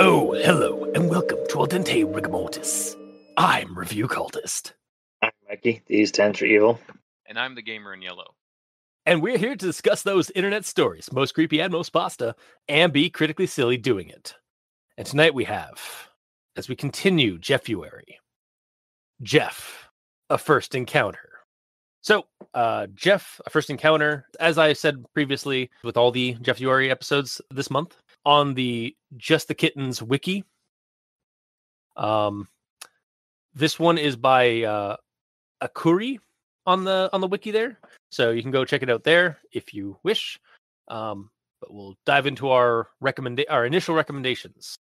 Oh, hello, and welcome to Al Dente Rigamortis. I'm Review Cultist. I'm Mikey, the East Ends for Evil. And I'm the gamer in yellow. And we're here to discuss those internet stories, most creepy and most pasta, and be critically silly doing it. And tonight we have, as we continue Jeffuary, Jeff, A First Encounter. So, Jeff, A First Encounter, as I said previously with all the Jeffuary episodes this month, on the Just the Kittens wiki. This one is by Akuuri on the wiki there, so you can go check it out there if you wish. But we'll dive into our initial recommendations.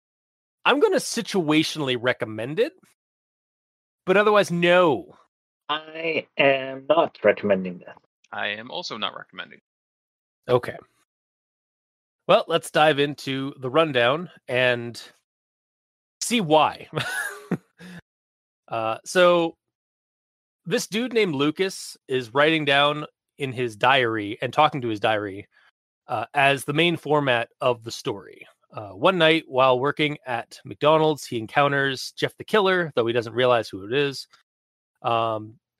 I'm going to situationally recommend it, but otherwise, no. I am not recommending this. I am also not recommending. Okay. Well, let's dive into the rundown and see why. So this dude named Lucas is writing down in his diary and talking to his diary as the main format of the story. One night while working at McDonald's, he encounters Jeff the Killer, though he doesn't realize who it is,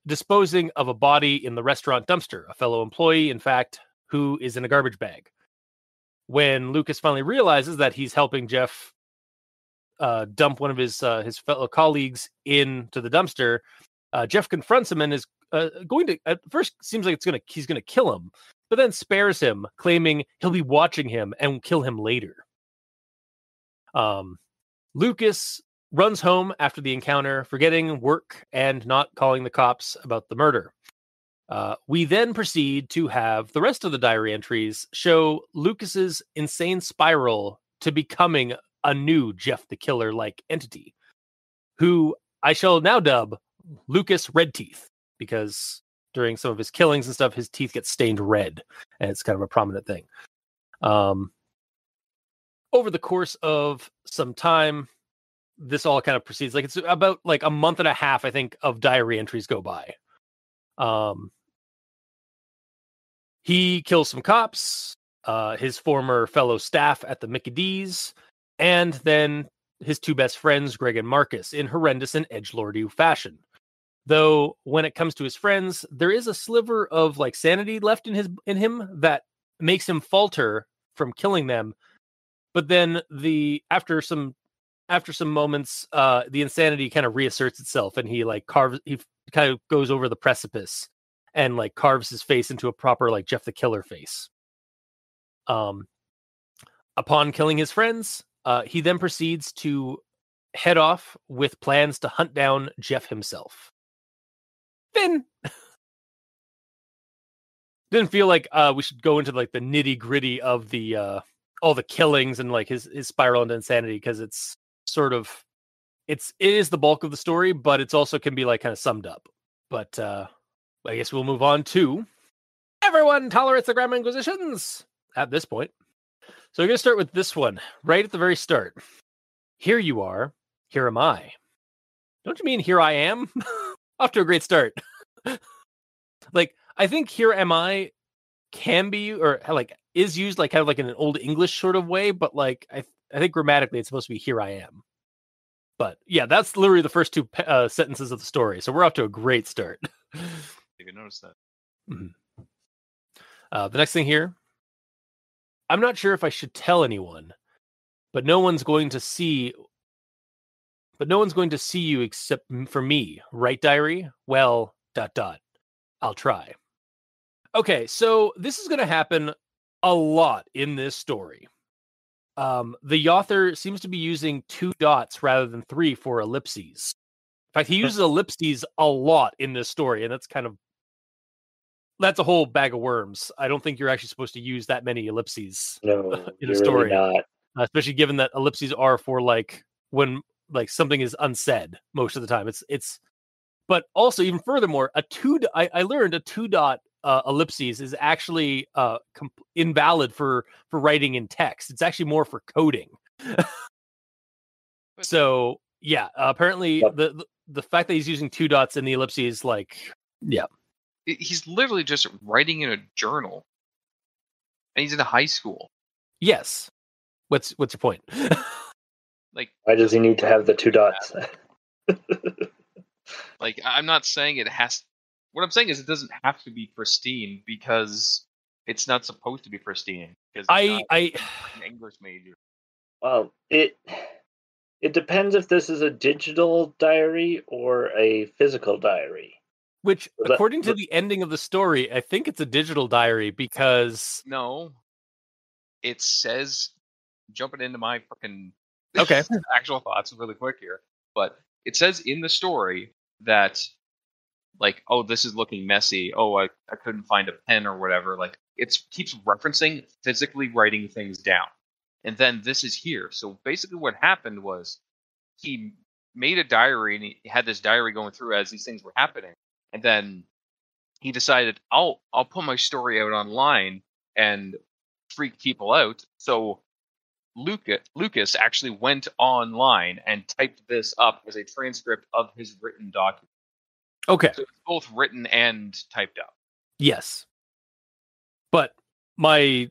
disposing of a body in the restaurant dumpster, a fellow employee, in fact, who is in a garbage bag. When Lucas finally realizes that he's helping Jeff dump one of his fellow colleagues into the dumpster, Jeff confronts him and is going to, at first seems like he's gonna kill him, but then spares him, claiming he'll be watching him and kill him later. Lucas runs home after the encounter, forgetting work and not calling the cops about the murder. We then proceed to have the rest of the diary entries show Lucas's insane spiral to becoming a new Jeff the Killer-like entity, who I shall now dub Lucas Red Teeth, because during some of his killings and stuff, his teeth get stained red, and it's kind of a prominent thing. Over the course of some time, this all kind of proceeds. Like, it's about like a month and a half, I think, of diary entries go by. He kills some cops, his former fellow staff at the Mickey D's, and then his two best friends, Greg and Marcus, in horrendous and edgelordy fashion. Though when it comes to his friends, there is a sliver of like sanity left in him that makes him falter from killing them. But then after some moments, the insanity kind of reasserts itself, and he kind of goes over the precipice and like carves his face into a proper like Jeff the Killer face. Upon killing his friends, he then proceeds to head off with plans to hunt down Jeff himself. Finn didn't feel like we should go into like the nitty gritty of the all the killings and like his spiral into insanity, because it's sort of it is the bulk of the story, but it's also can be like kind of summed up. But I guess we'll move on to everyone tolerates the Grand Inquisitions at this point. So we're going to start with this one right at the very start. Here you are. Here am I. Don't you mean here I am? Off to a great start. Like, I think here am I can be, or like is used like kind of like in an old English sort of way, but like I think grammatically it's supposed to be here I am. But yeah, that's literally the first two sentences of the story. So we're off to a great start. You can notice that. Mm-hmm. The next thing here, I'm not sure if I should tell anyone, but no one's going to see you except for me, right, diary? Well, ... I'll try. Okay, so this is going to happen a lot in this story. The author seems to be using 2 dots rather than 3 for ellipses. In fact, he uses ellipses a lot in this story, and that's a whole bag of worms. I don't think you're actually supposed to use that many ellipses in a story. Really not. Especially given that ellipses are for like when like something is unsaid most of the time. But also even furthermore, I learned a 2 dot ellipses is actually invalid for writing in text. It's actually more for coding. So yeah, apparently Yep. the fact that he's using 2 dots in the ellipses, like, yeah, He's literally just writing in a journal, and he's in high school. yes. What's your point? Like, Why does he need to have the 2 dots? like I'm not saying it has. What I'm saying is it doesn't have to be pristine because it's not supposed to be pristine. Because I an English major. Well, it depends if this is a digital diary or a physical diary. which So that- according to the ending of the story, I think it's a digital diary because No, it says jumping into my fucking okay, actual thoughts really quick here, but it says in the story that like, oh, this is looking messy. Oh, I couldn't find a pen or whatever. Like, it keeps referencing physically writing things down. And then this is here. So basically what happened was he made a diary and he had this diary going through as these things were happening. And then he decided, I'll put my story out online and freak people out. So Lucas actually went online and typed this up as a transcript of his written document. okay, So it's both written and typed up. yes, but my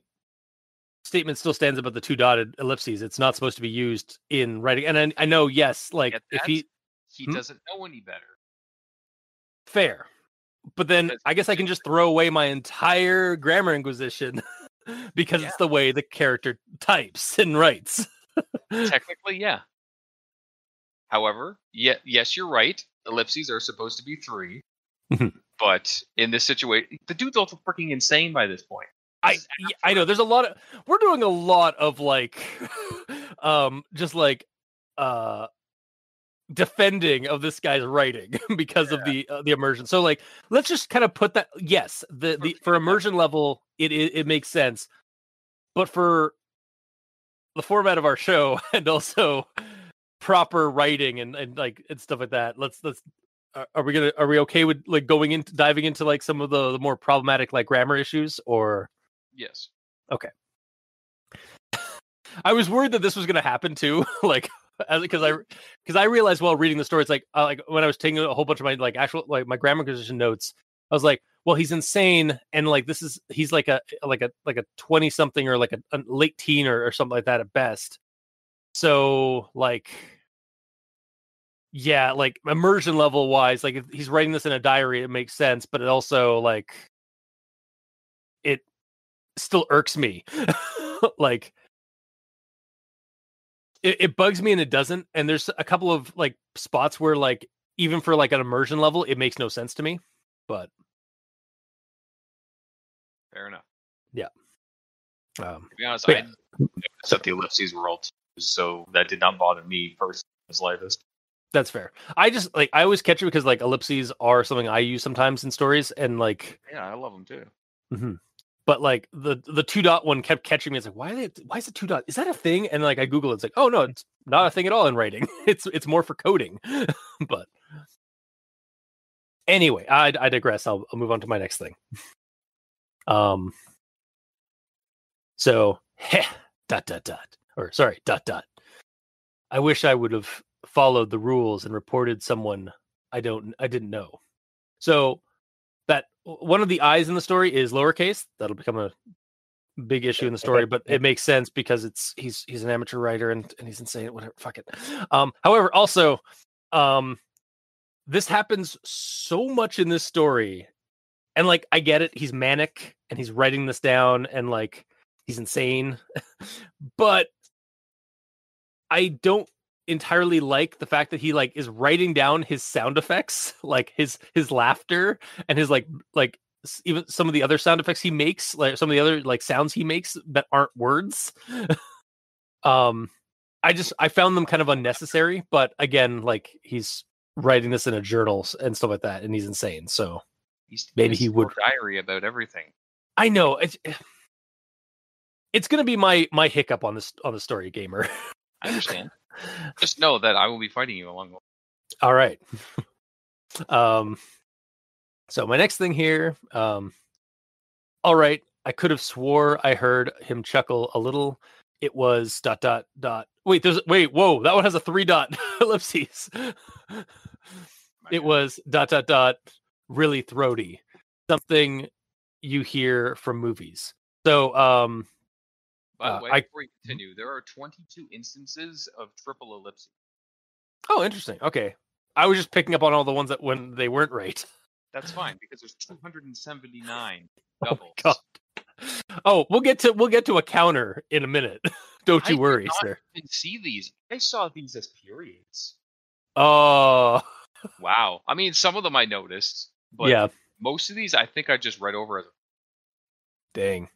statement still stands about the 2 dotted ellipses. It's not supposed to be used in writing, and I know, yes, like Get if that? he doesn't know any better. fair, but then Because I guess I can just throw away my entire grammar inquisition because it's the way the character types and writes. technically, yeah. However, yes, you're right. Ellipses are supposed to be 3, but in this situation, the dude's also freaking insane by this point. I know there's a lot of we're doing a lot of like just like defending of this guy's writing because of the immersion. So like let's just kind of put that, yes, the for immersion level it makes sense. But for the format of our show and also proper writing and like and stuff like that, let's are we okay with like diving into like some of the more problematic like grammar issues, or Yes. okay. I was worried that this was going to happen too, like because I realized while reading the story, it's like when I was taking a whole bunch of my like actual like my grammar acquisition notes, I was like, well, he's insane, and like he's like a 20 something or like a late teen or something like that at best. So like, yeah, like immersion level wise, like if he's writing this in a diary, it makes sense, but it also like it still irks me, like. It bugs me and it doesn't. And there's a couple of like spots where like even for like an immersion level, it makes no sense to me. But Fair enough. yeah. To be honest, but I noticed that the ellipses were all 2, so that did not bother me personally as lightest. That's fair. I just like I always catch it because like ellipses are something I use sometimes in stories, and like Yeah, I love them too. But like the 2 dot one kept catching me. It's like, why is it 2 dot? Is that a thing? And like I Google it, it's like, oh no, it's not a thing at all in writing. It's more for coding. But anyway, I digress. I'll move on to my next thing. So dot dot dot, or sorry, dot dot. I wish I would have followed the rules and reported someone I didn't know. So that one of the I's in the story is lowercase. That'll become a big issue in the story, but it makes sense because he's an amateur writer and he's insane. Whatever, fuck it. However, also, this happens so much in this story, and like I get it. He's manic and he's writing this down, and like he's insane, but I don't entirely like the fact that he like is writing down his sound effects, like his laughter and his like even some of the other sound effects he makes, like some of the other like sounds he makes that aren't words. I found them kind of unnecessary, but again, like he's writing this in a journal and stuff like that, and he's insane. So maybe he would diary about everything. I know it's gonna be my hiccup on the story, gamer. I understand. Just know that I will be fighting you along the way. All right. So my next thing here, all right, I could have swore I heard him chuckle a little it was ... Wait, whoa, that one has a 3 dot ellipses. It was ... really throaty. Something you hear from movies. So, By the way, I before you continue, there are 22 instances of triple ellipses. Oh, interesting. Okay. I was just picking up on all the ones that when they weren't right. That's fine because there's 279 Oh doubles. my god. Oh, we'll get to a counter in a minute. Don't you worry, I did sir. not even see these. I saw these as periods. Oh, Wow. I mean, some of them I noticed, but yeah. most of these I think I just read over as Dang.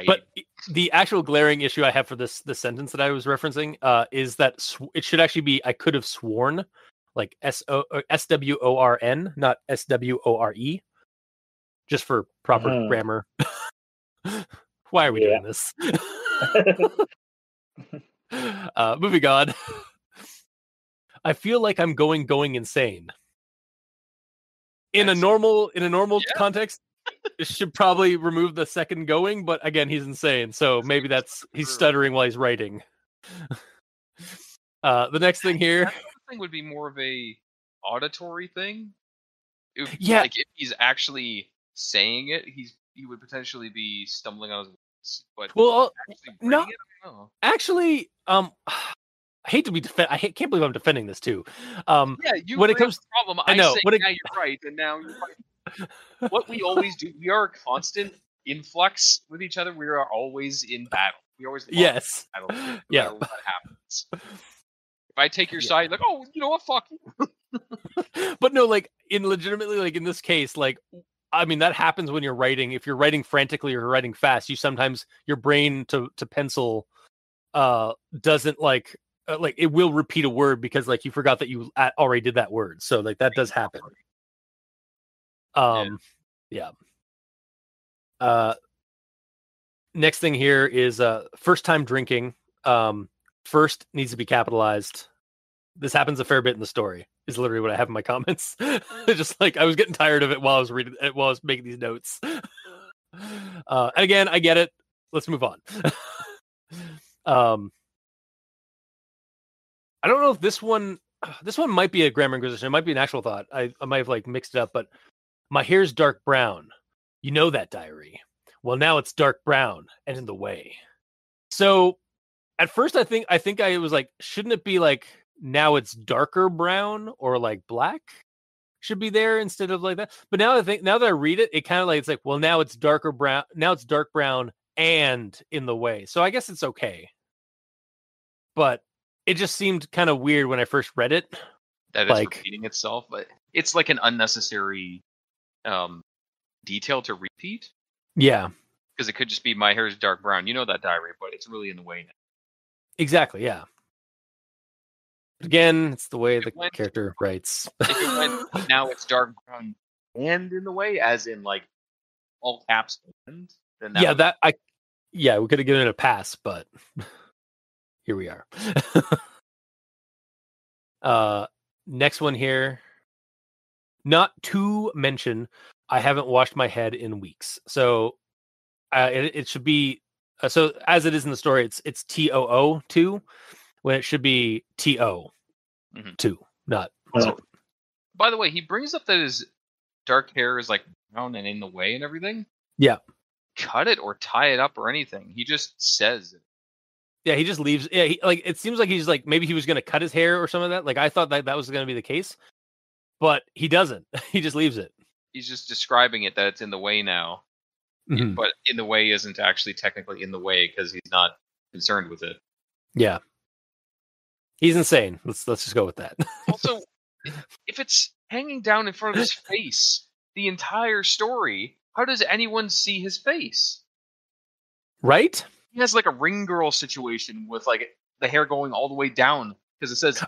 But the actual glaring issue I have for this sentence that I was referencing is that it should actually be I could have sworn, like SWORN, not SWORE, just for proper grammar. Why are we doing this? Moving on. I feel like I'm going insane. In a normal context, it should probably remove the second going, but again, he's insane, so maybe he's stuttering while he's writing. The next thing here, that thing would be more of a auditory thing. Yeah. Like if he's actually saying it, he would potentially be stumbling on his words. But well, actually no, writing it, I don't know. actually, I hate to be can't believe I'm defending this too. Yeah, you when it comes the problem. I know, say now you're right, and now you're right. What we always do, we are a constant influx with each other. We are always in battle. We always yes, battle, no yeah. matter what happens. If I take your side, like, oh, you know what, fuck you. But no, like legitimately, like in this case, like I mean that happens when you're writing. If you're writing frantically or writing fast, you sometimes your brain to pencil doesn't like it will repeat a word because like you forgot that you already did that word. So like that does happen. Yeah. Next thing here is first time drinking. First needs to be capitalized. This happens a fair bit in the story. Is literally what I have in my comments. Just like I was getting tired of it while I was reading, while I was making these notes. And again, I get it. Let's move on. I don't know if this one might be a grammar inquisition. It might be an actual thought. I might have like mixed it up, but my hair's dark brown. You know that diary. Well, now it's dark brown and in the way. So at first I think I was like, shouldn't it be like now it's darker brown or like black should be there instead of like that? But now that I read it, it kind of like it's like, well, now it's darker brown. Now it's dark brown and in the way. So I guess it's okay. But it just seemed kind of weird when I first read it. That it's repeating itself, but it's like an unnecessary detail to repeat. Yeah. Because it could just be my hair is dark brown. You know that diary, but it's really in the way now. Exactly, yeah. Again, it's the way the character writes. If it went, now it's dark brown and in the way, as in like all caps and then we could have given it a pass, but here we are. Next one here. Not to mention, I haven't washed my head in weeks. So it should be so as it is in the story. It's TOO 2 when it should be TO 2, not. So, by the way, he brings up that his dark hair is like brown and in the way and everything. Yeah. Cut it or tie it up or anything. He just says it. Yeah, he just leaves. Yeah, it seems like he's like maybe he was going to cut his hair or some of that. Like I thought that was going to be the case, but he doesn't. He just leaves it. He's just describing it that it's in the way now, but in the way isn't actually technically in the way because he's not concerned with it. Yeah, he's insane. Let's just go with that. Also, if it's hanging down in front of his face the entire story, how does anyone see his face? Right? He has like a ring girl situation with like the hair going all the way down because it says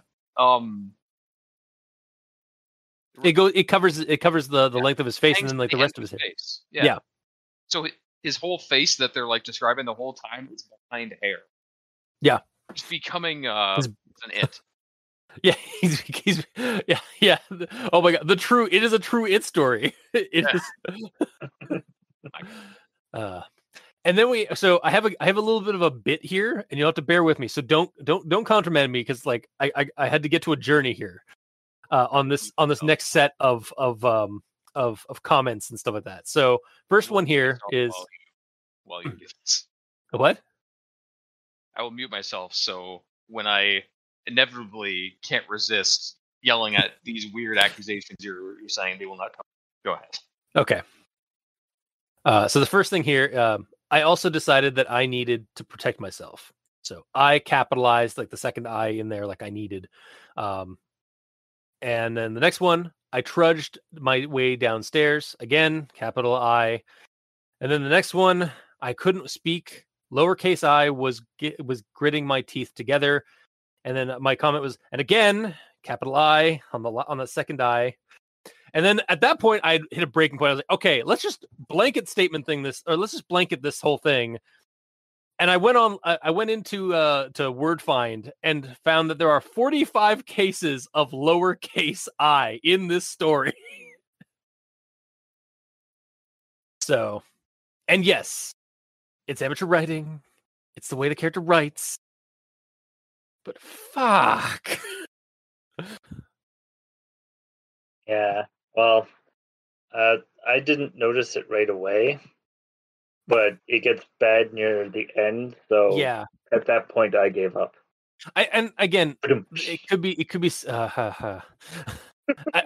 it covers the length of his face and then like the rest of his face. hair. Yeah. So his whole face that they're like describing the whole time is behind hair. Yeah. It's becoming an it. Yeah, he's yeah. Oh my god, it is a true it story. It is. And then I have a little bit of a bit here, and you'll have to bear with me. So don't countermand me, because like I had to get to a journey here on this next set of comments and stuff like that. So first one here is while you give this. What? I will mute myself, so when I inevitably can't resist yelling at these weird accusations you're saying, they will not come. Go ahead. Okay. So the first thing here, I also decided that I needed to protect myself. So I capitalized like the second I in there, like I needed. And then the next one, I trudged my way downstairs. Again, capital I. And then the next one, I couldn't speak. Lowercase I was gritting my teeth together. And then my comment was, and again, capital I on the second I. And then at that point, I hit a breaking point. I was like, okay, let's just blanket this whole thing. And I went into to Word Find and found that there are 45 cases of lowercase I in this story. So, and yes, it's amateur writing. It's the way the character writes. But fuck. Yeah. Well, I didn't notice it right away, but it gets bad near the end. So Yeah. At that point, I gave up. And again, it could be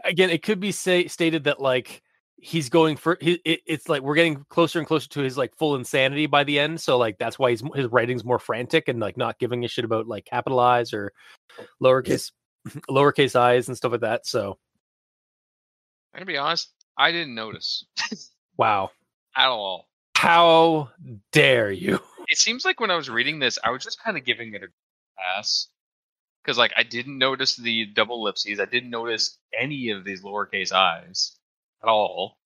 again, it could be stated that like he's going for it's like we're getting closer and closer to his like full insanity by the end. So like that's why his writing's more frantic and like not giving a shit about like capital I's or lowercase I's and stuff like that. So I'm gonna be honest, I didn't notice. wow. At all. How dare you? It seems like when I was reading this, I was just kind of giving it a pass. Because like I didn't notice the double ellipses. I didn't notice any of these lowercase i's at all.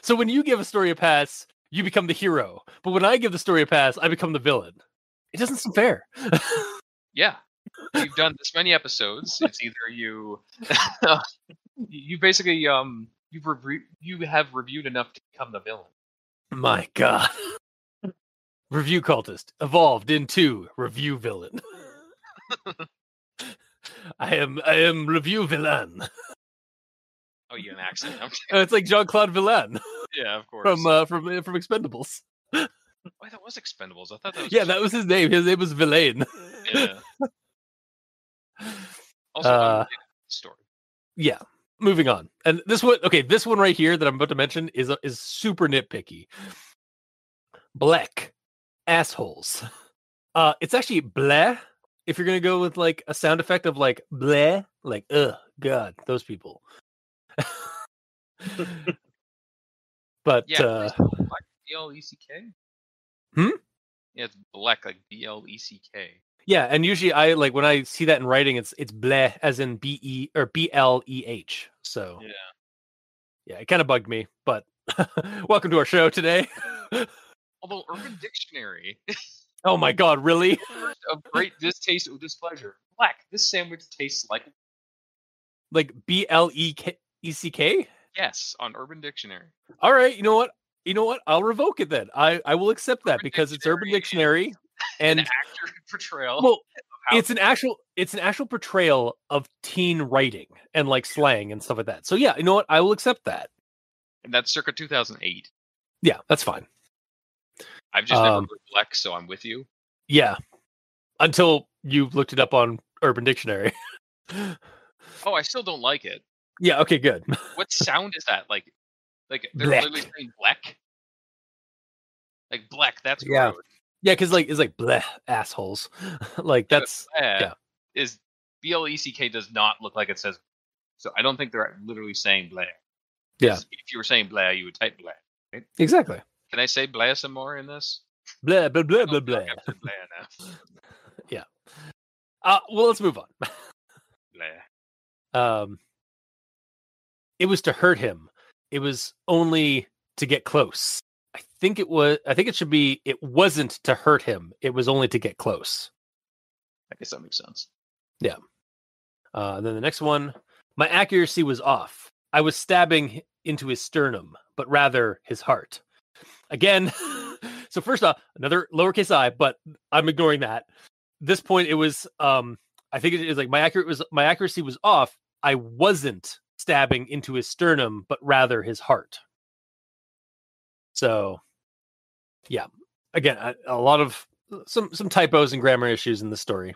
So when you give a story a pass, you become the hero. But when I give the story a pass, I become the villain. It doesn't seem fair. Yeah. You've done this many episodes. It's either you you basically you have reviewed enough to become the villain. My God. Review cultist evolved into review villain. I am review villain. Oh, you have an accent. It's like Jean-Claude Villain. Yeah, of course. From Expendables. Wait, that was Expendables. I thought that was that was his name. His name was Villain. Yeah. Also, story. Yeah. Moving on. And this one right here that I'm about to mention is super nitpicky. Black assholes. It's actually bleh. If you're gonna go with like a sound effect of like bleh, like ugh, God, those people. But yeah, BLECK. Yeah, it's black, like BLECK. Yeah, and usually I like when I see that in writing, it's bleh as in BE or BLEH. So yeah, it kind of bugged me. But welcome to our show today. Although Urban Dictionary. Oh my God, really? Of great distaste or displeasure. Black. This sandwich tastes like BLECK. Yes, on Urban Dictionary. All right, you know what? I'll revoke it then. I will accept that because it's Urban Dictionary and an accurate portrayal. Well, it's an actual portrayal of teen writing and like slang and stuff like that. So yeah, you know what? I will accept that. And that's circa 2008. Yeah, that's fine. I've just never heard black, so I'm with you. Yeah, until you looked it up on Urban Dictionary. Oh, I still don't like it. Yeah. Okay. Good. What sound is that? Like they're Black. literally saying black. Like black. That's Yeah. gross. Yeah, because like it's like bleh assholes. Like that's is BLECK does not look like it says. So I don't think they're literally saying bleh. Yeah. If you were saying bleh, you would type bleh. Right? Exactly. Can I say bleh some more in this? Blah blah blah blah blah. Yeah. Well, let's move on. Bleh. It was to hurt him. It was only to get close. I think it should be. It wasn't to hurt him. It was only to get close. I guess that makes sense. Yeah. Then the next one, my accuracy was off. I was stabbing into his sternum, but rather his heart. Again, So first off, another lowercase I, but I'm ignoring that. This point, it was I think it is like my accuracy was off. I wasn't stabbing into his sternum, but rather his heart. So, yeah. Again, a lot of some typos and grammar issues in the story.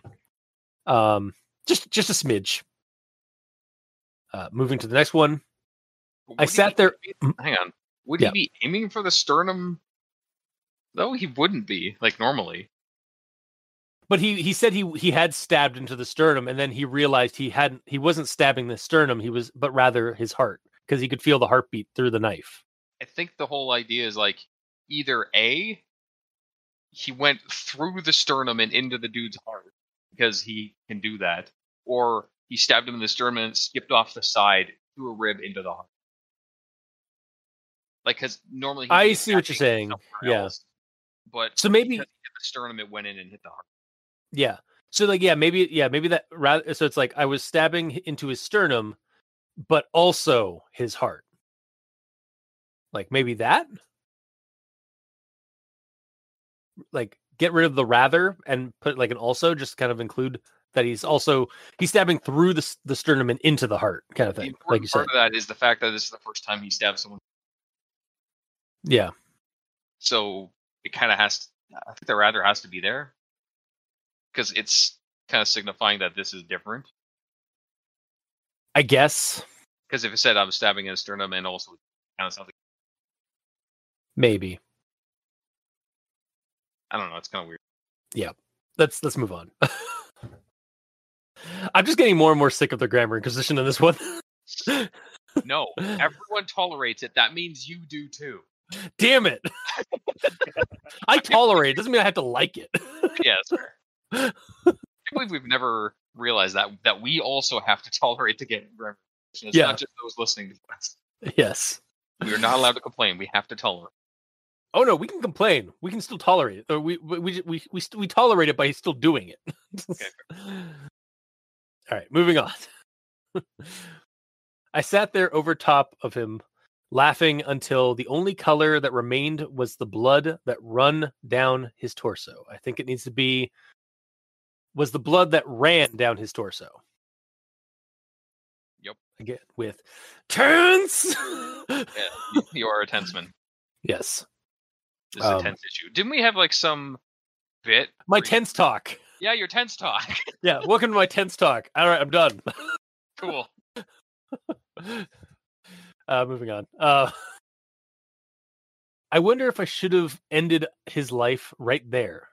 Just a smidge. Moving to the next one. I sat there. Hang on. Would he be aiming for the sternum? No, he wouldn't be, like normally. But he said he had stabbed into the sternum, and then he realized he wasn't stabbing the sternum, but rather his heart, because he could feel the heartbeat through the knife. I think the whole idea is like either A, he went through the sternum and into the dude's heart because he can do that, or he stabbed him in the sternum and skipped off the side through a rib into the heart. Like, because normally I see what you're saying. Yeah, else, but so maybe because he hit the sternum, it went in and hit the heart. Yeah. So like maybe that rather. So it's like I was stabbing into his sternum, but also his heart. Like maybe that. Like get rid of the rather and put like an also. Just kind of include that he's stabbing through the sternum and into the heart, kind of thing. The important like you part said. of that is the fact that this is the first time he stabbed someone. Yeah. So it kind of has. I think the rather has to be there. Because it's kind of signifying that this is different. I guess. Because if it said I'm stabbing in a sternum and also kind of something. Maybe. I don't know. It's kind of weird. Yeah. Let's move on. I'm just getting more and more sick of the grammar inquisition in this one. No, everyone tolerates it. That means you do too. Damn it. I tolerate it. Doesn't mean I have to like it. Yes. I believe we've never realized that we also have to tolerate to get grammar. It's not just those listening to us. Yes. We are not allowed to complain. We have to tolerate. Oh no, we can complain. We can still tolerate it. Or we tolerate it by still doing it. Okay. All right, moving on. I sat there over top of him, laughing until the only color that remained was the blood that run down his torso. I think it needs to be was the blood that ran down his torso. Yep. Again, with tense. Yeah, you are a tenseman. Yes. This is a tense issue. Didn't we have like some bit? My tense talk. Yeah, your tense talk. Yeah, welcome to my tense talk. All right, I'm done. Cool. Moving on. I wonder if I should have ended his life right there. ...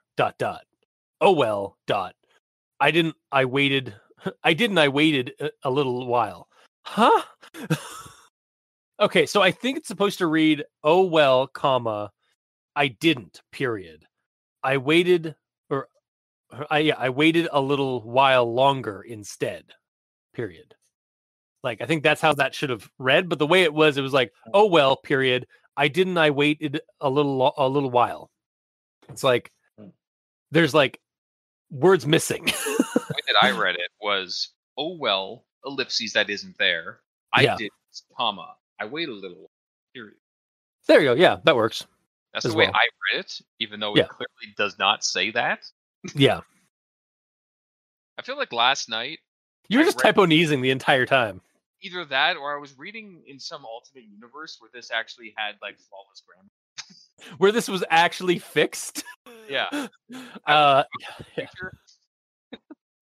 Oh well. ... I didn't. I waited a little while. Huh? Okay, so I think it's supposed to read, oh well, comma, I didn't, period. I waited, I waited a little while longer instead, period. Like, I think that's how that should have read, but the way it was like, oh well, period. I didn't. I waited a little while. It's like there's like words missing. The way that I read it was, oh well, ellipses that isn't there. I did, comma. I wait a little while, period. There you go. Yeah, that works. That's the way I read it, even though it clearly does not say that. Yeah. I feel like last night you were just typo-neezing the entire time. Either that, or I was reading in some alternate universe where this actually had like flawless grammar. Where this was actually fixed. Yeah.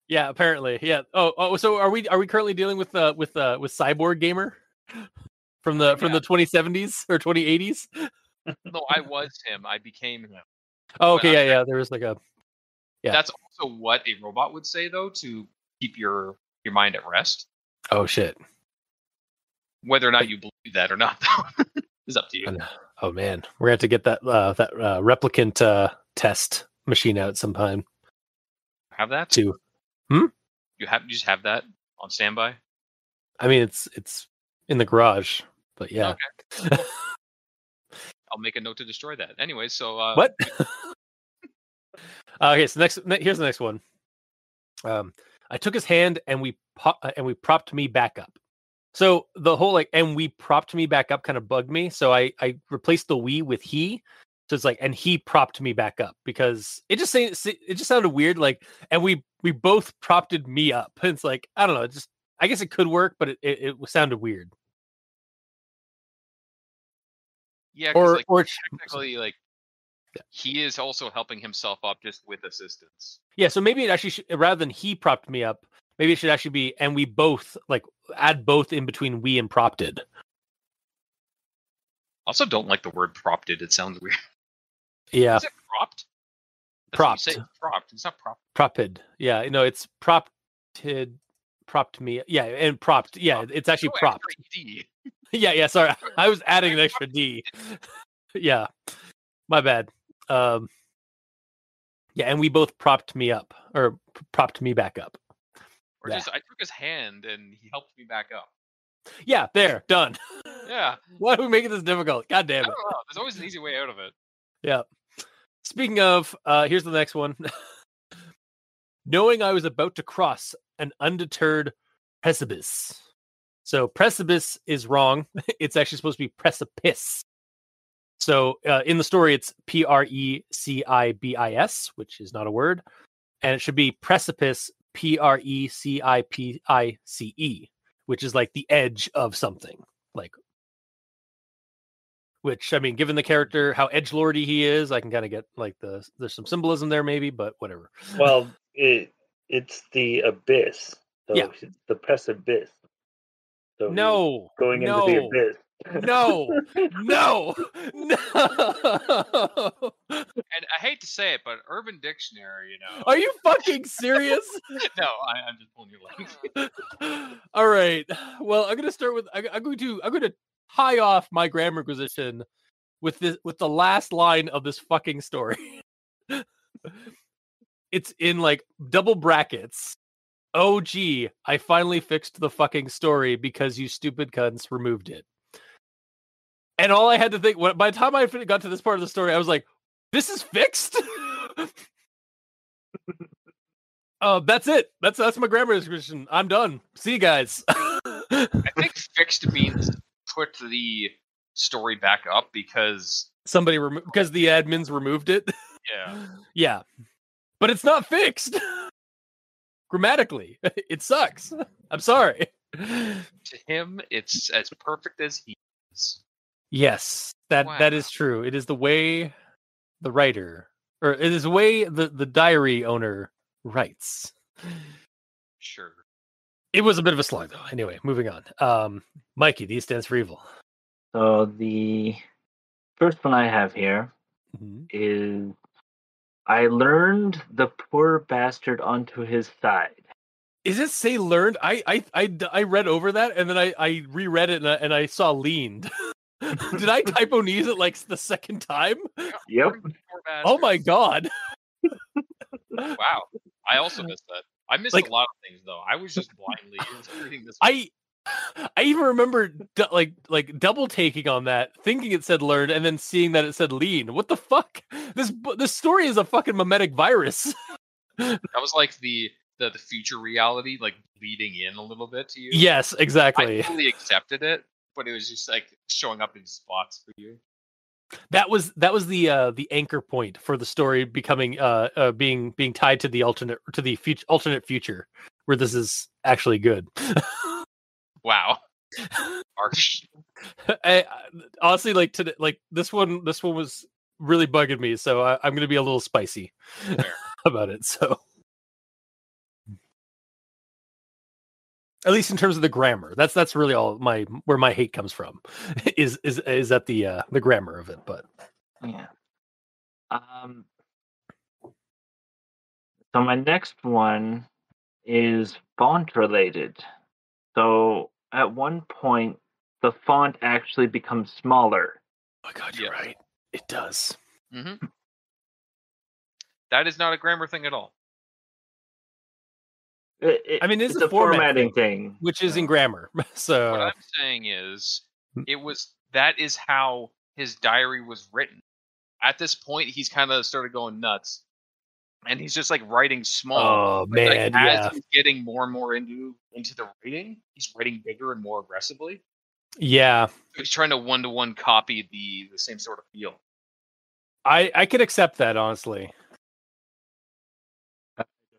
Yeah, apparently. Yeah. Oh. So are we currently dealing with Cyborg Gamer from the 2070s or 2080s? No, I was him. I became him. Oh, okay. Yeah. There was like a. Yeah. That's also what a robot would say, though, to keep your mind at rest. Oh shit. Whether or not you believe that or not, though, is up to you. Oh man, we're gonna have to get that replicant test machine out sometime. Have that too? You just have that on standby. I mean, it's in the garage, but yeah. Okay. I'll make a note to destroy that. Anyway, so what? Okay, so here's the next one. I took his hand and we propped me back up. So the whole and we propped me back up kind of bugged me. So I replaced the we with he. So it's like, and he propped me back up because it just sounded weird. Like, and we both propped me up. It's like, I don't know. I guess it could work, but it sounded weird. Yeah, because or technically, like, he is also helping himself up just with assistance. Yeah, so maybe it actually should, rather than he propped me up, maybe it should actually be, and we both, like, add both in between we and propped. Also, don't like the word propped. It sounds weird. Yeah. Is it propped? That's Propped. What you say. Propped. It's not propped. Propped. Yeah, no, it's propped. Propped me. Yeah, and propped. Yeah, Propped. it's actually No propped. D. Yeah, sorry. I was adding an extra D. Yeah. My bad. Yeah, and we both propped me up, or propped me back up. Or just, I took his hand and he helped me back up. Yeah, there, done. Yeah. Why are we making this difficult? God damn it. I don't know. There's always an easy way out of it. Yeah. Speaking of, here's the next one. Knowing I was about to cross an undeterred precipice. So precipice is wrong. It's actually supposed to be precipice. So in the story, it's Precibis, which is not a word. And it should be precipice, Precipice, which is like the edge of something. Like, which, I mean, given the character, how edgelordy he is, I can kind of get like there's some symbolism there maybe, but whatever. Well, it's the abyss. So Yeah. it's the precipice. So No. going into the abyss. No. And I hate to say it, but Urban Dictionary, Are you fucking serious? No, I'm just pulling your leg. All right. Well, I'm gonna start with I'm going to high off my grammar acquisition with the last line of this fucking story. It's in like double brackets. Oh gee, I finally fixed the fucking story because you stupid cunts removed it. And all I had to think, by the time I got to this part of the story, I was like, this is fixed? That's it. That's my grammar description. I'm done. See you guys. I think fixed means put the story back up because because the admins removed it. Yeah. Yeah. But it's not fixed. Grammatically. It sucks. I'm sorry. To him, it's as perfect as he is. Yes. That is true. It is the way the writer, or it is the way the diary owner writes. Sure. It was a bit of a slog though. Anyway, moving on. Mikey, D stands for evil. So the first one I have here is I learned the poor bastard onto his side. Is it say learned? I read over that and then I reread it and I saw leaned. Did I typo-nese it like the second time? Yep. Oh my god. Wow. I also missed that. I missed a lot of things though. I was just blindly reading this. I even remember like double taking on that, thinking it said learned, and then seeing that it said lean. What the fuck? This story is a fucking mimetic virus. That was like the future reality, like bleeding in a little bit to you. Yes, exactly. I totally accepted it, but it was just like showing up in spots for you. That was the anchor point for the story becoming being tied to the alternate future where this is actually good. Wow. Harsh. Honestly, like today, like this one was really bugging me, so I'm gonna be a little spicy about it. So, at least in terms of the grammar, that's really all where my hate comes from, is at the grammar of it. But yeah. So my next one is font related. So at one point, the font actually becomes smaller. Oh my god, you're right. It does. Mm-hmm. That is not a grammar thing at all. I mean, it's a formatting thing, which is in grammar. So what I'm saying is, that is how his diary was written. At this point, he's kind of started going nuts, and he's just like writing small. Oh man, like, as he's getting more and more into the writing, he's writing bigger and more aggressively. Yeah, so he's trying to one-to-one copy the same sort of feel. I could accept that, honestly.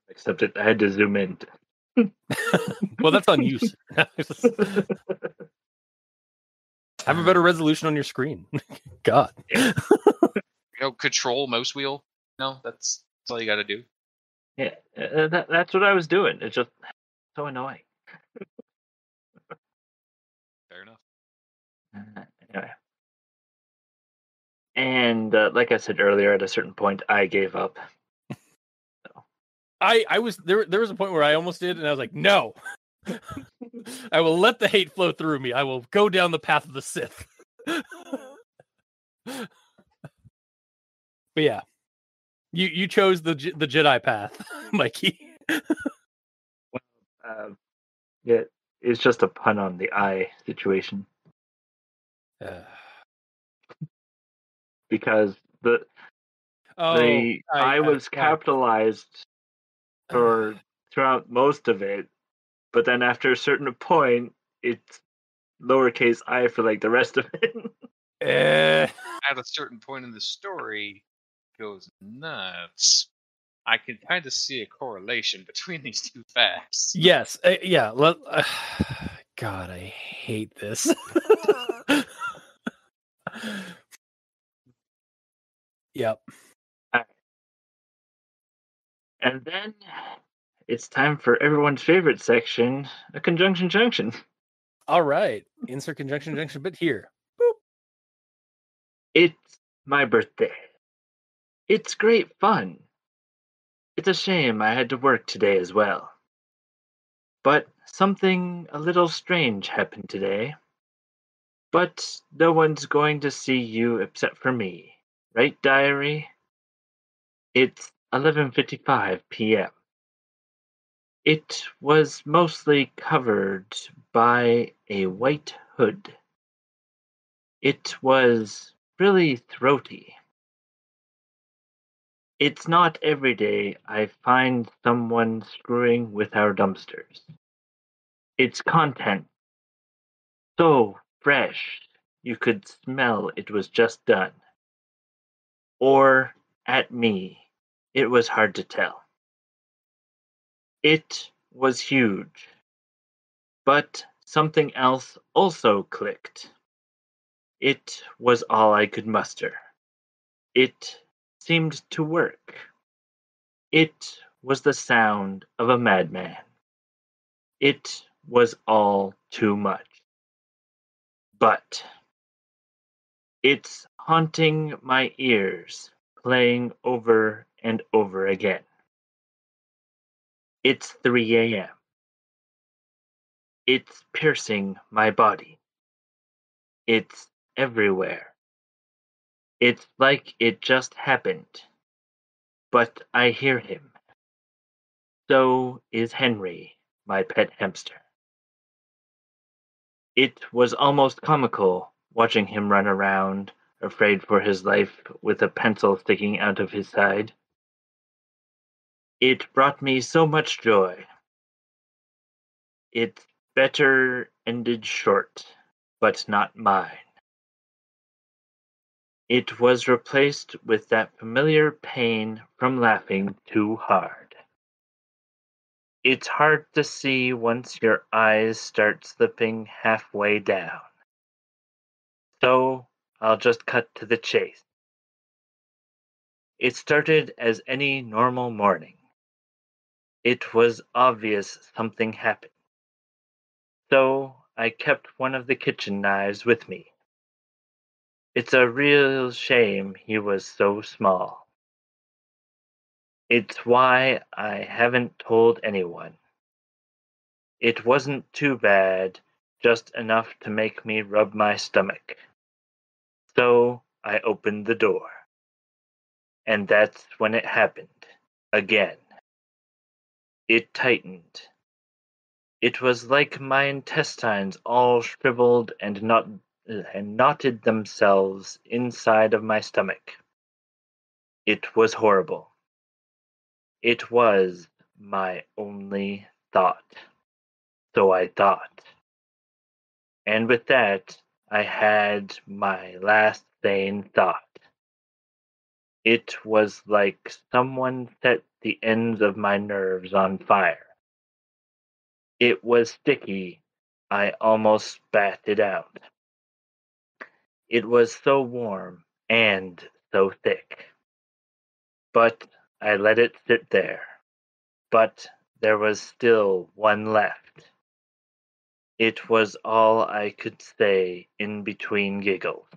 Except I had to zoom in. Well, that's on you. Have a better resolution on your screen. God. Control mouse wheel. No, that's all you got to do. Yeah, that's what I was doing. It's just so annoying. Fair enough. Anyway. And like I said earlier, at a certain point, I gave up. I was there. There was a point where I almost did, and I was like, no. I will let the hate flow through me. I will go down the path of the Sith. But yeah, you chose the Jedi path, Mikey. Yeah, it's just a pun on the I situation. Because the I was capitalized throughout most of it, but then after a certain point, it's lowercase I for like the rest of it. At a certain point in the story, it goes nuts. I can kind of see a correlation between these two facts. Yes, yeah. God, I hate this. Yep. And then it's time for everyone's favorite section, a conjunction junction. All right. Insert conjunction junction bit here. Boop. It's my birthday. It's great fun. It's a shame I had to work today as well. But something a little strange happened today. But no one's going to see you except for me. Right, diary? It's 11:55 p.m. It was mostly covered by a white hood. It was really throaty. It's not every day I find someone screwing with our dumpsters. Its content so fresh you could smell it was just done. Or at me, it was hard to tell. It was huge. But something else also clicked. It was all I could muster. It seemed to work. It was the sound of a madman. It was all too much. But it's haunting my ears, playing over and over again. It's 3 a.m. It's piercing my body. It's everywhere. It's like it just happened. But I hear him. So is Henry, my pet hamster. It was almost comical watching him run around, afraid for his life with a pencil sticking out of his side. It brought me so much joy. Its better ended short, but not mine. It was replaced with that familiar pain from laughing too hard. It's hard to see once your eyes start slipping halfway down. So I'll just cut to the chase. It started as any normal morning. It was obvious something happened. So I kept one of the kitchen knives with me. It's a real shame he was so small. It's why I haven't told anyone. It wasn't too bad, just enough to make me rub my stomach. So I opened the door. And that's when it happened. Again. It tightened. It was like my intestines all shriveled and knotted themselves inside of my stomach. It was horrible. It was my only thought. So I thought. And with that, I had my last sane thought. It was like someone set the ends of my nerves on fire. It was sticky. I almost spat it out. It was so warm and so thick. But I let it sit there. But there was still one left. It was all I could say in between giggles.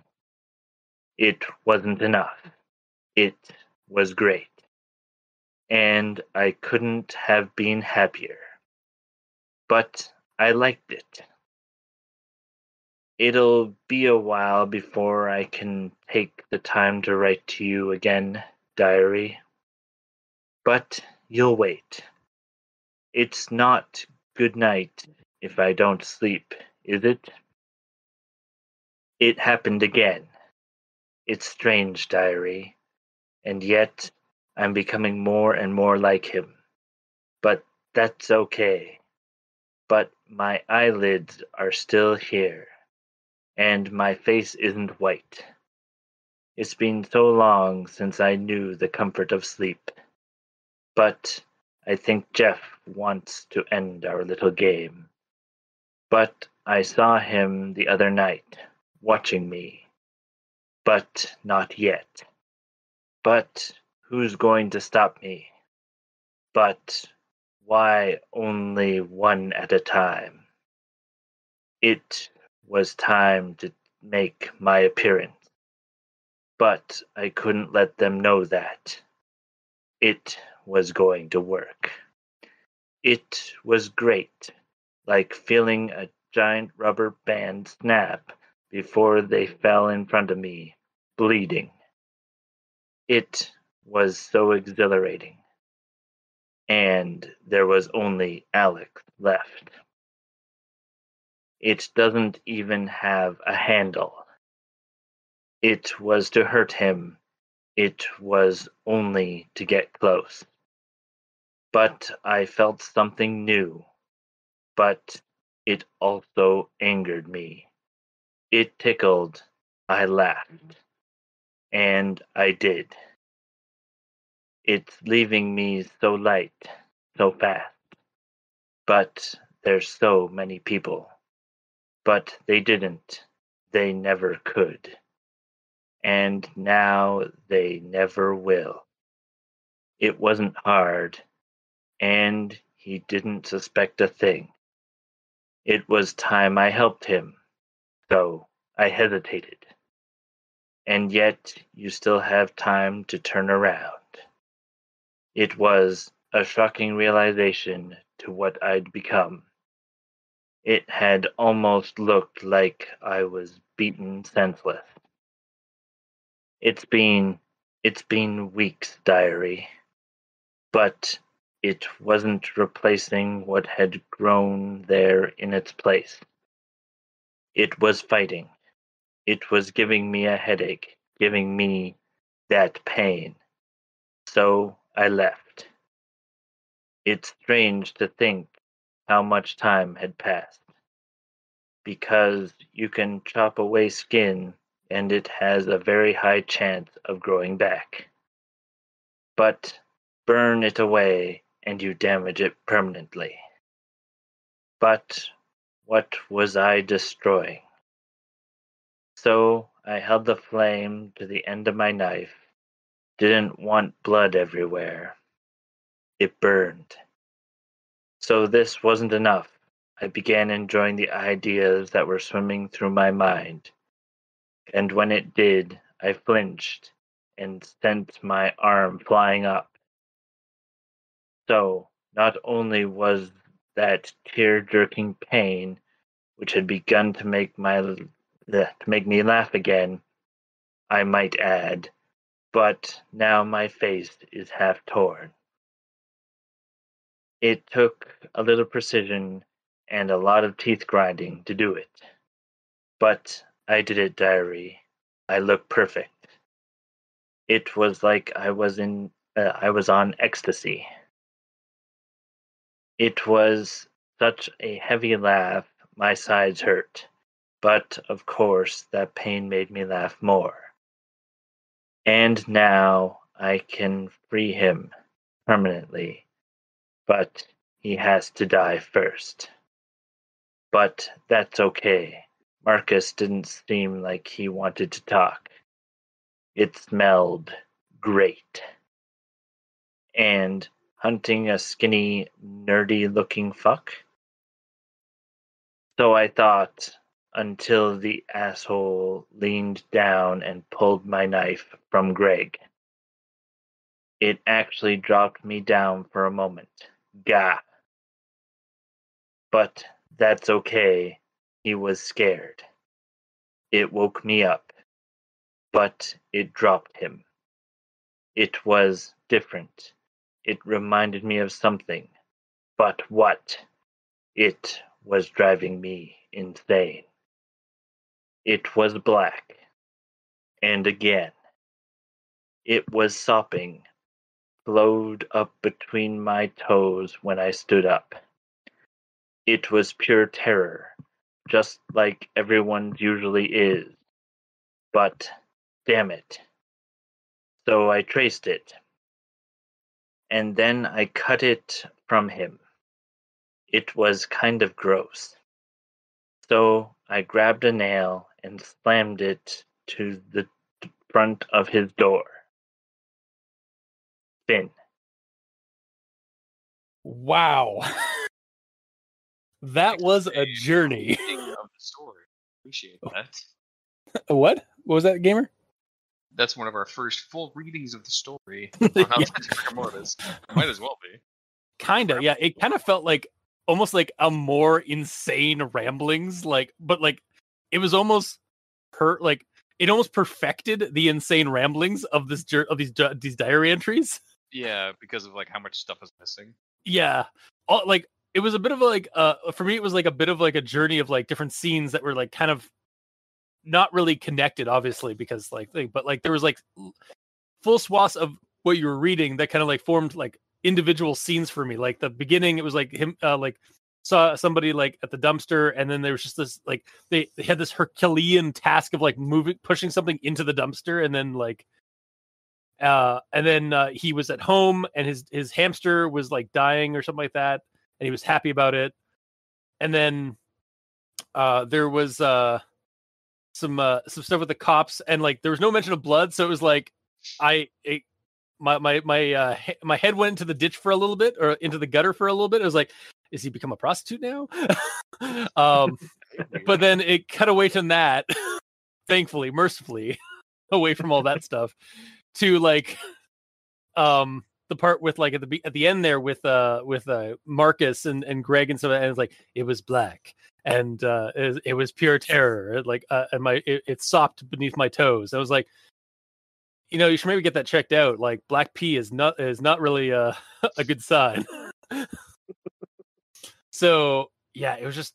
It wasn't enough. It was great. And I couldn't have been happier. But I liked it. It'll be a while before I can take the time to write to you again, diary. But you'll wait. It's not good night if I don't sleep, is it? It happened again. It's strange, diary, and yet I'm becoming more and more like him. But that's okay. But my eyelids are still here, and my face isn't white. It's been so long since I knew the comfort of sleep. But I think Jeff wants to end our little game. But I saw him the other night, watching me. But not yet. But who's going to stop me? But why only one at a time? It was time to make my appearance. But I couldn't let them know that. It was going to work. It was great, like feeling a giant rubber band snap before they fell in front of me, bleeding. It was so exhilarating. And there was only Alex left. It doesn't even have a handle. It was to hurt him. It was only to get close. But I felt something new. But it also angered me. It tickled. I laughed. And I did. It's leaving me so light, so fast. But there's so many people. But they didn't. They never could. And now they never will. It wasn't hard. And he didn't suspect a thing. It was time I helped him. So I hesitated. And yet you still have time to turn around. It was a shocking realization to what I'd become. It had almost looked like I was beaten senseless. It's been weeks, diary. But it wasn't replacing what had grown there in its place. It was fighting. It was giving me a headache, giving me that pain. So I left. It's strange to think how much time had passed. Because you can chop away skin and it has a very high chance of growing back. But burn it away and you damage it permanently. But what was I destroying? So I held the flame to the end of my knife. Didn't want blood everywhere. It burned. So this wasn't enough. I began enjoying the ideas that were swimming through my mind. And when it did, I flinched and sent my arm flying up. So not only was that tear-jerking pain, which had begun to make me laugh again, I might add, but now my face is half torn. It took a little precision and a lot of teeth grinding to do it. But I did it, diary. I look perfect. It was like I was on ecstasy. It was such a heavy laugh, my sides hurt. But of course that pain made me laugh more. And now I can free him permanently, but he has to die first. But that's okay. Marcus didn't seem like he wanted to talk. It smelled great. And hunting a skinny, nerdy-looking fuck? So I thought, until the asshole leaned down and pulled my knife from Greg. It actually dropped me down for a moment. Gah. But that's okay. He was scared. It woke me up. But it dropped him. It was different. It reminded me of something. But what? It was driving me insane. It was black. And again. It was sopping. Flowed up between my toes when I stood up. It was pure terror, just like everyone's usually is. But, damn it. So I traced it. And then I cut it from him. It was kind of gross. So I grabbed a nail and slammed it to the front of his door. Finn. Wow. That was a journey. Of the story. Appreciate that. What? What was that, Gamer? That's one of our first full readings of the story. On Authentic Rigor Mortis. Might as well be. Kinda, yeah. It kind of felt like almost like a more insane ramblings, but it was almost it almost perfected the insane ramblings of these diary entries. Yeah, because of how much stuff is missing. Yeah, it was a bit of for me, it was a bit of a journey of different scenes that were kind of not really connected, obviously, because but there was full swaths of what you were reading that kind of formed individual scenes for me. Like the beginning, it was him saw somebody at the dumpster, and then there was just this they had this Herculean task of pushing something into the dumpster, and then he was at home and his hamster was dying or something like that, and he was happy about it. And then there was some stuff with the cops, and there was no mention of blood, so it was my head went into the ditch for a little bit, or into the gutter for a little bit. It was is he become a prostitute now? But then it cut away from that, thankfully, mercifully, away from all that stuff, to the part with at the end there with Marcus and Greg and stuff, and it's it was black, and it was pure terror, and it sopped beneath my toes. I was you should maybe get that checked out. Black pee is not really a good sign. So yeah, it was just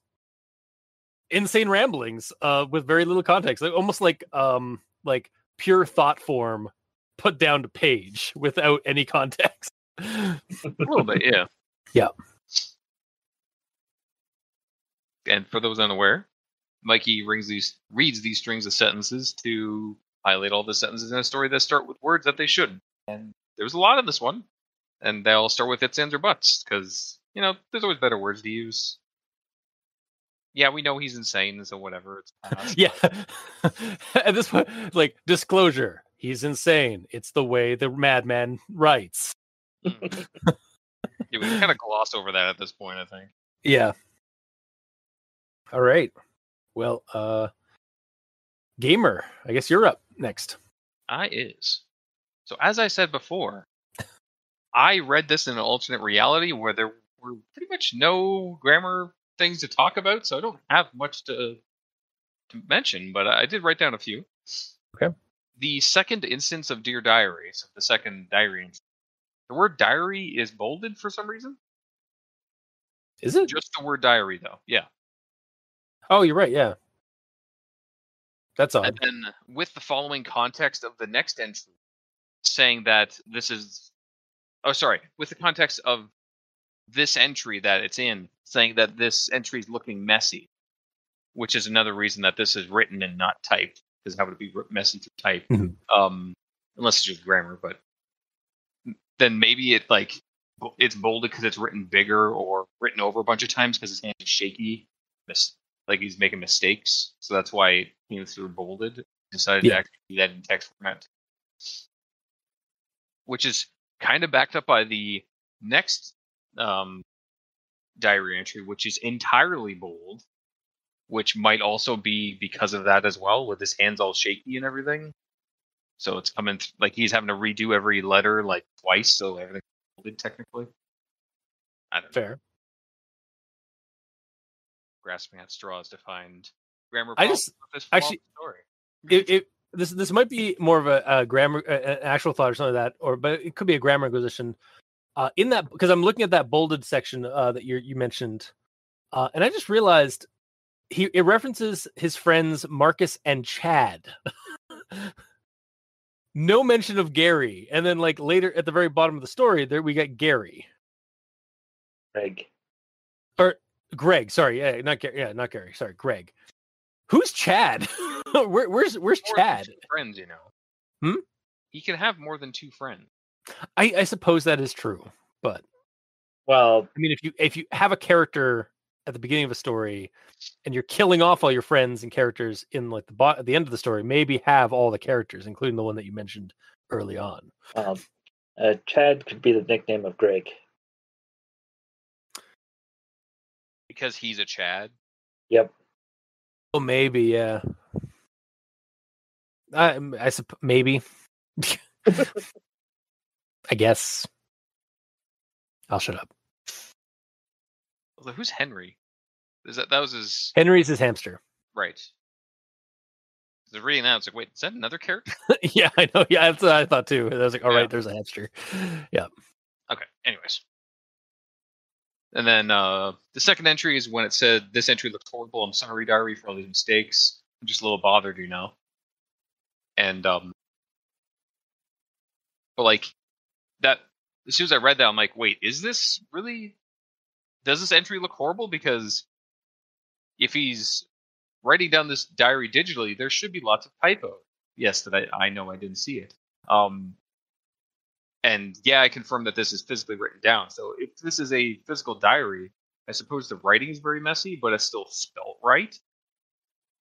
insane ramblings with very little context, almost like pure thought form put down to page without any context. A little bit, yeah. Yeah. And for those unaware, Mikey reads these strings of sentences to highlight all the sentences in a story that start with words that they shouldn't. And there's a lot in this one. And they all start with its, ands, or buts, because, there's always better words to use. Yeah, we know he's insane, so whatever. It's yeah. At this point, disclosure, he's insane. It's the way the madman writes. Yeah, we kind of gloss over that at this point, I think. Yeah. All right. Well, Gamer, I guess you're up next. I is. So as I said before, I read this in an alternate reality where there were pretty much no grammar things to talk about, so I don't have much to mention, but I did write down a few. Okay. The second instance of Dear Diary, so the second diary instance, the word diary is bolded for some reason. Is it? Just the word diary, though. Yeah. Oh, you're right, yeah. That's odd. And then with the following context of the next entry, saying that this is... Oh, sorry. With the context of this entry that it's in, saying that this entry is looking messy, which is another reason that this is written and not typed, because how would it be messy to type? Mm-hmm. Unless it's just grammar, but then maybe it's bolded because it's written bigger or written over a bunch of times because his hand is shaky, like he's making mistakes. So that's why it came through bolded. Decided to actually do that in text format, which is kind of backed up by the next diary entry, which is entirely bold, which might also be because of that as well, with his hands all shaky and everything. So it's coming like he's having to redo every letter like twice, so everything's bolded technically. I don't know. Fair. Grasping at straws to find grammar I problems just with this actually story. This might be more of a grammar, an actual thought or something like that, but it could be a grammar acquisition. In that, because I'm looking at that bolded section that you mentioned, and I just realized it references his friends Marcus and Chad. No mention of Gary, and then like later at the very bottom of the story, there we get Gary. Greg. Sorry, not Gary. Sorry, Greg. Who's Chad? Where's Chad? Friends, you know. He can have more than 2 friends. I suppose that is true, but well, I mean, if you have a character at the beginning of a story and you're killing off all your friends and characters in like at the end of the story, maybe have all the characters, including the one that you mentioned early on. Chad could be the nickname of Greg. Because he's a Chad? Yep. Oh, maybe, yeah. I suppose, maybe. I guess. I'll shut up. Who's Henry? That was his... Henry's his hamster. Right. I was reading that, I was like, wait, is that another character? Yeah, I know. Yeah, that's what I thought too. I was like, all right, there's a hamster. Yeah. Okay, anyways. And then the second entry is when it said, this entry looks horrible. I'm sorry, diary, for all these mistakes. I'm just a little bothered, you know. And, but like, that, as soon as I read that, I'm like, wait, is this really, does this entry look horrible? Because if he's writing down this diary digitally, there should be lots of typos. Yes, that I know I didn't see it. And yeah, I confirm that this is physically written down. So if this is a physical diary, I suppose the writing is very messy, but it's still spelt right.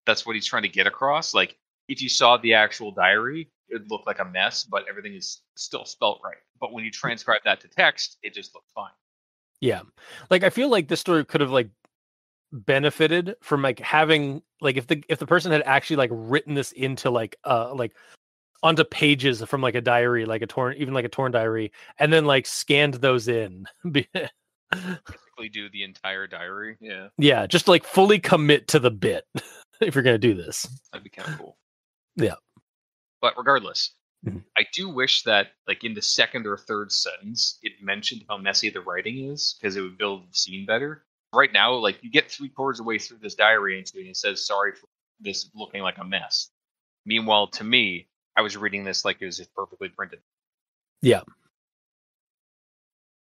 That's what he's trying to get across. Like, if you saw the actual diary, it would look like a mess, but everything is still spelt right. But when you transcribe that to text, it just looks fine. Yeah. Like, I feel like this story could have, like, benefited from, like, having, like, if the person had actually, like, written this into, like onto pages from like a diary, like a torn diary, and then like scanned those in. Basically do the entire diary. Yeah. Yeah, just like fully commit to the bit if you're gonna do this. That'd be kind of cool. Yeah. But regardless, I do wish that like in the second or third sentence it mentioned how messy the writing is, because it would build the scene better. Right now, like you get 3/4 of the way through this diary entry and it says sorry for this looking like a mess. Meanwhile, to me, I was reading this like it was just perfectly printed. Yeah.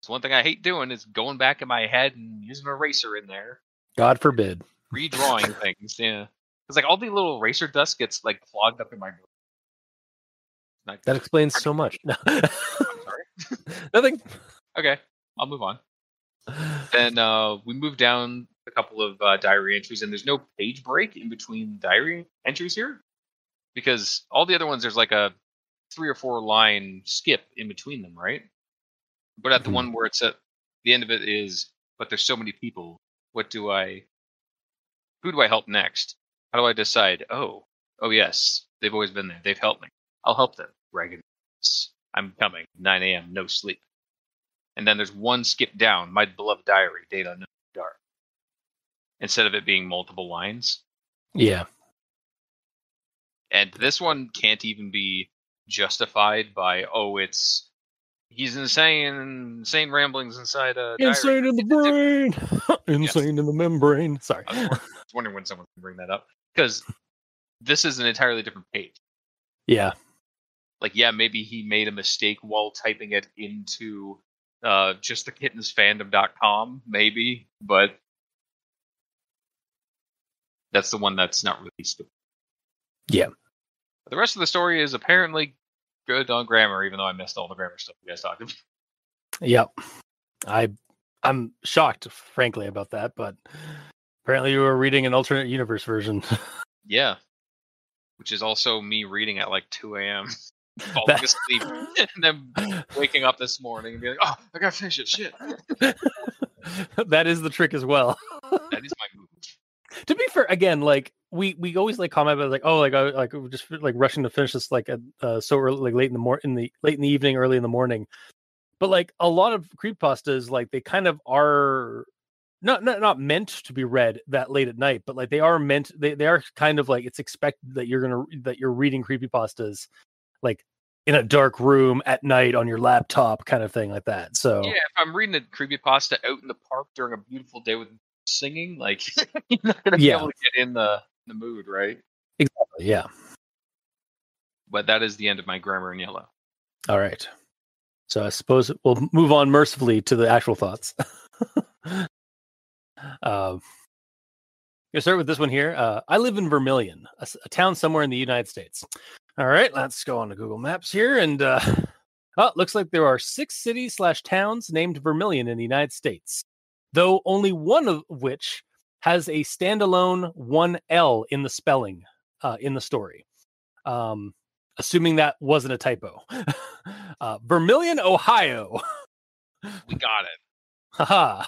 So one thing I hate doing is going back in my head and using an eraser in there. God forbid. Redrawing things, yeah. Because like all the little eraser dust gets like clogged up in my brain. That explains so much. No. I'm sorry. Nothing. Okay, I'll move on. Then we move down a couple of diary entries, and there's no page break in between diary entries here. Because all the other ones, there's like a 3 or 4 line skip in between them, right? But at the one where it's at the end of it is, but there's so many people. Who do I help next? How do I decide? Oh yes, they've always been there. They've helped me. I'll help them. Dragon, I'm coming. 9 a.m. No sleep. And then there's one skip down. My beloved diary. Date unknown, dark. Instead of it being multiple lines. Yeah. And this one can't even be justified by, he's insane ramblings inside a diary. Insane in the brain. Insane in the membrane. Sorry. I was wondering when someone can bring that up. Because this is an entirely different page. Yeah. Like, yeah, maybe he made a mistake while typing it into just the Kittens fandom.com, maybe, but that's the one that's not released. Yeah. The rest of the story is apparently good on grammar, even though I missed all the grammar stuff you guys talked about. Yep. I'm shocked, frankly, about that, but apparently you were reading an alternate universe version. Yeah. Which is also me reading at like 2 a.m. falling That- asleep, and then waking up this morning and being like, "Oh, I gotta finish it." Shit. That is the trick as well. That is my move. To be fair, again, like we always like comment about like, oh, like I like we're just like rushing to finish this like so early, like late in the evening, early in the morning. But like a lot of creepypastas, like they kind of are not meant to be read that late at night, but like they are meant they are kind of like it's expected that you're reading creepypastas like in a dark room at night on your laptop, kind of thing like that. So Yeah, if I'm reading a creepypasta out in the park during a beautiful day with singing, like you're not gonna be able to get in the mood, right? exactly, yeah. But that is the end of my grammar in yellow. All right. So I suppose we'll move on mercifully to the actual thoughts. Gonna start with this one here. I live in Vermilion, a town somewhere in the United States. All right, let's go on to Google Maps here, and looks like there are 6 cities/towns named Vermilion in the United States, though only one of which has a standalone 1L in the spelling in the story. Assuming that wasn't a typo. Vermilion, Ohio. We got it. Haha.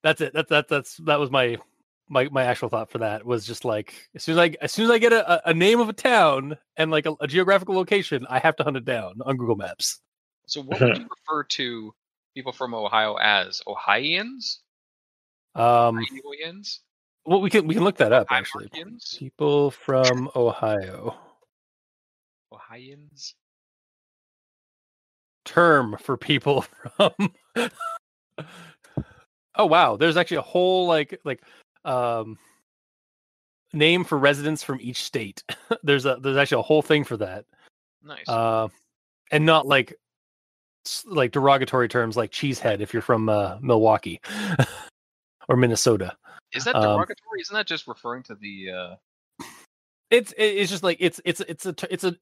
That's it. That was my actual thought for that. Was just like as soon as I get a name of a town and like a geographical location, I have to hunt it down on Google Maps. So what would you refer to people from Ohio as? Ohioans? Ohioans? Well, we can look that up actually. Ohioans? People from Ohio. Ohioans? Term for people from. Oh wow, there's actually a whole name for residents from each state. there's actually a whole thing for that. Nice. And not like derogatory terms like cheesehead if you're from Milwaukee or Minnesota. Is that derogatory? Isn't that just referring to the? It's just like it's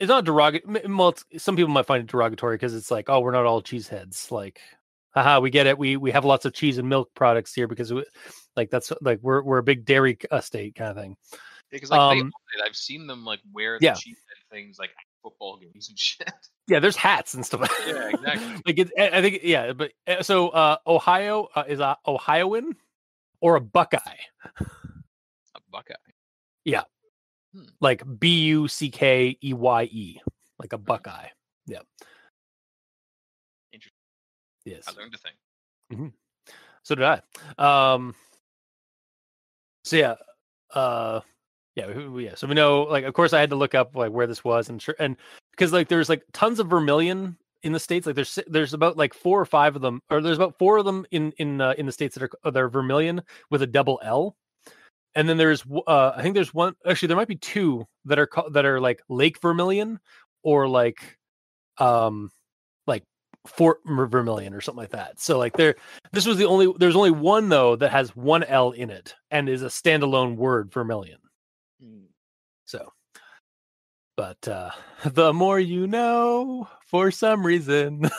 not derogatory. Well, some people might find it derogatory because it's like, oh, we're not all cheeseheads. Like, haha, we get it. We have lots of cheese and milk products here because that's like we're a big dairy state kind of thing. Because like I've seen them like wear the cheesehead things like at football games and shit. Yeah, there's hats and stuff. Yeah, exactly. Like I think but so Ohio is a Ohioan or a Buckeye. A Buckeye. Yeah. Like Buckeye, like a Buckeye. Yeah. Interesting. Yes. I learned a thing. Mm-hmm. So did I. So yeah. Yeah. So we know, like, of course, I had to look up like where this was, and because like there's like tons of Vermilion in the states. Like there's about like 4 or 5 of them, or there's about 4 of them in the states that are Vermilion with a double L. And then there's I think there's one, actually there might be 2 that are like Lake Vermilion or like Fort Vermilion or something like that. So like there's only one though that has 1 L in it and is a standalone word, Vermilion. So, but the more you know, for some reason.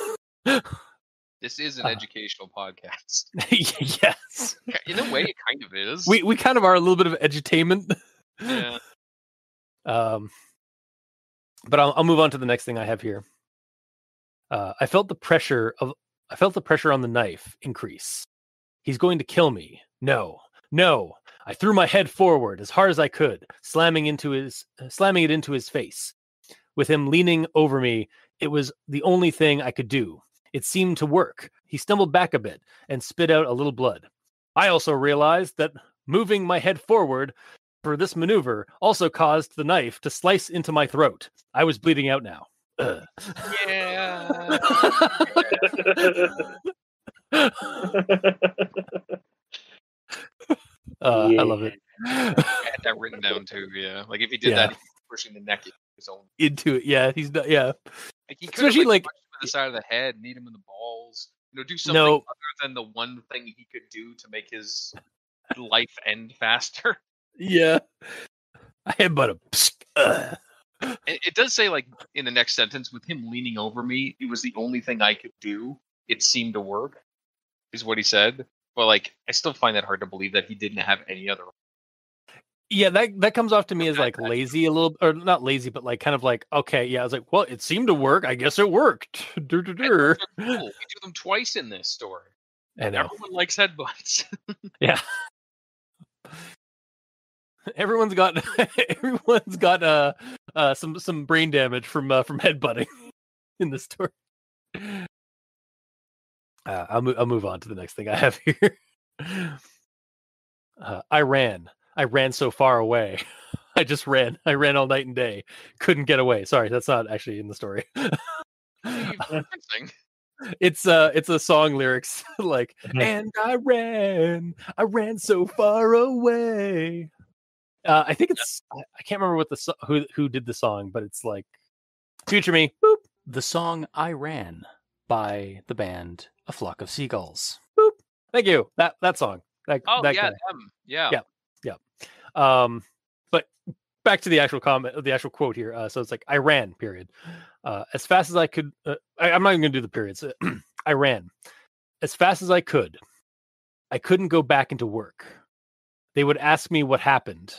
This is an educational podcast. Yes. In a way, it kind of is. We kind of are a little bit of edutainment. Yeah. But I'll move on to the next thing I have here. I felt the pressure on the knife increase. He's going to kill me. No. I threw my head forward as hard as I could, slamming it into his face. With him leaning over me, it was the only thing I could do. It seemed to work. He stumbled back a bit and spit out a little blood. I also realized that moving my head forward for this maneuver also caused the knife to slice into my throat. I was bleeding out now. Ugh. Yeah. I love it. I had that written down too. Yeah, like if he did that, he'd be pushing the neck into it. Yeah, he's not. Yeah, like he could especially like push him in the side of the head, need him in the balls. Do something other than the one thing he could do to make his life end faster. Yeah, I headbutt him. It does say, like, in the next sentence, with him leaning over me, it was the only thing I could do. It seemed to work, is what he said. But, like, I still find that hard to believe that he didn't have any other. Yeah, that comes off to me as like lazy a little, or not lazy, but like kind of like, okay, yeah. I was like, well, it seemed to work. I guess it worked. Cool. We do them twice in this story. I know. Everyone likes headbutts. Yeah. Everyone's got some brain damage from headbutting in this story. I'll move on to the next thing I have here. I ran so far away. I just ran. I ran all night and day. Couldn't get away. Sorry, that's not actually in the story. It's a song lyrics like, and I ran so far away. I think it's I can't remember what who did the song, but it's like Future Me. Boop. The song I Ran by the band A Flock of Seagulls. Boop. Thank you. That song. That yeah, guy. them. Yeah. But back to the actual comment, the actual quote here. So it's like, I ran, period. As fast as I could. I'm not even going to do the periods. I ran as fast as I could. I couldn't go back into work. They would ask me what happened.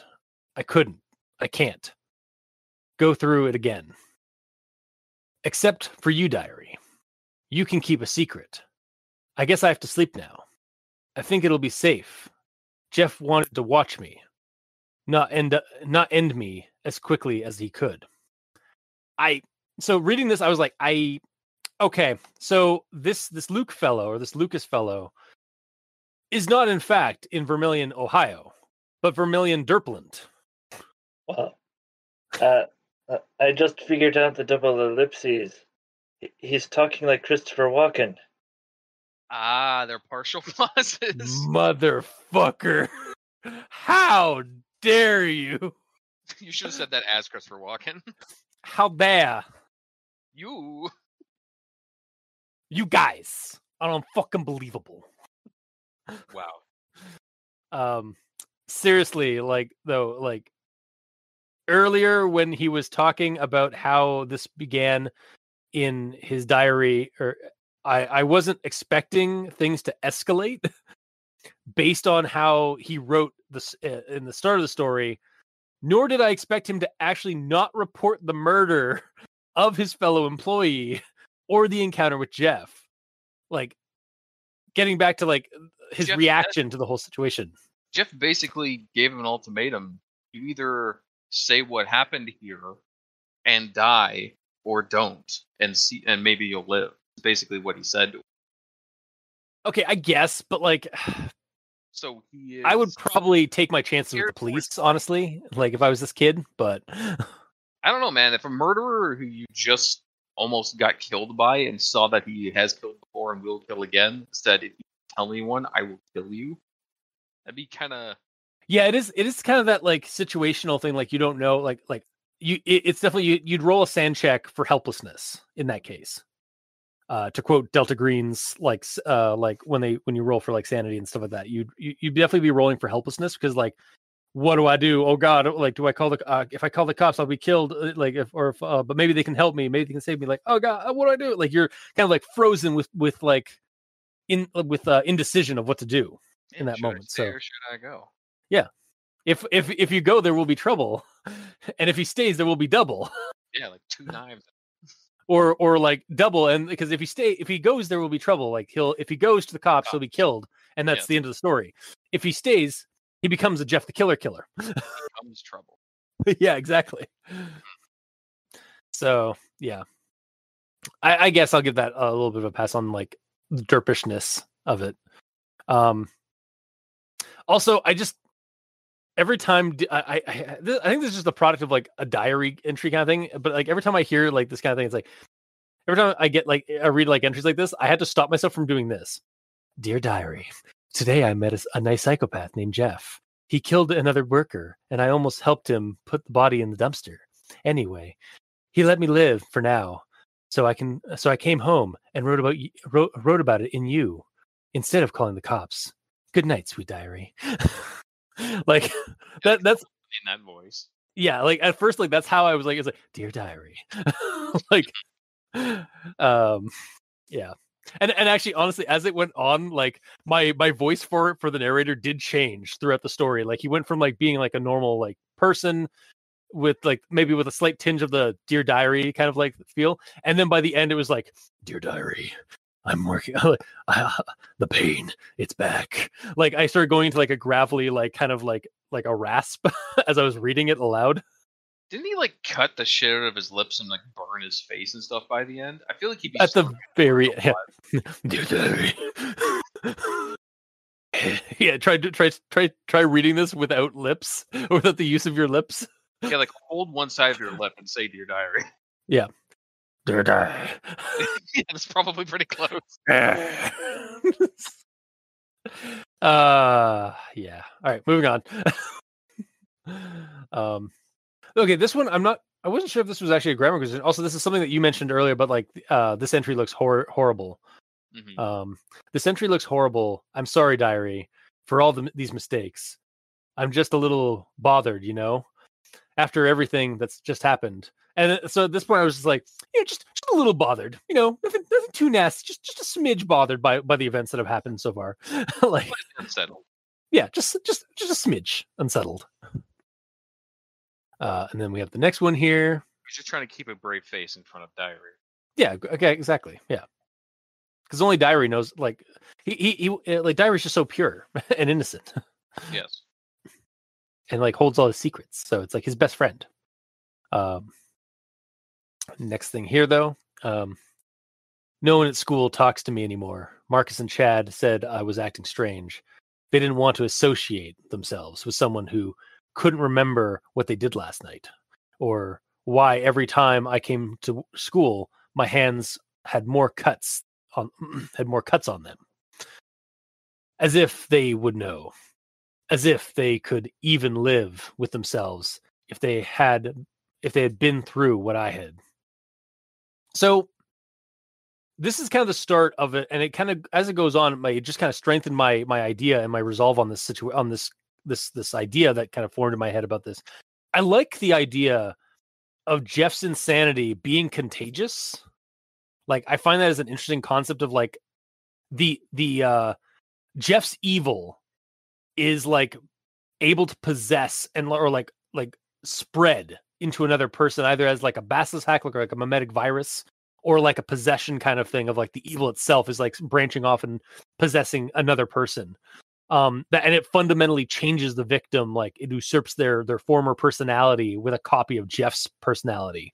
I couldn't. I can't go through it again. Except for you, diary. You can keep a secret. I guess I have to sleep now. I think it'll be safe. Jeff wanted to watch me, not end me as quickly as he could. So reading this, I was like, okay. So this Luke fellow, or this Lucas fellow, is not in fact in Vermilion, Ohio, but Vermilion, Derpland. Well, I just figured out the double ellipses. He's talking like Christopher Walken. Ah, they're partial clauses. Motherfucker. How dare you? You should have said that as Christopher Walken. How dare you guys are unfucking believable. Wow. Seriously, like earlier when he was talking about how this began in his diary, or I wasn't expecting things to escalate based on how he wrote this in the start of the story, nor did I expect him to actually not report the murder of his fellow employee or the encounter with Jeff. Like, getting back to like his reaction to the whole situation. Jeff basically gave him an ultimatum. You either say what happened here and die, or don't, and maybe you'll live. It's basically what he said to him. Okay, I guess, but like, so he is... I would probably take my chances with the police, honestly. Like, if I was this kid, but I don't know, man. If a murderer who you just almost got killed by and saw that he has killed before and will kill again said, "If you tell anyone, I will kill you," that'd be kind of... Yeah, it is kind of that like situational thing. Like, you don't know, like it's definitely you'd roll a sand check for helplessness in that case. To quote Delta Green's, like when you roll for like sanity and stuff like that, you'd definitely be rolling for helplessness, because like, what do I do? Oh God, like, do I call the if I call the cops, I'll be killed. Like, but maybe they can help me. Maybe they can save me. Like, oh God, what do I do? Like, you're kind of like frozen with like indecision of what to do in that moment. So where should I go? Yeah, if you go, there will be trouble, and if he stays, there will be double. Yeah, like 2 knives. Or like double, and because if he goes, there will be trouble. Like, if he goes to the cops, he'll be killed, and that's the end of the story. If he stays, he becomes a Jeff the Killer. Becomes trouble. Yeah, exactly. So yeah, I guess I'll give that a little bit of a pass on like the derpishness of it. Also, every time I think this is just the product of like a diary entry kind of thing. But like every time I hear like this kind of thing, it's like every time I read like entries like this, I had to stop myself from doing this. Dear diary, today I met a nice psychopath named Jeff. He killed another worker, and I almost helped him put the body in the dumpster. Anyway, he let me live for now, so I came home and wrote about it in you instead of calling the cops. Good night, sweet diary. Like that's in that voice. Yeah, like at first, like that's how I was like, it's like, dear diary. Like yeah. And actually, honestly, as it went on, like my voice for the narrator did change throughout the story. Like he went from like being like a normal like person with like maybe with a slight tinge of the dear diary kind of like feel, and then by the end it was like, dear diary, I'm working. The pain, it's back. Like I started going into like a gravelly, like kind of like a rasp as I was reading it aloud. Didn't he like cut the shit out of his lips and like burn his face and stuff by the end? I feel like he'd be At the stuck very in dear diary. Yeah, try reading this without lips or without the use of your lips. Yeah, like hold one side of your lip and say dear diary. Yeah. Dear diary. Yeah, it's probably pretty close. Yeah. All right, moving on. Okay, this one I wasn't sure if this was actually a grammar question. Also, this is something that you mentioned earlier, but like this entry looks horrible. Mm-hmm. This entry looks horrible. I'm sorry, diary, for all these mistakes. I'm just a little bothered, after everything that's just happened. And so at this point, I was just like, just a little bothered, nothing too nasty, just a smidge bothered by the events that have happened so far. Like unsettled. Yeah, just a smidge unsettled. And then we have the next one here. He's just trying to keep a brave face in front of diary. Yeah. Okay. Exactly. Yeah. Because only diary knows. Like he like diary's just so pure and innocent. Yes. And like holds all his secrets, so it's like his best friend. Next thing here, though, no one at school talks to me anymore. Marcus and Chad said I was acting strange. They didn't want to associate themselves with someone who couldn't remember what they did last night, or why every time I came to school, my hands had more cuts on them. As if they would know. As if they could even live with themselves if they had been through what I had. So this is kind of the start of it, and it kind of, as it goes on, it just kind of strengthened my idea and my resolve on this this idea that kind of formed in my head about this. I like the idea of Jeff's insanity being contagious. Like I find that as an interesting concept of like the Jeff's evil is like able to possess or like spread into another person, either as like a bacillus hack, or like a mimetic virus, or like a possession kind of thing of like the evil itself is like branching off and possessing another person. And it fundamentally changes the victim, like it usurps their former personality with a copy of Jeff's personality.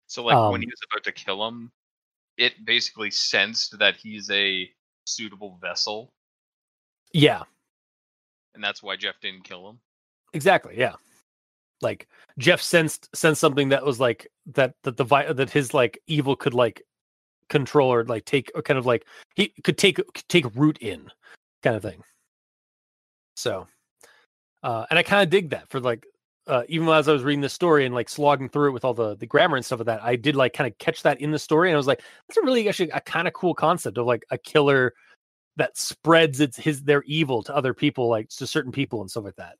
So like when he was about to kill him, it basically sensed that he's a suitable vessel. Yeah. And that's why Jeff didn't kill him. Exactly. Yeah. Like Jeff sensed something that was like that his like evil could like control or like take, or kind of like he could take root in, kind of thing. So, and I kind of dig that for like, even as I was reading this story and like slogging through it with all the grammar and stuff of that, I did like kind of catch that in the story, and I was like, that's a really actually a kind of cool concept of like a killer that spreads their evil to other people, like to certain people and stuff like that.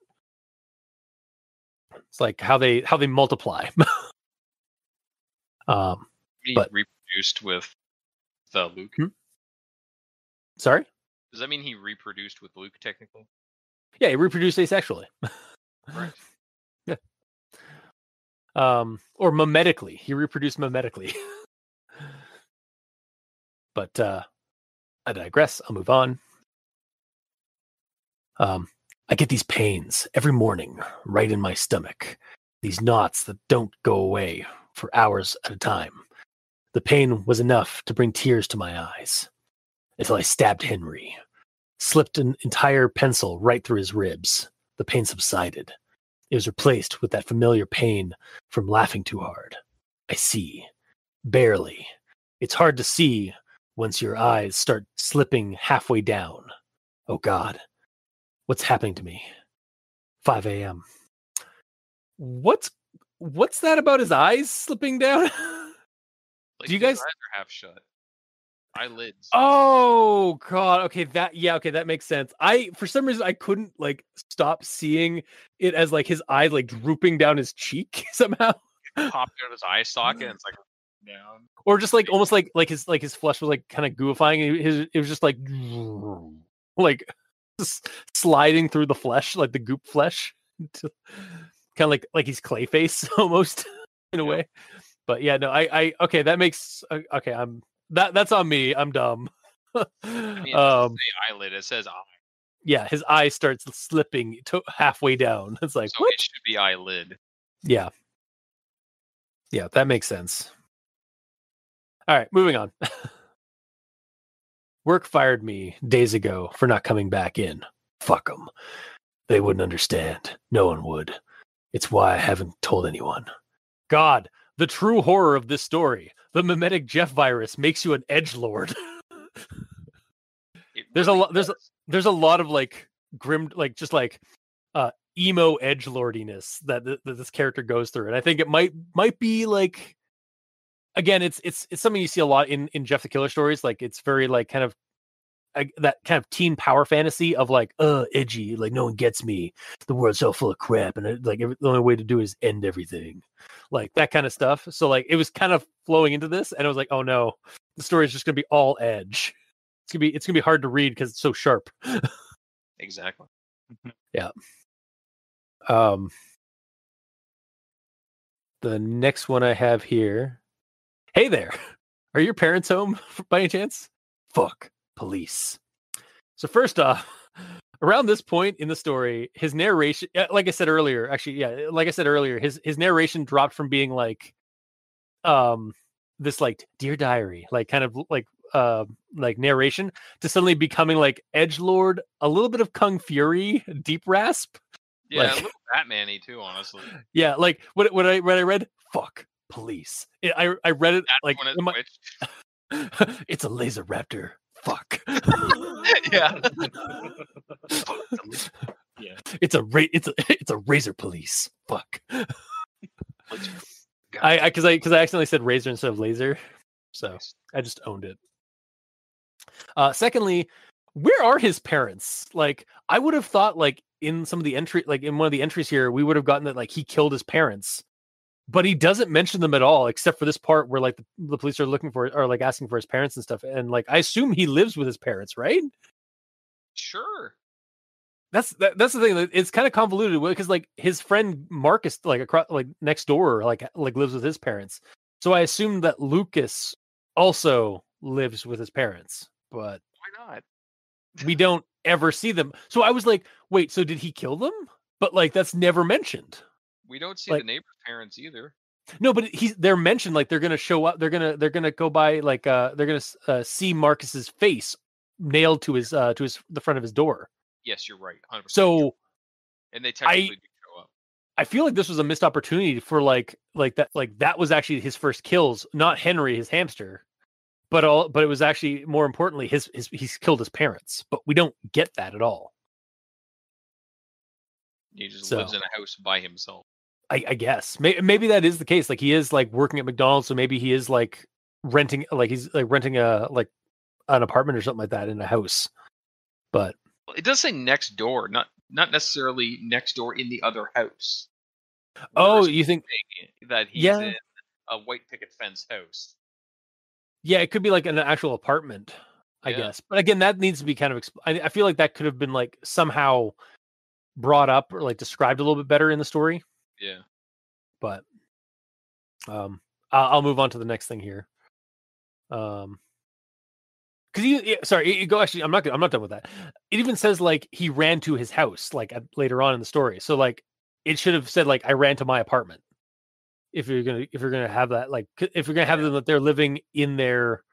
It's like how they multiply. He but reproduced with Luke. Sorry? Does that mean he reproduced with Luke technically? Yeah, he reproduced asexually. Right. Yeah. Or mimetically. He reproduced mimetically. But I digress. I'll move on. I get these pains every morning right in my stomach. These knots that don't go away for hours at a time. The pain was enough to bring tears to my eyes. Until I stabbed Henry. Slipped an entire pencil right through his ribs. The pain subsided. It was replaced with that familiar pain from laughing too hard. I see. Barely. It's hard to see once your eyes start slipping halfway down. Oh God. What's happening to me? 5 a.m. What's that about his eyes slipping down? Like Do you guys his eyes are half shut? Eyelids. Oh god. Okay, that makes sense. For some reason I couldn't like stop seeing it as like his eye like drooping down his cheek somehow. Popped out of his eye socket and it's like down. Or just like almost like his flesh was like kind of goofying. It was just like just sliding through the flesh, like the goop flesh. Kind of like he's Clayface almost in a way. But yeah, no, I okay, that makes okay, that's on me. I'm dumb. I mean, it doesn't say eyelid, it says eye. Yeah, his eye starts slipping halfway down. It's like, so what? it should be eyelid. Yeah. Yeah, that makes sense. All right, moving on. Work fired me days ago for not coming back in. Fuck them. They wouldn't understand. No one would. It's why I haven't told anyone. God, the true horror of this story. The mimetic Jeff virus makes you an edgelord. There's a lot of like grim, like just like emo edgelordiness that this character goes through, and I think it might be like, again, it's something you see a lot in Jeff the Killer stories. Like it's very like kind of that kind of teen power fantasy of like edgy, like no one gets me, the world's so full of crap, and the only way to do is end everything, like that kind of stuff. So like it was kind of flowing into this, and I was like, oh no, the story is just gonna be all edge. It's gonna be hard to read because it's so sharp. Exactly. Yeah. The next one I have here. Hey there. Are your parents home by any chance? Fuck police. So first off, around this point in the story, his narration, like I said earlier, his narration dropped from being like this like Dear Diary, like kind of like narration, to suddenly becoming like edgelord, a little bit of Kung Fury, deep rasp. Yeah, like, a little Batman-y too, honestly. Yeah, like when I read fuck police, I read it That's like it's a laser raptor. Fuck. Yeah. Yeah. It's a razor police. Fuck. I because I accidentally said razor instead of laser, so I just owned it. Secondly, where are his parents? Like, I would have thought like in some of the entry, like in one of the entries here, we would have gotten that like he killed his parents, but he doesn't mention them at all, except for this part where like the police are looking for, or like asking for his parents and stuff. And like, I assume he lives with his parents, right? Sure. That's the thing. It's kind of convoluted because like his friend Marcus, like across, like next door, like lives with his parents. So I assume that Lucas also lives with his parents, but why not? We don't ever see them. So I was like, wait, so did he kill them? But like that's never mentioned. We don't see like, the neighbor's parents either. No, but they're mentioned, like they're gonna show up. They're gonna go by, like they're gonna see Marcus's face nailed to the front of his door. Yes, you're right. 100%. So, and they technically do show up. I feel like this was a missed opportunity for like that was actually his first kills, not Henry, his hamster, but it was actually more importantly he's killed his parents, but we don't get that at all. He just lives in a house by himself. I guess maybe that is the case. Like he is like working at McDonald's, so maybe he is like renting, like he's like renting a like an apartment or something like that in a house. But it does say next door, not necessarily next door in the other house. Oh, you think that he's in a white picket fence house? Yeah, it could be like an actual apartment, I guess. But again, that needs to be kind of I feel like that could have been like somehow brought up or like described a little bit better in the story. Yeah. But I'll move on to the next thing here. Because go. Actually, I'm not done with that. It even says like he ran to his house like later on in the story. So like it should have said like I ran to my apartment. If you're gonna have that, like if you're gonna have them that they're living in they're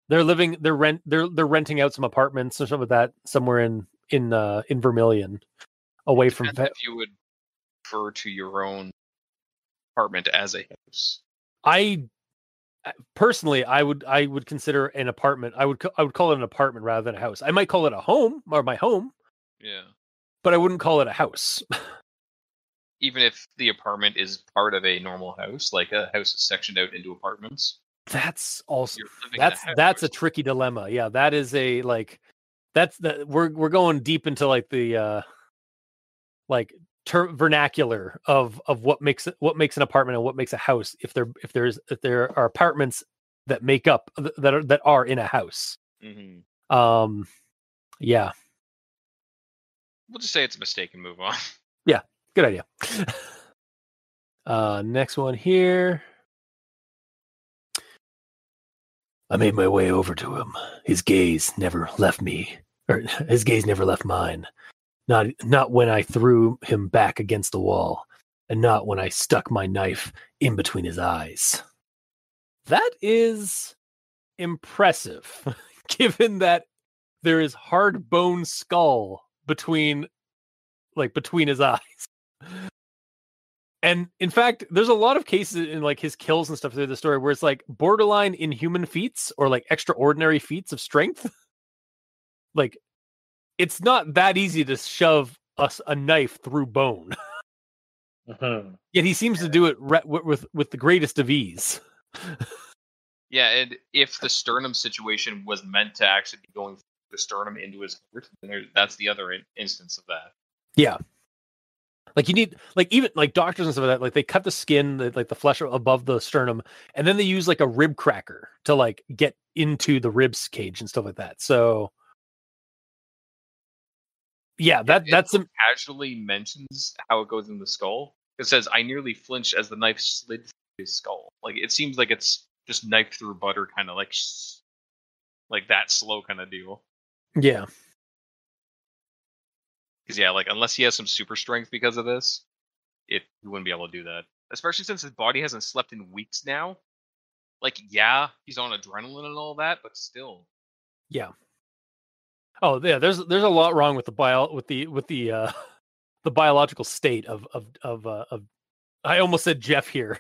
renting out some apartments or something like that somewhere in Vermilion, away from. If you would refer to your own apartment as a house. Personally, I would consider an apartment. I would call it an apartment rather than a house. I might call it a home or my home. Yeah. But I wouldn't call it a house. Even if the apartment is part of a normal house, like a house is sectioned out into apartments. That's also You're living in a that's a house. tricky dilemma. Yeah, that is a like we're going deep into like the like vernacular of what makes an apartment and what makes a house if there are apartments that make up that are in a house. Mm-hmm. Yeah. We'll just say it's a mistake and move on. Yeah, good idea. Next one here. I made my way over to him. His gaze never left me, or his gaze never left mine. Not when I threw him back against the wall, and not when I stuck my knife in between his eyes. That is impressive, given that there is hard bone skull between his eyes. And in fact, there's a lot of cases in like his kills and stuff through the story where it's like borderline inhuman feats or like extraordinary feats of strength. Like, it's not that easy to shove a knife through bone. Mhm. Yet he seems to do it with the greatest of ease. Yeah, and if the sternum situation was meant to actually be going the sternum into his heart, then that's the other instance of that. Yeah. Like you need, like even like doctors and stuff like that, like they cut the skin, like the flesh above the sternum, and then they use like a rib cracker to like get into the ribs cage and stuff like that. So yeah, that's casually mentions how it goes in the skull. It says, "I nearly flinched as the knife slid through his skull." Like it seems like it's just knife through butter, kind of like that slow kind of deal. yeah. Because yeah, like unless he has some super strength because of this, he wouldn't be able to do that. Especially since his body hasn't slept in weeks now. Like yeah, he's on adrenaline and all that, but still. Yeah. Oh yeah, there's a lot wrong with the biological state of I almost said Jeff here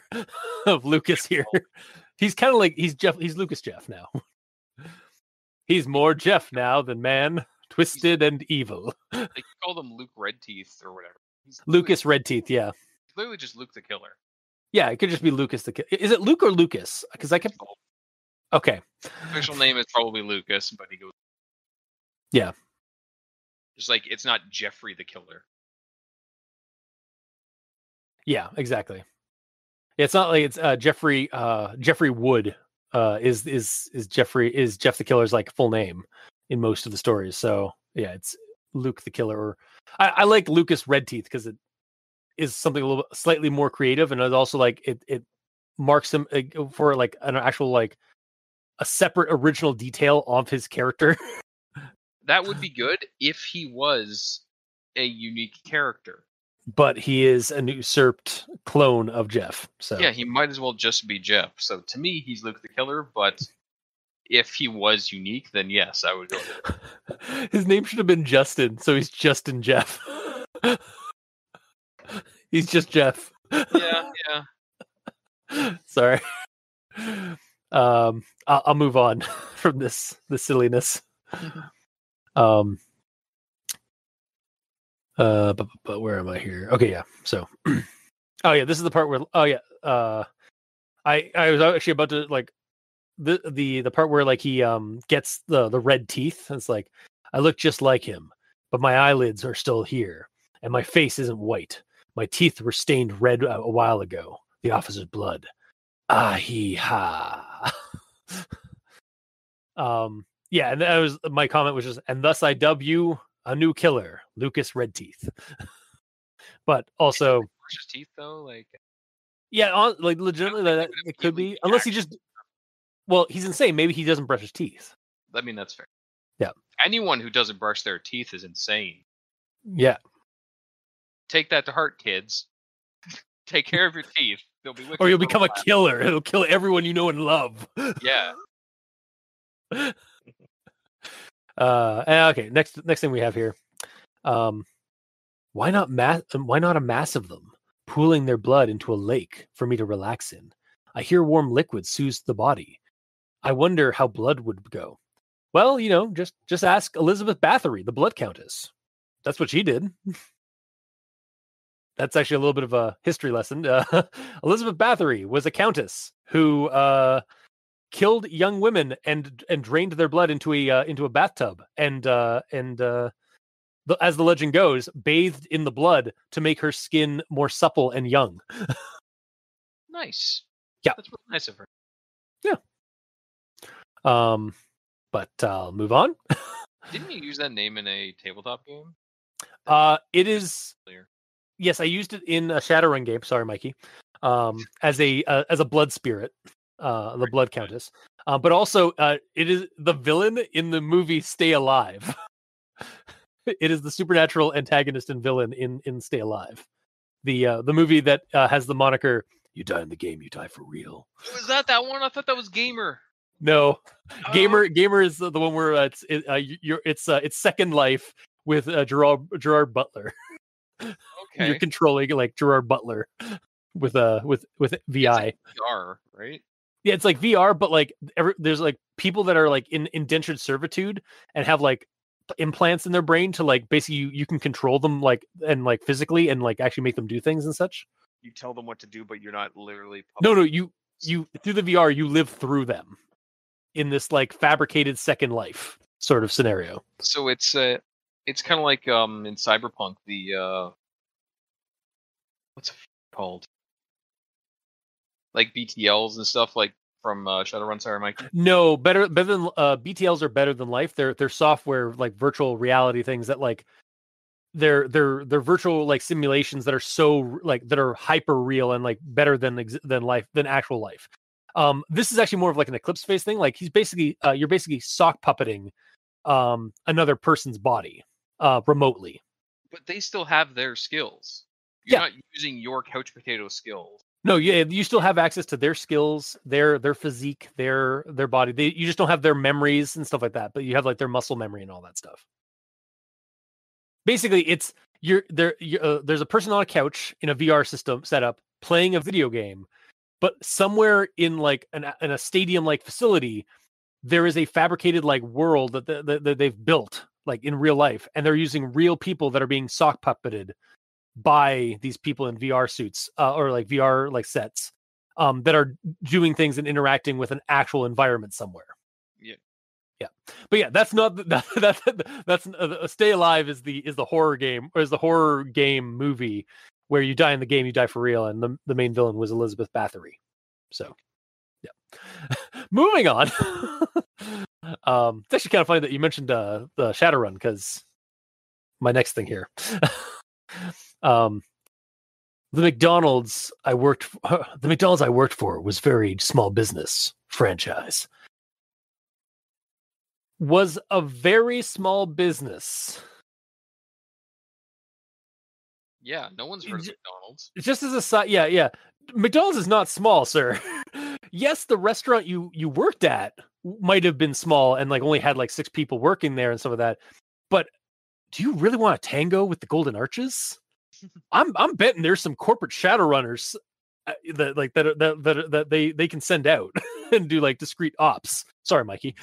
of Lucas here. He's kind of like he's Lucas Jeff now. He's more Jeff now than man, twisted and evil. They call him Luke Red Teeth or whatever. Lucas Red Teeth, yeah. He's literally just Luke the Killer. Yeah, it could just be Lucas the Killer. Is it Luke or Lucas? Because I kept. Okay. Official name is probably Lucas, but he goes. Yeah. Just like it's not Jeffrey the Killer. Yeah, exactly. It's not like it's Jeffrey Wood is Jeff the Killer's like full name in most of the stories. So yeah, it's Luke the Killer. Or I like Lucas Red Teeth because it is something a little bit slightly more creative, and it's also like it marks him for like an actual like a separate original detail of his character. That would be good if he was a unique character. But he is an usurped clone of Jeff. So yeah, he might as well just be Jeff. So to me, he's Luke the Killer. But if he was unique, then yes, I would go there. His name should have been Justin, so he's Justin Jeff. He's just Jeff. Yeah. Sorry. I'll move on from this silliness. But where am I here? Okay, yeah. So, oh yeah, this is the part where I was actually about to like the part where like he gets the red teeth. It's like I look just like him, but my eyelids are still here, and my face isn't white. My teeth were stained red a while ago. The officer's blood. Ah hee ha. Yeah, and that was my comment was just, and thus I dub you a new killer, Lucas Red Teeth. But also, brush his teeth though, like yeah, like legitimately, that it could be unless he just. Well, he's insane. Maybe he doesn't brush his teeth. I mean, that's fair. Yeah. Anyone who doesn't brush their teeth is insane. Yeah. Take that to heart, kids. Take care of your teeth. They'll be with or you you'll for a become a while. killer. It'll kill everyone you know and love. Yeah. Okay. Next thing we have here. Why not a mass of them pooling their blood into a lake for me to relax in? I hear warm liquid soothes the body. I wonder how blood would go. Well, just ask Elizabeth Bathory, the Blood Countess. That's what she did. That's actually a little bit of a history lesson. Elizabeth Bathory was a countess who killed young women and drained their blood into a bathtub, and as the legend goes, bathed in the blood to make her skin more supple and young. Nice. Yeah. That's really nice of her. But I'll move on. Didn't you use that name in a tabletop game? It is. Yes, I used it in a Shadowrun game. Sorry, Mikey. As a blood spirit, the Blood Countess. But also, it is the villain in the movie Stay Alive. It is the supernatural antagonist and villain in Stay Alive, the movie that has the moniker "You die in the game, you die for real." Was that one? I thought that was Gamer. No, Gamer is the one where it's Second Life with Gerard Butler. Okay, You're controlling like Gerard Butler with VI. It's like VR, right? Yeah, it's like VR, but like there's like people that are like in indentured servitude and have like implants in their brain to like basically you can control them like and like physically and like actually make them do things and such. You tell them what to do, but you're not literally. No, you through the VR you live through them in this like fabricated Second Life sort of scenario. So it's kind of like in Cyberpunk the what's it called, like BTLs and stuff like from Shadowrun. Sorry, Mike. No, better than BTLs are better than life. They're software like virtual reality things that like they're virtual like simulations that are so like that are hyper real and like better than actual life. This is actually more of like an Eclipse Phase thing. Like he's basically you're basically sock puppeting another person's body remotely. But they still have their skills. You're Yeah. not using your couch potato skills. No, yeah, you still have access to their skills, their physique, their body. You just don't have their memories and stuff like that, but you have like their muscle memory and all that stuff. Basically, it's there's a person on a couch in a VR system setup playing a video game, but somewhere in like in a stadium like facility, there is a fabricated like world that they've built like in real life, and they're using real people that are being sock puppeted by these people in VR suits or like VR like sets that are doing things and interacting with an actual environment somewhere. Yeah, but yeah, that's not that's Stay Alive is the horror game, or is the horror game movie where you die in the game, you die for real, and the main villain was Elizabeth Bathory. So yeah, moving on. It's actually kind of funny that you mentioned the Shadowrun, because my next thing here. The McDonald's I worked for was very small business franchise. Was a very small business. Yeah, no one's heard of McDonald's. Just as a side, yeah. McDonald's is not small, sir. Yes, the restaurant you worked at might have been small and like only had like 6 people working there and some of that. But do you really want to tango with the Golden Arches? I'm betting there's some corporate Shadowrunners that they can send out and do like discrete ops. Sorry, Mikey.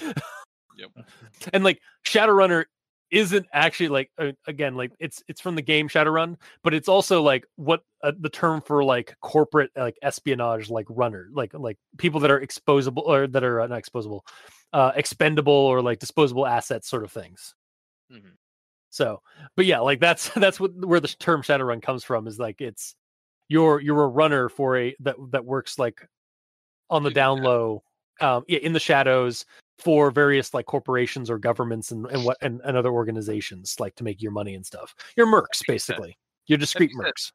Yep. And like Shadowrunner isn't actually like again like it's from the game Shadowrun, but it's also like what the term for like corporate like espionage like runner like people that are exposable or that are not exposable, expendable or like disposable assets sort of things. Mm-hmm. So, but yeah, like that's where the term Shadowrun comes from, is like it's you're a runner for that works like on the down low, in the shadows for various like corporations or governments and other organizations like to make your money and stuff. You're mercs basically. You're discreet mercs.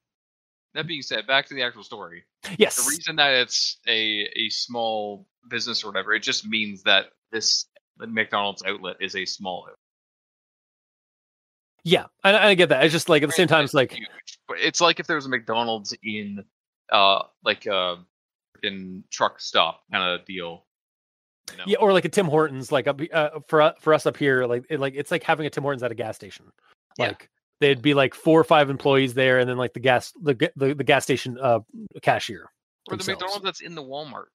That being said, back to the actual story. Yes. The reason that it's a small business or whatever, it just means that the McDonald's outlet is a small outlet. Yeah, I get that. It's just like at the same time, it's like huge. It's like if there was a McDonald's in like a freaking truck stop kind of deal. You know? Yeah, or like a Tim Hortons, like for us up here, like it's like having a Tim Hortons at a gas station. Like there'd be like 4 or 5 employees there, and then like the gas station cashier. Or the McDonald's that's in the Walmart.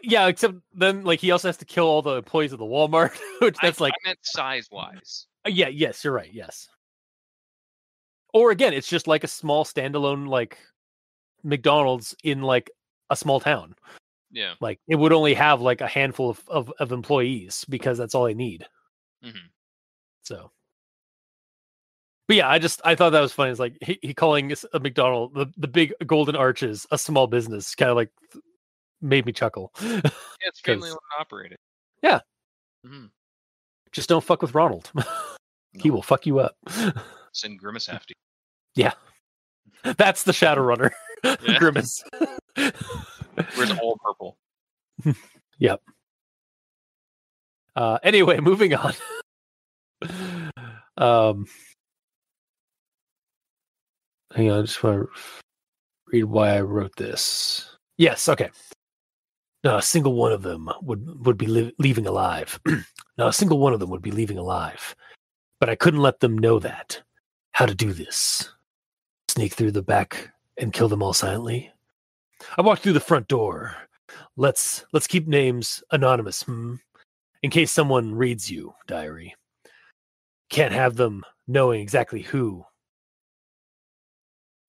Yeah, except then like he also has to kill all the employees of the Walmart, which that's like I meant size wise. Yeah, yes, you're right. Yes. Or again, it's just like a small standalone like McDonald's in like a small town. Yeah. Like it would only have like a handful of employees because that's all they need. Mm-hmm. So, but yeah, I thought that was funny. It's like he calling a McDonald's the big golden arches a small business, kind of like made me chuckle. Yeah, it's family owned and operated. Yeah. Mm-hmm. Just don't fuck with Ronald. He will fuck you up. Send Grimace after you. Yeah. That's the Shadowrunner. Yeah. Grimace. Where's all purple? Yep. Anyway, moving on. Hang on, I just want to read why I wrote this. Yes, okay. Not a single one of them would be leaving alive. Not a single one of them would be leaving alive. But I couldn't let them know that. How to do this. Sneak through the back and kill them all silently. I walked through the front door. Let's keep names anonymous, in case someone reads you, diary. Can't have them knowing exactly who.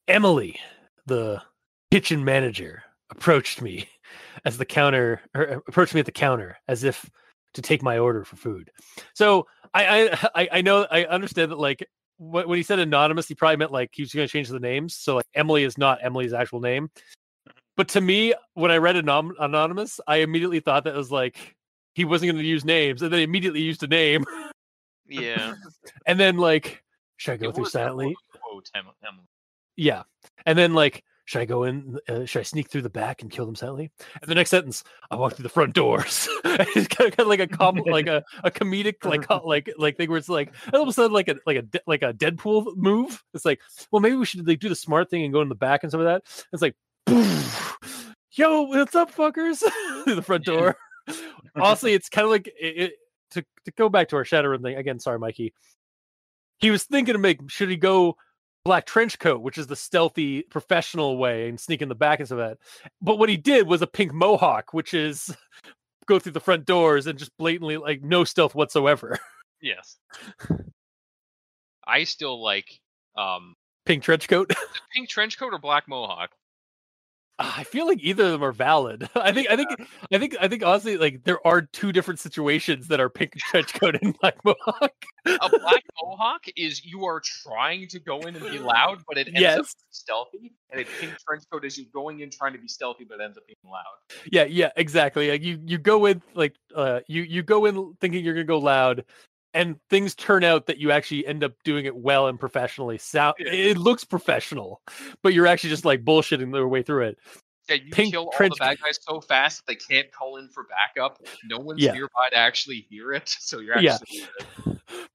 Emily, the kitchen manager, approached me at the counter as if to take my order for food. So I know, I understand that like when he said anonymous, he probably meant like he was going to change the names. So like Emily is not Emily's actual name. But to me, when I read anonymous, I immediately thought that it was like he wasn't going to use names, and then immediately used a name. Yeah. And then like, should I go through silently? Quote, Emily. Yeah. And then like, should I go in? Should I sneak through the back and kill them silently? And the next sentence, I walk through the front doors. It's kind of like a comedic like thing where it's like all of a sudden like a Deadpool move. It's like, well, maybe we should like do the smart thing and go in the back and some of that. It's like, yo, what's up, fuckers? Through the front door. Honestly, it's kind of like to go back to our Shadowrun thing again. Sorry, Mikey. He was thinking should he go black trench coat, which is the stealthy professional way, and sneak in the back and stuff like that. But what he did was a pink mohawk, which is go through the front doors and just blatantly like no stealth whatsoever. Yes. I still like pink trench coat. Pink trench coat or black mohawk? I feel like either of them are valid. I think honestly, like there are two different situations that are pink trench coat and black mohawk. A black mohawk is you are trying to go in and be loud, but it ends up being stealthy. And a pink trench coat is you going in trying to be stealthy, but ends up being loud. Yeah, exactly. Like you go in like you go in thinking you're gonna go loud, and things turn out that you actually end up doing it well and professionally. It looks professional, but you're actually just like bullshitting their way through it. Yeah, you kill all the bad guys so fast that they can't call in for backup. No one's nearby to actually hear it, so you're actually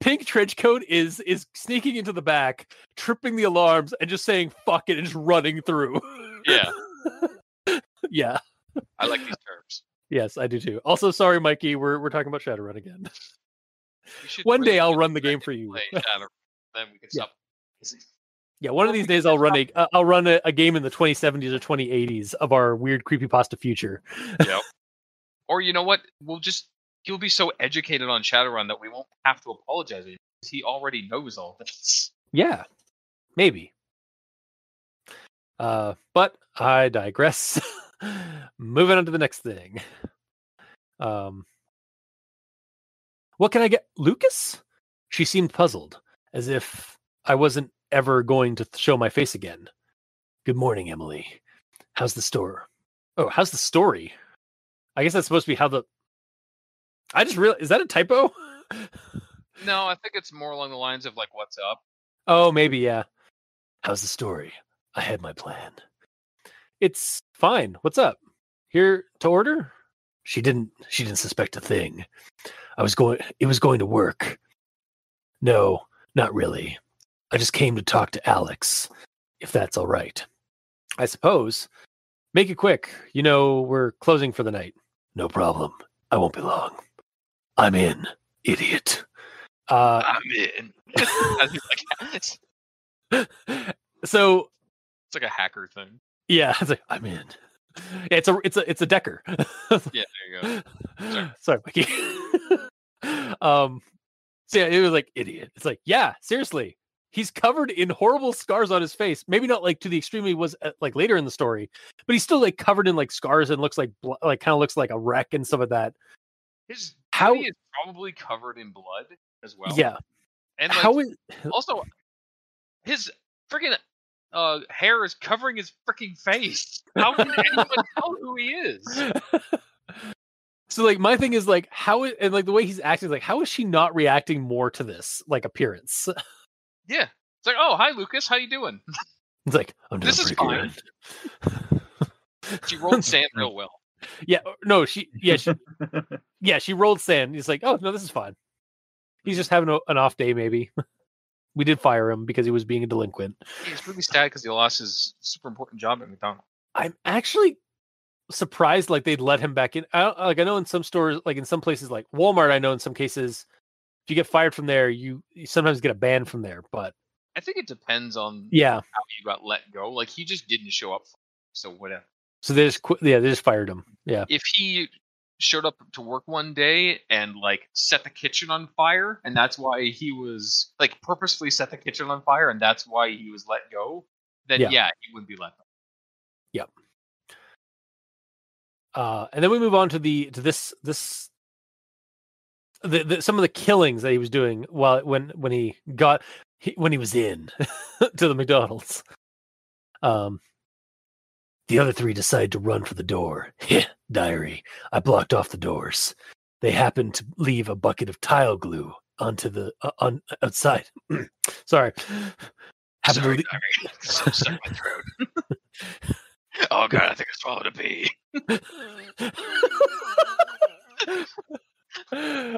Pink trench coat is sneaking into the back, tripping the alarms, and just saying "fuck it" and just running through. Yeah, yeah. I like these terms. Yes, I do too. Also, sorry, Mikey, we're talking about Shadowrun again. One day I'll run the game for you. Then we can stop. Yeah, one of these days I'll run a game in the 2070s or 2080s of our weird creepypasta future. Yeah. Or you know what? He'll be so educated on Shadowrun that we won't have to apologize because he already knows all this. Yeah. Maybe. But I digress. Moving on to the next thing. What can I get? Lucas? She seemed puzzled, as if I wasn't ever going to show my face again. Good morning, Emily. How's the store? Oh, how's the story? I guess that's supposed to be how the... I just realized... Is that a typo? No, I think it's more along the lines of like, what's up? Oh, maybe, yeah. How's the story? I had my plan. It's fine. What's up? Here to order? She didn't suspect a thing. It was going to work. No, not really. I just came to talk to Alex, if that's all right. I suppose. Make it quick. You know, we're closing for the night. No problem. I won't be long. I'm in, idiot. I'm in. So it's like a hacker thing. Yeah, it's like I'm in. It's a decker. Yeah, there you go. Sorry, Mickey. So yeah, it was like idiot. It's like, yeah, seriously. he's covered in horrible scars on his face. Maybe not like to the extreme he was like later in the story, but he's still like covered in like scars and looks like kind of looks like a wreck and stuff like that. His How- body is probably covered in blood as well. Yeah. And like, How is also his freaking hair is covering his freaking face. How can anyone tell who he is? So like my thing is like and like the way he's acting, like how is she not reacting more to this like appearance? Yeah. It's like, oh, hi Lucas, how you doing? It's like I'm doing This is pretty good. She rolled sand real well. Yeah, no, she rolled sand. He's like, oh no, this is fine. He's just having an off day, maybe. We did fire him because he was being a delinquent. He's really sad because he lost his super important job at McDonald's. I'm actually surprised like they'd let him back in. I know in some stores, like in some places like Walmart, I know in some cases if you get fired from there, you sometimes get a ban from there. But I think it depends on yeah, how you got let go. Like he just didn't show up, so whatever. so they just they just fired him. Yeah, If he showed up to work one day and like set the kitchen on fire, and that's why he was like purposefully set the kitchen on fire, and that's why he was let go, then Yeah. he wouldn't be let go. Yep. And then we move on to some of the killings that he was doing when he was in to the McDonald's. The other three decided to run for the door. Diary. I blocked off the doors. They happened to leave a bucket of tile glue onto the outside. Sorry. Sorry, Diary. So stuck in my throat. Oh god, I think I swallowed a pea.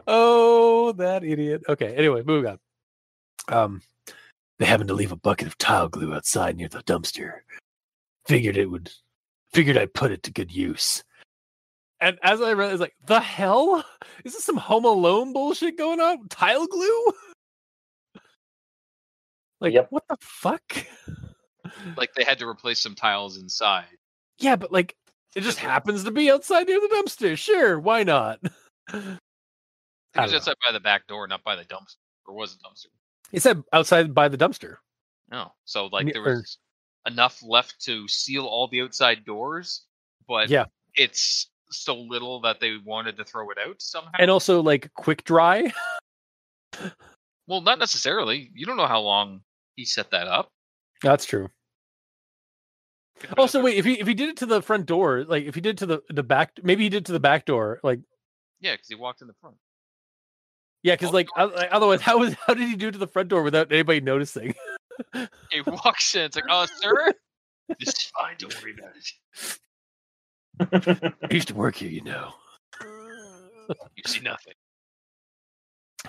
Oh, that idiot. Okay, anyway, moving on. They happened to leave a bucket of tile glue outside near the dumpster. Figured I'd put it to good use. And as I read, it's like, the hell? Is this some Home Alone bullshit going on? Tile glue? Like, Yep. What the fuck? Like they had to replace some tiles inside. Yeah, but like, it just happens to be outside near the dumpster. Sure, why not? It I was don't outside by the back door, not by the dumpster. Or was it dumpster? It said outside by the dumpster. No. So like there Or- was enough left to seal all the outside doors, but Yeah. it's so little that they wanted to throw it out somehow. And also like quick dry. Well, not necessarily. You don't know how long he set that up. That's true. Also, wait, if he did it to the front door, like if he did to the back, maybe he did to the back door, like Yeah, because he walked in the front. yeah, because like otherwise, how did he do it to the front door without anybody noticing? He walks in. It's like, oh, sir, this is fine. Don't worry about it. I used to work here, you know. You see nothing.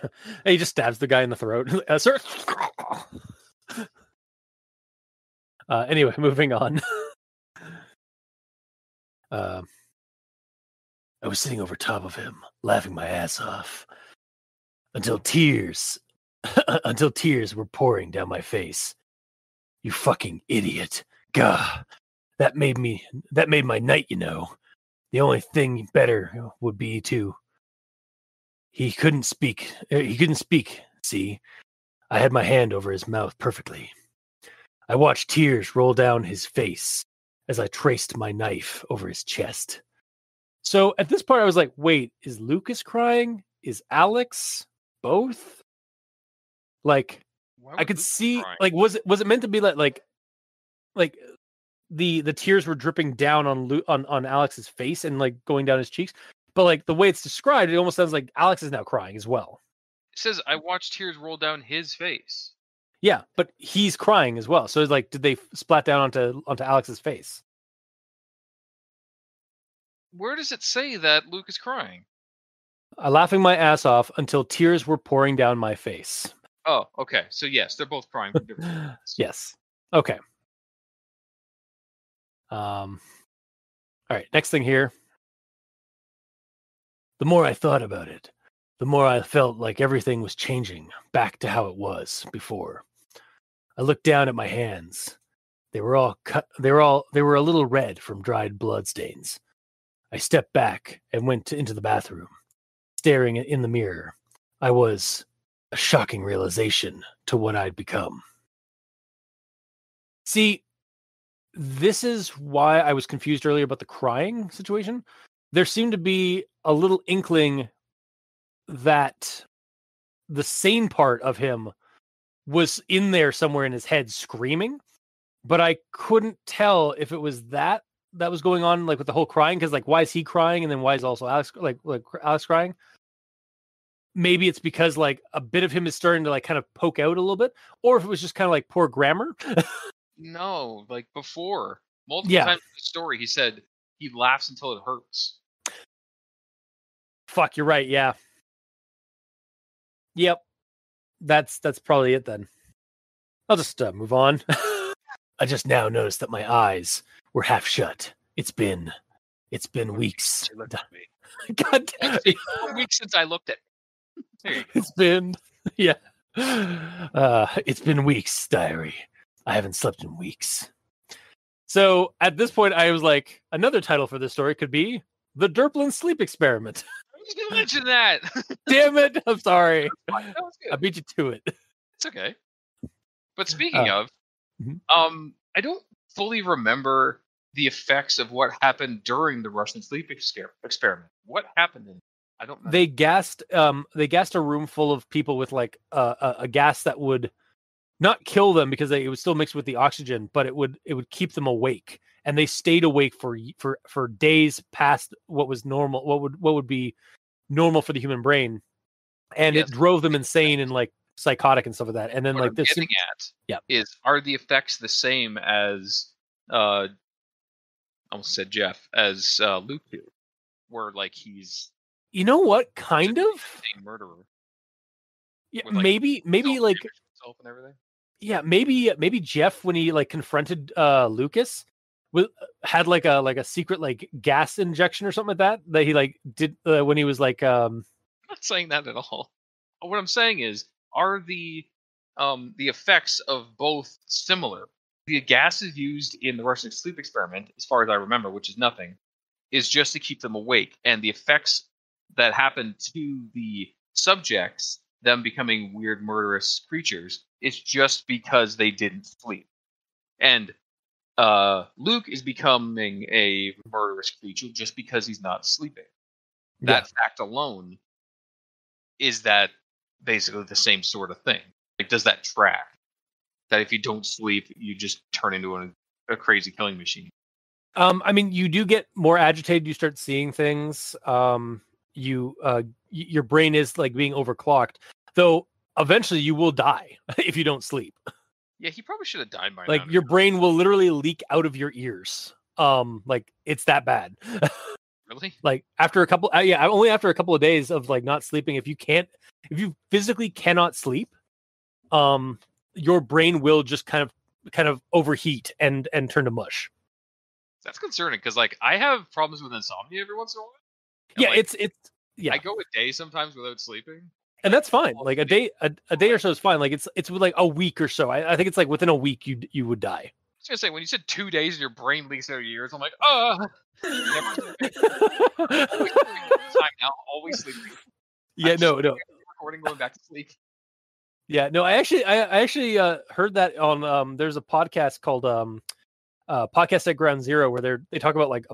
And he just stabs the guy in the throat. Sir. Anyway, moving on. I was sitting over top of him, laughing my ass off, until tears were pouring down my face. You fucking idiot! Gah, that made my night. You know, the only thing better would be to. He couldn't speak. See, I had my hand over his mouth perfectly. I watched tears roll down his face as I traced my knife over his chest. So at this part, I was like, wait, is Lucas crying? Is Alex? Both? Like, Why I would could Luke see, cry? like, was it meant to be like the tears were dripping down on Alex's face and like going down his cheeks? But like the way it's described, it almost sounds like Alex is now crying as well. It says, I watched tears roll down his face. Yeah, but he's crying as well. So it's like, did they splat down onto Alex's face? Where does it say that Luke is crying? Laughing my ass off until tears were pouring down my face. Oh, okay. So yes, they're both crying for different reasons. Yes. Okay. All right. Next thing here. The more I thought about it, the more I felt like everything was changing back to how it was before. I looked down at my hands. They were all cut. They were a little red from dried bloodstains. I stepped back and went into the bathroom. Staring in the mirror, I was a shocking realization to what I'd become. See, this is why I was confused earlier about the crying situation. There seemed to be a little inkling that the sane part of him was in there somewhere in his head screaming, but I couldn't tell if it was that was going on, like with the whole crying, because like why is he crying and then why is also Alex Alex crying? Maybe it's because like a bit of him is starting to like kind of poke out a little bit, or if it was just kind of like poor grammar. No, like before. Multiple Yeah. times in the story, he said he laughs until it hurts. Fuck, you're right. Yeah. Yep. That's probably it then. I'll just move on. I just now noticed that my eyes were half shut. It's been weeks. She looked at me. God damn It's it. been 4 weeks since I looked at it. There you go. It's been it's been weeks, diary. I haven't slept in weeks. So at this point, I was like, another title for this story could be The Derplin Sleep Experiment. I was going to mention that. Damn it. I'm sorry. That was good. I beat you to it. It's okay. But speaking of, mhm. I don't fully remember the effects of what happened during the Russian sleep experiment. What happened in I don't know. They gassed a room full of people with like a gas that would not kill them because it would still mix with the oxygen, but it would keep them awake, and they stayed awake for days past what was normal, what would be normal for the human brain, and Yes. it drove them insane and like psychotic and stuff like that. And then What like I'm this, getting at yeah. is, are the effects the same as I almost said Jeff, as Luke here, where like he's you know what, kind of, a murderer? yeah, With, like, maybe like himself and everything. yeah, maybe Jeff, when he like confronted Lucas, had like a secret like gas injection or something like that he like did when he was like I'm not saying that at all. What I'm saying is, are the effects of both similar? The gases used in the Russian sleep experiment, as far as I remember, which is nothing, is just to keep them awake, and the effects that happen to the subjects, them becoming weird murderous creatures, is just because they didn't sleep. And Luke is becoming a murderous creature just because he's not sleeping. That fact alone is that basically the same sort of thing. Like, does that track? That if you don't sleep, you just turn into a crazy killing machine. I mean, you do get more agitated. You start seeing things. Your brain is like being overclocked. Though eventually you will die if you don't sleep. Yeah, he probably should have died by now. Like your brain will literally leak out of your ears. Like it's that bad. Really? Like after a couple, only after a couple of days of like not sleeping. If you physically cannot sleep, your brain will just kind of overheat and turn to mush. That's concerning because like I have problems with insomnia every once in a while. And, Yeah, like, it's I go a day sometimes without sleeping. and that's fine. Like a day or so is fine. Like it's with like a week or so. I think it's like within a week you would die. I was gonna say, when you said 2 days and your brain leaks out of your ears, I'm like, never sleeping. Always sleeping all the time now, always sleeping. Yeah, no. Recording, going back to sleep. Yeah, no. I actually heard that on there's a podcast called Podcast at Ground Zero where they talk about like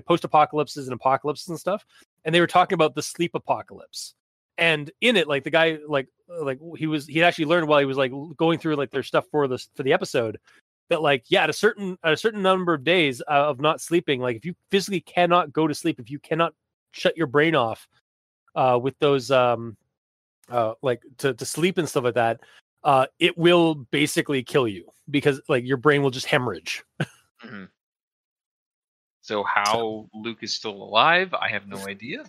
post-apocalypses and apocalypses and stuff, and they were talking about the sleep apocalypse. And in it, like the guy, like he actually learned while he was like going through like their stuff for the episode that like at a certain number of days of not sleeping, like if you physically cannot go to sleep, if you cannot shut your brain off with those like to sleep and stuff like that, it will basically kill you because like your brain will just hemorrhage. Mm-hmm. So how Luke is still alive, I have no idea.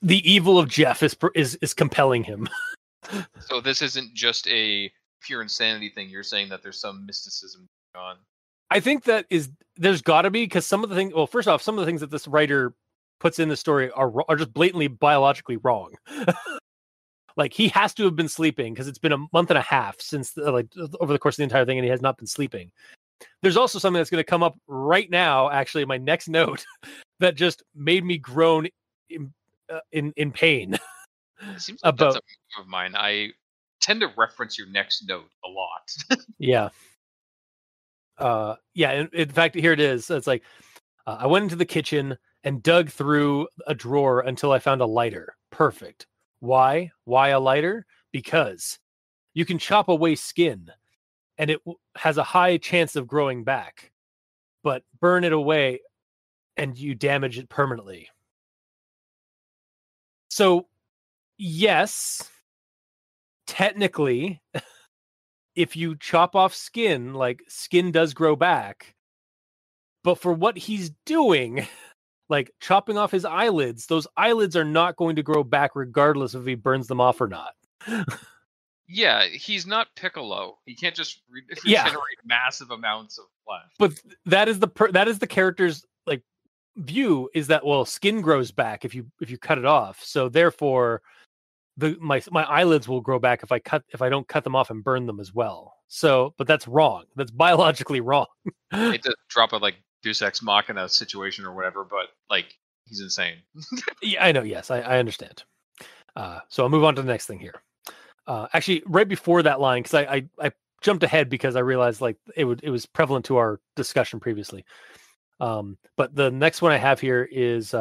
The evil of Jeff is compelling him. So this isn't just a pure insanity thing. You're saying that there's some mysticism going on. I think there's got to be, because some of the things. Well, first off, some of the things that this writer puts in the story are just blatantly biologically wrong. Like he has to have been sleeping because it's been a month and a half since like over the course of the entire thing, and he has not been sleeping. There's also something that's going to come up right now, actually, in my next note, that just made me groan in pain. It seems like that's a move of mine. I tend to reference your next note a lot. Yeah. In fact, here it is. It's like, I went into the kitchen and dug through a drawer until I found a lighter. Perfect. Why? Why a lighter? Because you can chop away skin and it has a high chance of growing back, but burn it away and you damage it permanently. So, yes, technically, if you chop off skin, like, skin does grow back. But for what he's doing, like chopping off his eyelids, those eyelids are not going to grow back regardless if he burns them off or not. Yeah, he's not Piccolo. He can't just regenerate massive amounts of flesh. But that is the character's like view, is that, well, skin grows back if you cut it off. So therefore, my eyelids will grow back if I don't cut them off and burn them as well. So, but that's wrong. That's biologically wrong. It does drop a like Deus Ex Machina situation or whatever, but like he's insane. Yeah, I know. Yes, I understand. So I'll move on to the next thing here. Actually, right before that line, because I jumped ahead because I realized like it was prevalent to our discussion previously. But the next one I have here is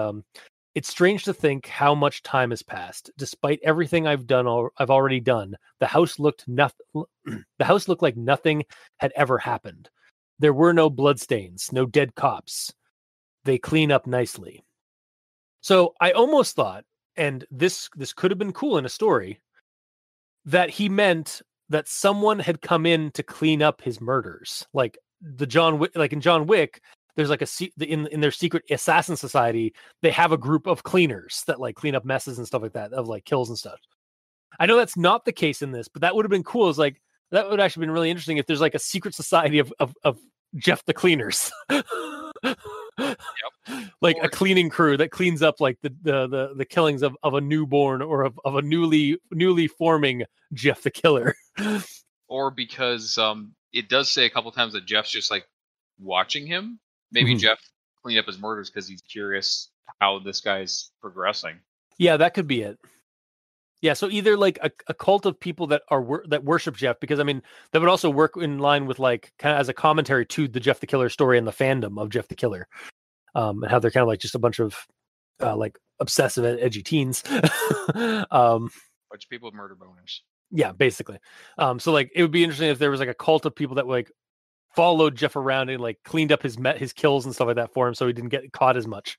it's strange to think how much time has passed. Despite everything I've already done, the house looked like nothing had ever happened. There were no bloodstains, no dead cops. They clean up nicely. So I almost thought, and this could have been cool in a story, that he meant that someone had come in to clean up his murders, like in John Wick. There's like in their secret assassin society, they have a group of cleaners that like clean up messes and stuff like that, of like kills and stuff. I know that's not the case in this, but that would have been cool. It's like, that would actually been really interesting if there's like a secret society of Jeff the Cleaners. Yep. Like a cleaning crew that cleans up like the killings of a newborn or of a newly forming Jeff the Killer. Or because it does say a couple times that Jeff's just like watching him. Maybe Jeff cleaned up his murders because he's curious how this guy's progressing. Yeah, that could be it. Yeah, so either like a cult of people that worship Jeff, because I mean that would also work in line with like kind of as a commentary to the Jeff the Killer story and the fandom of Jeff the Killer, and how they're kind of like just a bunch of like obsessive edgy teens. Bunch of people with murder boners. Yeah, basically. So like it would be interesting if there was like a cult of people that like followed Jeff around and like cleaned up his kills and stuff like that for him, so he didn't get caught as much.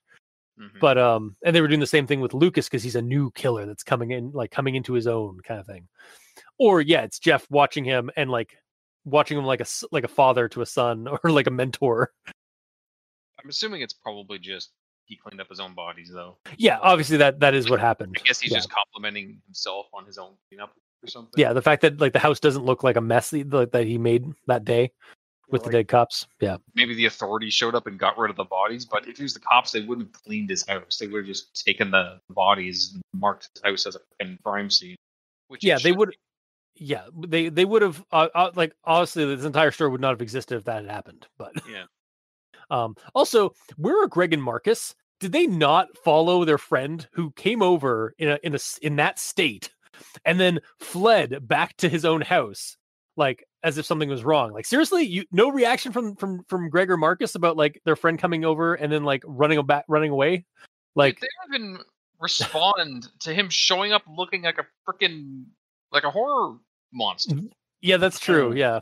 Mm-hmm. But and they were doing the same thing with Lucas because he's a new killer that's coming into his own kind of thing. Or yeah, it's Jeff watching him and like watching him like a father to a son, or like a mentor. I'm assuming it's probably just he cleaned up his own bodies though. Yeah, obviously that is what happened. I guess he's just complimenting himself on his own cleanup or something. Yeah, the fact that like the house doesn't look like a mess that he made that day. With the dead cops, yeah. Maybe the authorities showed up and got rid of the bodies, but if it was the cops, they wouldn't have cleaned his house. They would have just taken the bodies and marked his house as a fucking crime scene. They would. Yeah, they would have. Like honestly, this entire story would not have existed if that had happened. But yeah. Also, where are Greg and Marcus? Did they not follow their friend who came over in that state, and then fled back to his own house? Like as if something was wrong. Like seriously, no reaction from Greg or Marcus about like their friend coming over and then like running away. Like they don't even respond to him showing up looking like a freaking like a horror monster. Yeah, that's true. Yeah.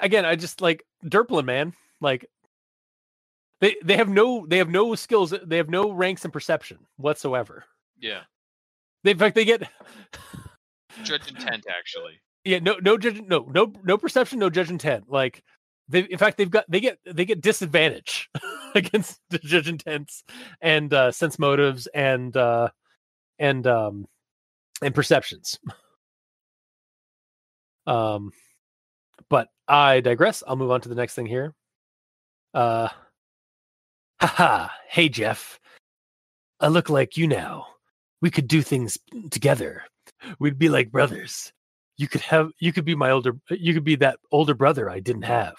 Again, I just like Derplin, man. Like they have no skills. They have no ranks in perception whatsoever. Yeah. In fact, they get judge intent actually. Yeah, no judge, no perception, no judge intent. Like they get disadvantage against the judge intents and sense motives and perceptions. But I digress. I'll move on to the next thing here. Hey Jeff, I look like you now. We could do things together. We'd be like brothers. You could be that older brother I didn't have.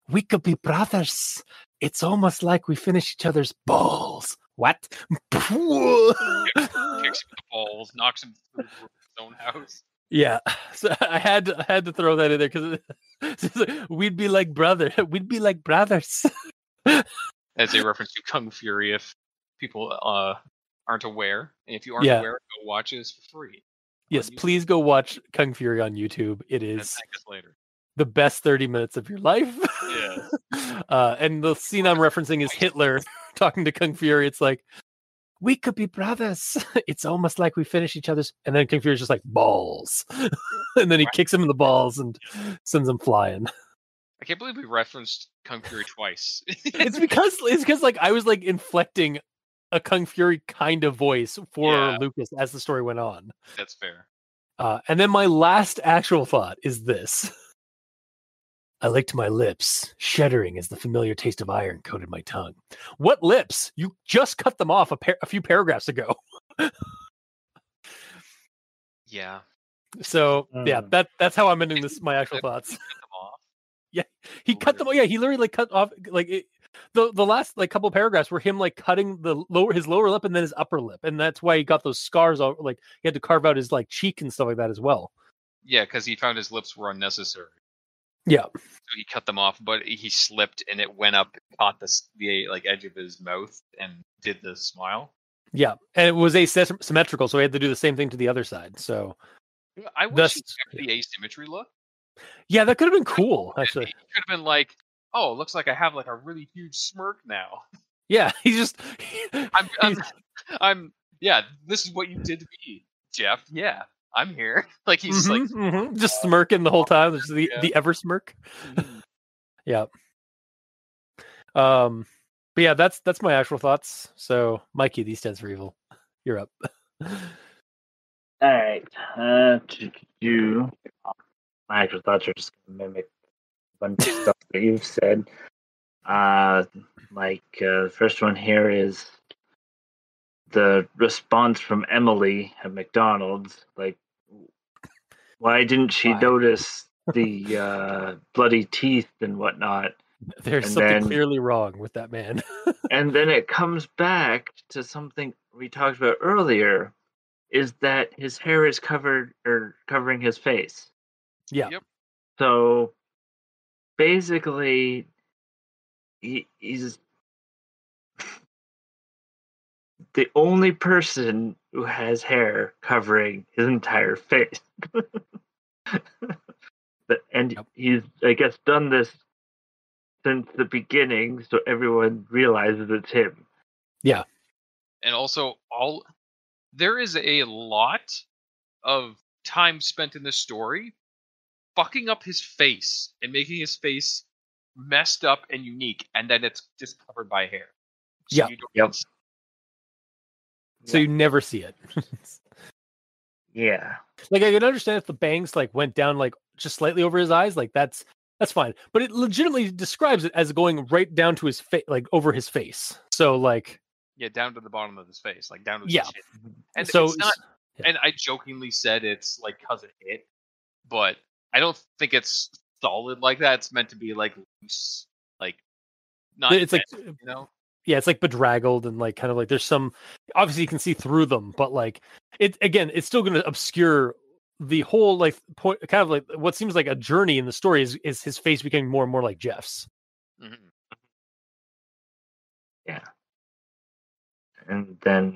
We could be brothers. It's almost like we finish each other's balls. What? Kicks him in the balls, knocks him through his own house. Yeah, so I had to throw that in there because we'd be like we'd be like brothers. As a reference to Kung Fury, if people aren't aware, and if you aren't Yeah. aware, go watch this for free. Yes, YouTube. please go watch Kung Fury on YouTube. It And is thank us later. the best 30 minutes of your life. Yes. And the scene I'm referencing is Hitler talking to Kung Fury. It's like, we could be brothers. It's almost like we finish each other's. And then Kung Fury's just like, balls. And then he kicks him in the balls and sends him flying. I can't believe we referenced Kung Fury twice. It's because like I was like inflecting a Kung Fury kind of voice for Lucas as the story went on. That's fair. And then my last actual thought is this. I licked my lips, shuddering as the familiar taste of iron coated my tongue. What lips? You just cut them off a few paragraphs ago. Yeah. So yeah, that's how I'm ending this. My actual thoughts. Cut them off. Yeah, he cut them. Yeah, he literally like cut off like the last like couple paragraphs were him like cutting his lower lip and then his upper lip, and that's why he got those scars. All like he had to carve out his like cheek and stuff like that as well. Yeah, because he found his lips were unnecessary. Yeah. So he cut them off, but he slipped and it went up, caught the like edge of his mouth, and did the smile. Yeah, and it was asymmetrical, so he had to do the same thing to the other side. So I wish he kept the asymmetry look. Yeah, that could have been cool. Actually, he could have been like, "Oh, it looks like I have like a really huge smirk now." Yeah, he's just. I'm. Yeah, this is what you did to me, Jeff. Yeah, I'm here. Like he's just smirking the whole time. There's the ever smirk. Mm-hmm. Yeah. But yeah, that's my actual thoughts. So, Mikey, these stands for evil. You're up. All right. My actual thoughts are just going to mimic a bunch of stuff that you've said. First one here is the response from Emily at McDonald's. Like, why didn't she notice the bloody teeth and whatnot? There's something clearly wrong with that man. And then it comes back to something we talked about earlier, is that his hair is covering his face. Yeah. Yep. So basically, he's the only person who has hair covering his entire face. He's, I guess, done this since the beginning, so everyone realizes it's him. Yeah. And also, there is a lot of time spent in this story fucking up his face and making his face messed up and unique, and then it's just covered by hair. So So you never see it. Yeah. Like I can understand if the bangs like went down like just slightly over his eyes, like that's fine. But it legitimately describes it as going right down to his face, like over his face. So like down to the bottom of his face, like down to his chin. And so it's not. Yeah. And I jokingly said it's like because it hit, but I don't think it's solid like that. It's meant to be like loose, like not. It's like Yeah, it's like bedraggled and like kind of like there's some. Obviously, you can see through them, but like it again, it's still going to obscure the whole like point. Kind of like what seems like a journey in the story is his face becoming more and more like Jeff's. Mm-hmm. Yeah. And then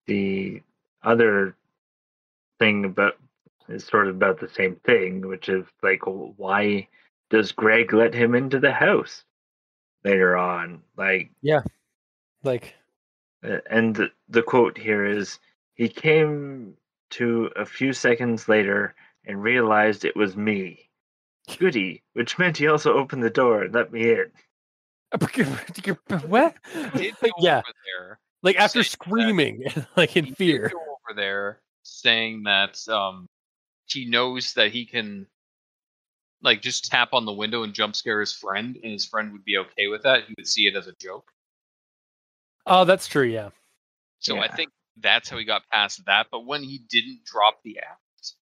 the other thing is sort of about the same thing, which is like, why does Greg let him into the house later on? Like, yeah, like, and the quote here is, he came to a few seconds later and realized it was me. Goody, which meant he also opened the door and let me in. What? Yeah. Over there like after screaming, like in fear. Go over there saying that he knows that he can like just tap on the window and jump scare his friend, and his friend would be okay with that. He would see it as a joke. Oh, that's true. Yeah. So I think that's how he got past that. But when he didn't drop the act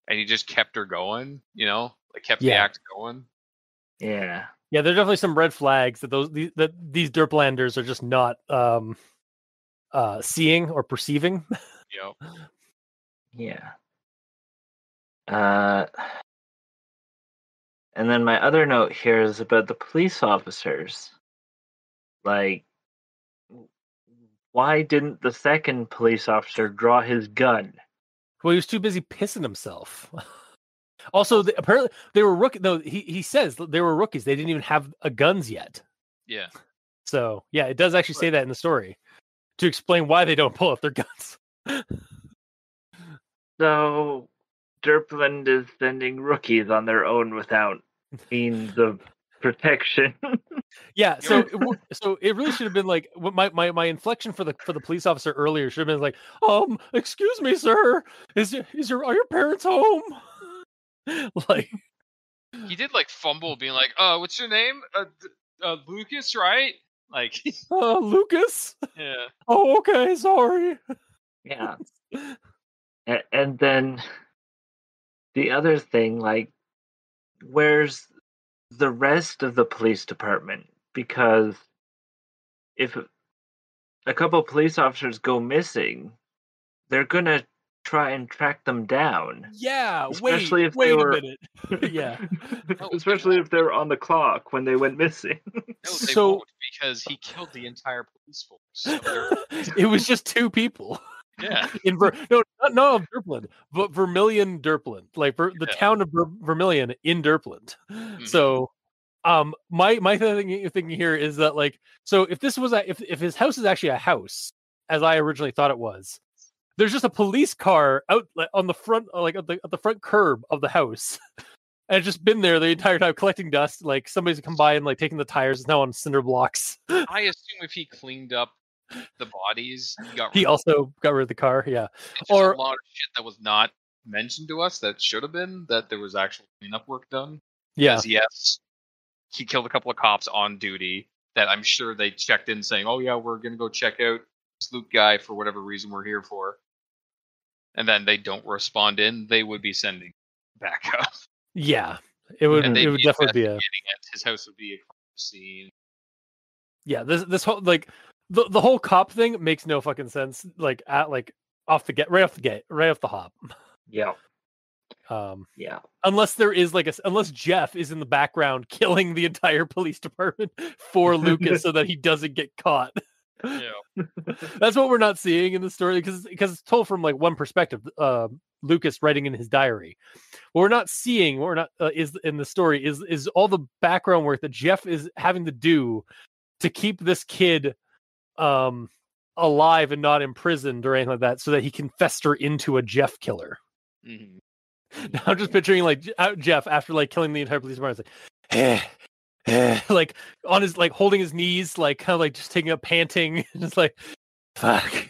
and he just kept her going, like kept the act going. Yeah. Yeah, there's definitely some red flags that these Derplanders are just not seeing or perceiving. Yep. Yeah. And then my other note here is about the police officers. Like, why didn't the second police officer draw his gun? Well, he was too busy pissing himself. Also, apparently they were rookies. No, he says they were rookies. They didn't even have guns yet. Yeah. So yeah, it does actually say that in the story to explain why they don't pull out their guns. So Derpland is sending rookies on their own without means of protection. Yeah, so it really should have been like my inflection for the police officer earlier should have been like, excuse me, sir, are your parents home? Like, He did like fumble, being like, what's your name? Lucas, right? Like, Lucas. yeah. Oh, okay, sorry. Yeah. And then the other thing, like, where's the rest of the police department? Because if a couple police officers go missing, they're gonna try and track them down. Yeah, Especially if wait they were, a minute. Yeah. especially if they were on the clock when they went missing. No, they won't, because he killed the entire police force. So it was just two people. Yeah. No, not of Derpland, but Vermilion Derpland, like the town of Vermilion in Derpland. Mm-hmm. So, my thing here is that, like, so if this was if his house is actually a house, as I originally thought it was, there's just a police car out on the front, like at the front curb of the house, and it's just been there the entire time collecting dust. Like somebody's come by and like taking the tires. It's now on cinder blocks. I assume if he cleaned up the bodies, he also got rid of the car. Yeah, or a lot of shit that was not mentioned to us that should have been, that there was actual cleanup work done. Yeah. Yes, he killed a couple of cops on duty that I'm sure they checked in saying, "Oh yeah, we're gonna go check out this Luke guy for whatever reason we're here for," and then they don't respond in. They would be sending backup. Yeah, it would. And it would definitely be his house would be a crime scene. Yeah, this whole like the whole cop thing makes no fucking sense. Like right off the hop. Yeah. Yeah. Unless there is unless Jeff is in the background killing the entire police department for Lucas so that he doesn't get caught. Yeah. That's what we're not seeing in the story because it's told from like one perspective. Lucas writing in his diary. What we're not seeing, is in the story is all the background work that Jeff is having to do to keep this kid alive and not imprisoned or anything like that, so that he can fester into a Jeff killer. Mm-hmm. Now I'm just picturing like Jeff after like killing the entire police department, like, like on his like holding his knees, like kind of like just taking a panting, and just like, fuck,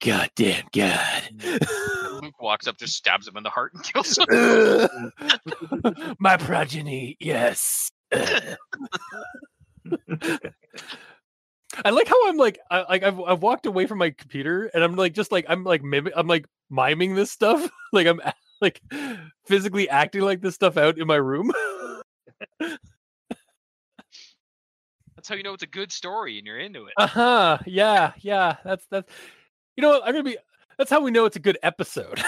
goddamn God. Luke walks up, just stabs him in the heart and kills him. My progeny, yes. I like how I'm like I've walked away from my computer and I'm like I'm miming this stuff. Like I'm like physically acting like this stuff out in my room. That's how you know it's a good story and you're into it. Yeah. That's you know what, that's how we know it's a good episode.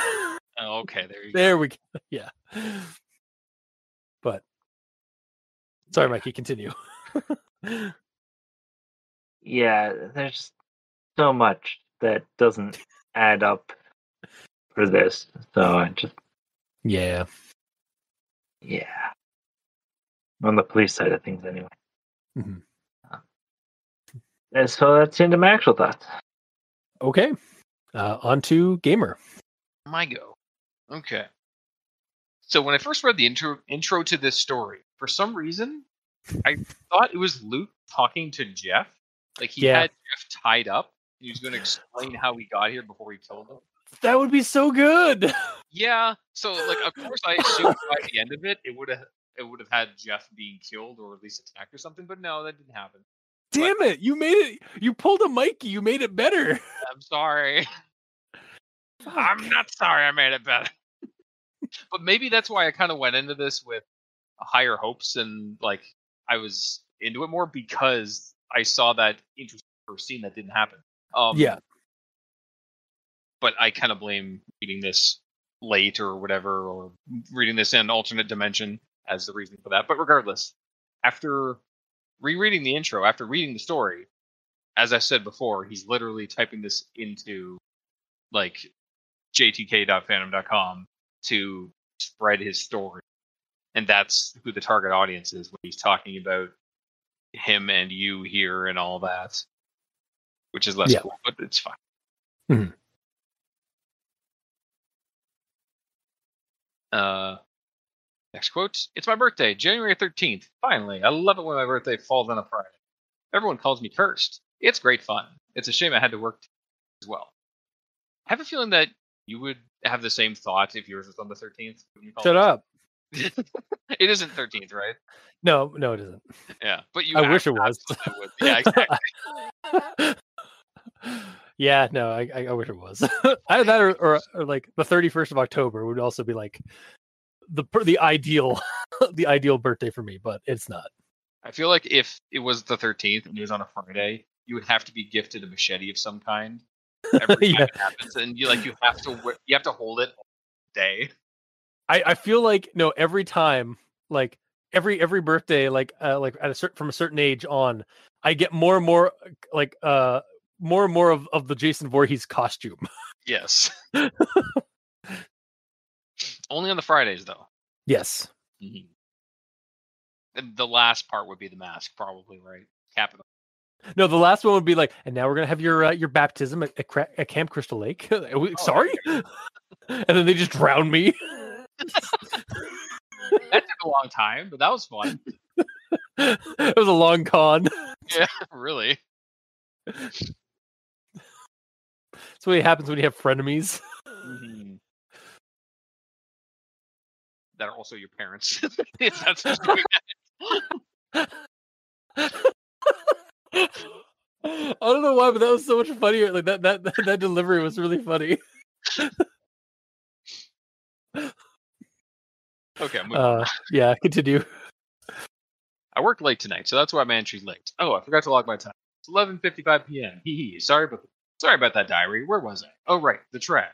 Oh, okay, there we go. Yeah. But sorry, Mikey, continue. Yeah, there's so much that doesn't add up for this. So I just Yeah. On the police side of things, anyway. Mm-hmm. And so that's into my actual thoughts. Okay. On to Gamer. My go. Okay. So when I first read the intro to this story, for some reason, I thought it was Luke talking to Jeff. Like he had Jeff tied up. He was going to explain how he got here before he killed him. That would be so good. Yeah. So like, of course, I assumed by the end of it, it would have had Jeff being killed or at least attacked or something. But no, that didn't happen. Damn it! You made it. You pulled a Mikey. You made it better. I'm sorry. I'm not sorry. I made it better. But maybe that's why I kind of went into this with higher hopes and like I was into it more because I saw that interesting first scene that didn't happen. Yeah. but I kind of blame reading this late or whatever, or reading this in an alternate dimension as the reason for that. But regardless, after rereading the intro, after reading the story, as I said before, he's literally typing this into like jtk.fandom.com to spread his story. And that's who the target audience is when he's talking about him and you here and all that, which is less cool, but it's fine. Mm-hmm. Next quote. It's my birthday, January 13th. Finally, I love it when my birthday falls on a Friday. Everyone calls me cursed. It's great fun. It's a shame I had to work as well. I have a feeling that you would have the same thought if yours was on the 13th. Shut up. It isn't 13th, right? No, it isn't. Yeah, but you. I wish it was. Yeah, exactly. Yeah, no, I wish it was. Either that or like the 31st of October would also be like the ideal the ideal birthday for me, but it's not. I feel like if it was the 13th and it was on a Friday, you would have to be gifted a machete of some kind every time it happens, and you have to hold it all day. I feel like every time, like every birthday, like at from a certain age on, I get more and more like more and more of the Jason Voorhees costume. Yes. Only on the Fridays though. Yes. Mm-hmm. And the last part would be the mask, probably, right? Capital. No, the last one would be like, and now we're gonna have your baptism at Camp Crystal Lake. Sorry, and then they just drown me. That took a long time, but that was fun. It was a long con. Yeah, really. That's what happens when you have frenemies. Mm-hmm. That are also your parents. If that's just doing that. I don't know why, but that was so much funnier. Like that delivery was really funny. Okay, I'm moving on. Yeah, continue. I worked late tonight, so that's why my entry's late. Oh, I forgot to log my time. It's 11:55 p.m. Hee. Sorry about that diary. Where was I? Oh, right, the trash.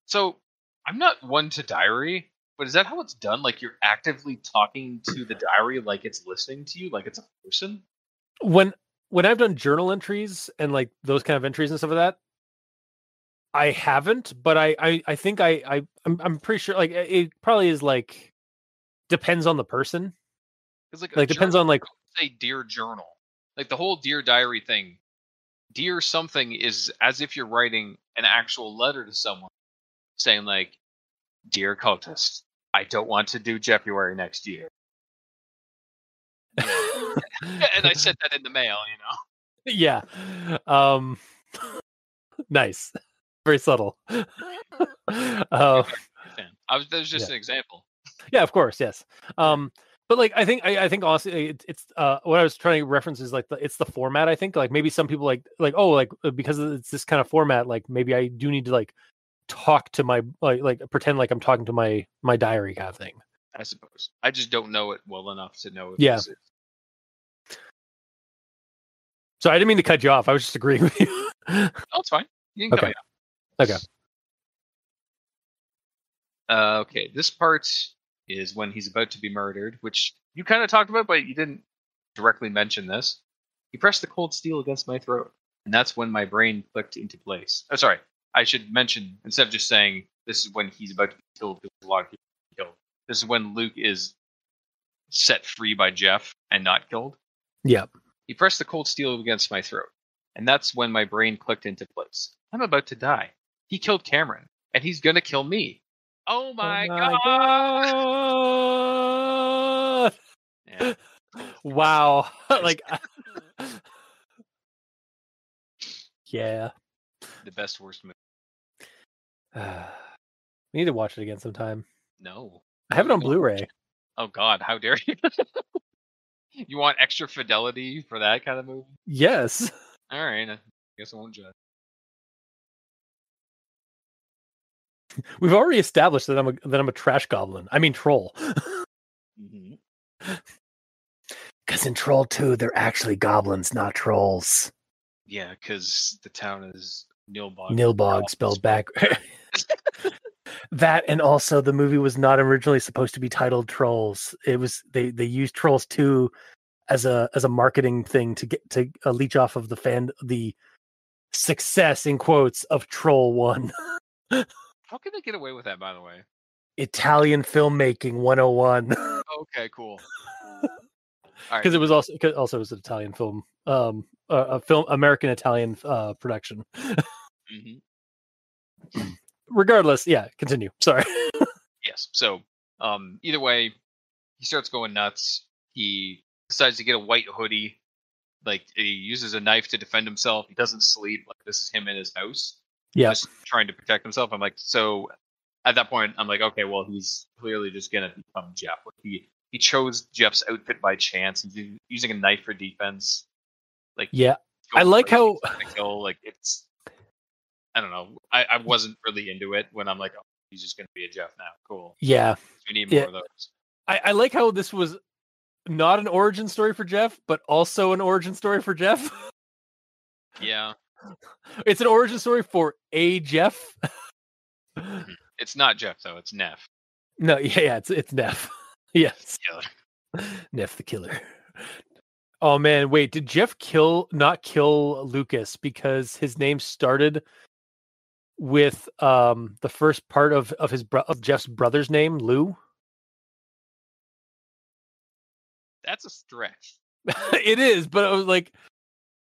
So, I'm not one to diary, but is that how it's done? Like you're actively talking to the diary, like it's listening to you, like it's a person? When I've done journal entries and like those kind of entries and stuff like that, I haven't, but I think I'm pretty sure like it probably is like depends on the person. Because like depends on like say dear journal, like the whole dear diary thing. Dear something is as if you're writing an actual letter to someone, saying like, dear cultist, I don't want to do Jeffuary next year. And I sent that in the mail, Yeah. Nice. Very subtle. That was just an example. Yeah, of course, yes. But like I think honestly it's what I was trying to reference is like it's the format. I think like maybe some people like because it's this kind of format, like maybe I do need to like talk to my like pretend like I'm talking to my diary kind of thing. I suppose I just don't know it well enough to know if this is. So I didn't mean to cut you off. I was just agreeing with you. Oh, it's fine. You can cut me off. Okay. Okay, this part is when he's about to be murdered, which you kind of talked about, but you didn't directly mention this. He pressed the cold steel against my throat, and that's when my brain clicked into place. Oh, sorry. I should mention, instead of just saying this is when he's about to be killed, because a lot of people are killed, this is when Luke is set free by Jeff and not killed. Yeah. He pressed the cold steel against my throat, and that's when my brain clicked into place. I'm about to die. He killed Cameron, and he's gonna kill me. Oh my God! Yeah. Wow. Like, yeah. The best worst movie. We need to watch it again sometime. No. I have it on Blu-ray. Oh God, how dare you? You want extra fidelity for that kind of movie? Yes. All right. I guess I won't judge. We've already established that I'm a trash goblin. I mean troll. Because in Troll 2, they're actually goblins, not trolls. Yeah, because the town is Nilbog spelled back. That, and also the movie was not originally supposed to be titled Trolls. It was they used Trolls 2 as a marketing thing to get to leech off of the success in quotes of Troll 1. How can they get away with that, by the way? Italian filmmaking 101. Okay, cool. All Because right. it was also it was an Italian film, a film American Italian production. Mm-hmm. Regardless, yeah, continue. Sorry. Yes. So, either way, he starts going nuts. He decides to get a white hoodie. Like, he uses a knife to defend himself. He doesn't sleep. Like, this is him in his house. Yeah. Just trying to protect himself. I'm like, so at that point, I'm like, okay, well, he's clearly just gonna become Jeff. Like, he chose Jeff's outfit by chance. He's using a knife for defense. Like, Yeah. going I like crazy, how trying to kill. Like, it's, I don't know. I wasn't really into it when I'm like, oh, he's just gonna be a Jeff now. Cool. yeah. We need more of those. I like how this was not an origin story for Jeff, but also an origin story for Jeff. Yeah. It's an origin story for a Jeff. It's not Jeff though. It's Neff. No, yeah, it's Neff. Yes. Killer. Neff the killer. Oh man, wait, did Jeff not kill Lucas because his name started with the first part of Jeff's brother's name, Lou? That's a stretch. It is, but I was like,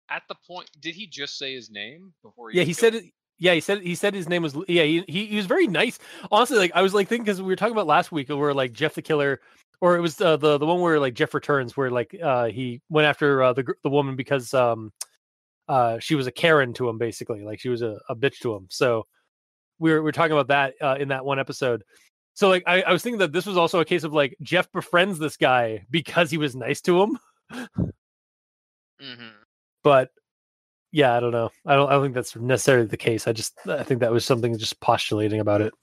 At the point, did he just say his name before? yeah, he said it. Yeah, he said his name was. Yeah, he was very nice. Honestly, like I was like thinking because we were talking about last week where like Jeff the Killer, or it was the one where like Jeff returns where like he went after the woman because she was a Karen to him basically, like she was a bitch to him. So we were talking about that in that one episode. So like I was thinking that this was also a case of like Jeff befriends this guy because he was nice to him. Mm-hmm. But yeah, I don't know. I don't think that's necessarily the case. I think that was something just postulating about it.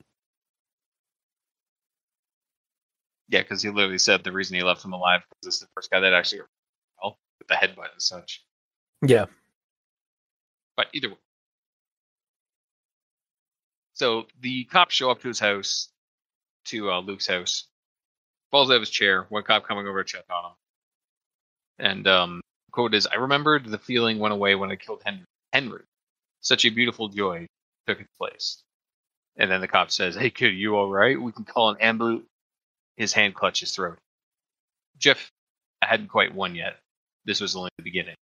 Yeah, because he literally said the reason he left him alive was this is the first guy that actually well with the headbutt and such. Yeah. But either way. So the cops show up to his house, to Luke's house. Falls out of his chair. One cop coming over to check on him. And quote is, "I remembered the feeling went away when I killed Henry. Such a beautiful joy took its place." And then the cop says, "Hey kid, you all right? We can call an ambulance." His hand clutched his throat. Jeff hadn't quite won yet. This was only the beginning.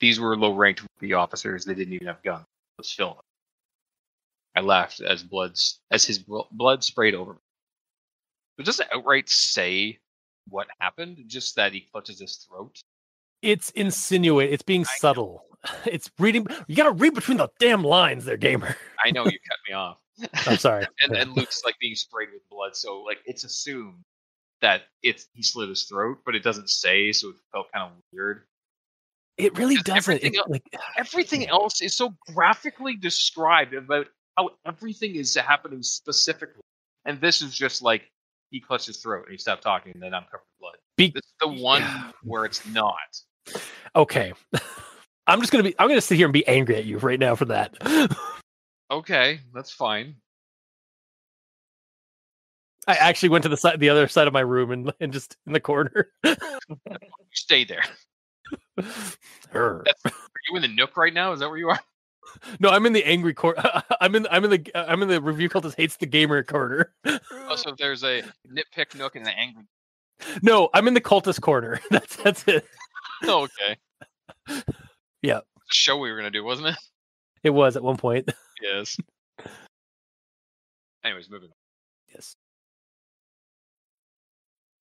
These were low-ranked officers. They didn't even have guns. Let's film it. I laughed as his blood sprayed over me. But does it outright say what happened? Just that he clutches his throat? It's insinuate. It's being subtle. It's reading. You gotta read between the damn lines there, gamer. I know, you cut me off. I'm sorry. and Luke's like being sprayed with blood, so like it's assumed that he slit his throat, but it doesn't say, so it felt kind of weird. It really doesn't. Everything else is so graphically described about how everything is happening specifically, and this is just like he clutched his throat and he stopped talking, and then I'm covered in blood. This is the one where it's not. Okay, I'm gonna sit here and be angry at you right now for that. Okay, that's fine. I actually went to the other side of my room and just in the corner. Stay there. Are you in the nook right now? Is that where you are? No, I'm in the angry corner. I'm in the review cultist hates the gamer corner. Oh, so there's a nitpick nook and an angry. No, I'm in the cultist corner. That's it. Oh, okay. Yeah. The show we were gonna do, wasn't it? It was at one point. Yes. Anyways, moving on. Yes.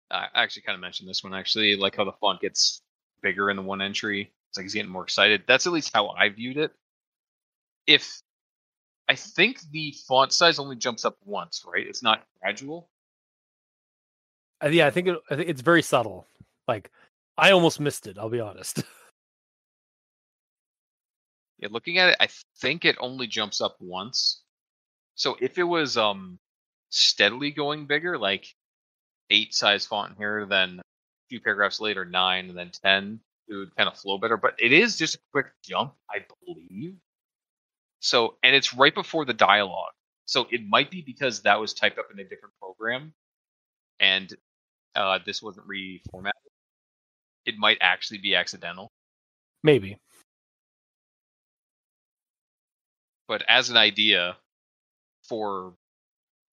I actually kind of mentioned this one. Actually, like how the font gets bigger in the one entry. It's like he's getting more excited. That's at least how I viewed it. I think the font size only jumps up once, right? It's not gradual. Yeah, I think it's very subtle. Like, I almost missed it. I'll be honest. Yeah, looking at it, I think it only jumps up once. So if it was steadily going bigger, like 8 size font here, then a few paragraphs later 9, and then 10, it would kind of flow better. But it is just a quick jump, I believe. So, and it's right before the dialogue. So it might be because that was typed up in a different program, and this wasn't reformatted. It might actually be accidental. Maybe. But as an idea for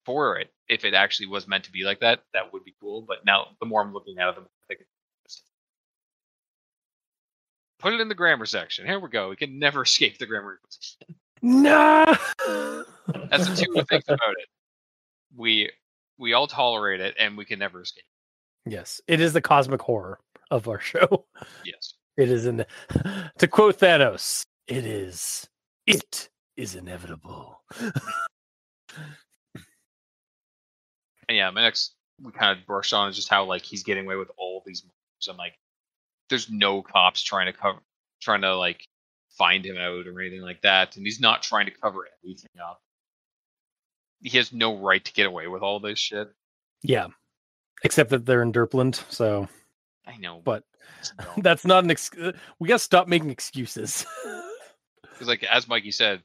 it, if it actually was meant to be like that, that would be cool. But now, the more I'm looking at it, the more I think it's put it in the grammar section. Here we go. We can never escape the grammar section. No. That's the two things about it. We all tolerate it, and we can never escape. Yes, it is the cosmic horror of our show. Yes, it is. To quote Thanos, it is inevitable. And yeah, my next we kind of brushed on is just how like he's getting away with all these murders, and like there's no cops trying to like find him out or anything like that, and he's not trying to cover everything up. He has no right to get away with all this shit. Yeah, except that they're in Derpland, so I know, but that's not an we gotta stop making excuses. Because like as Mikey said,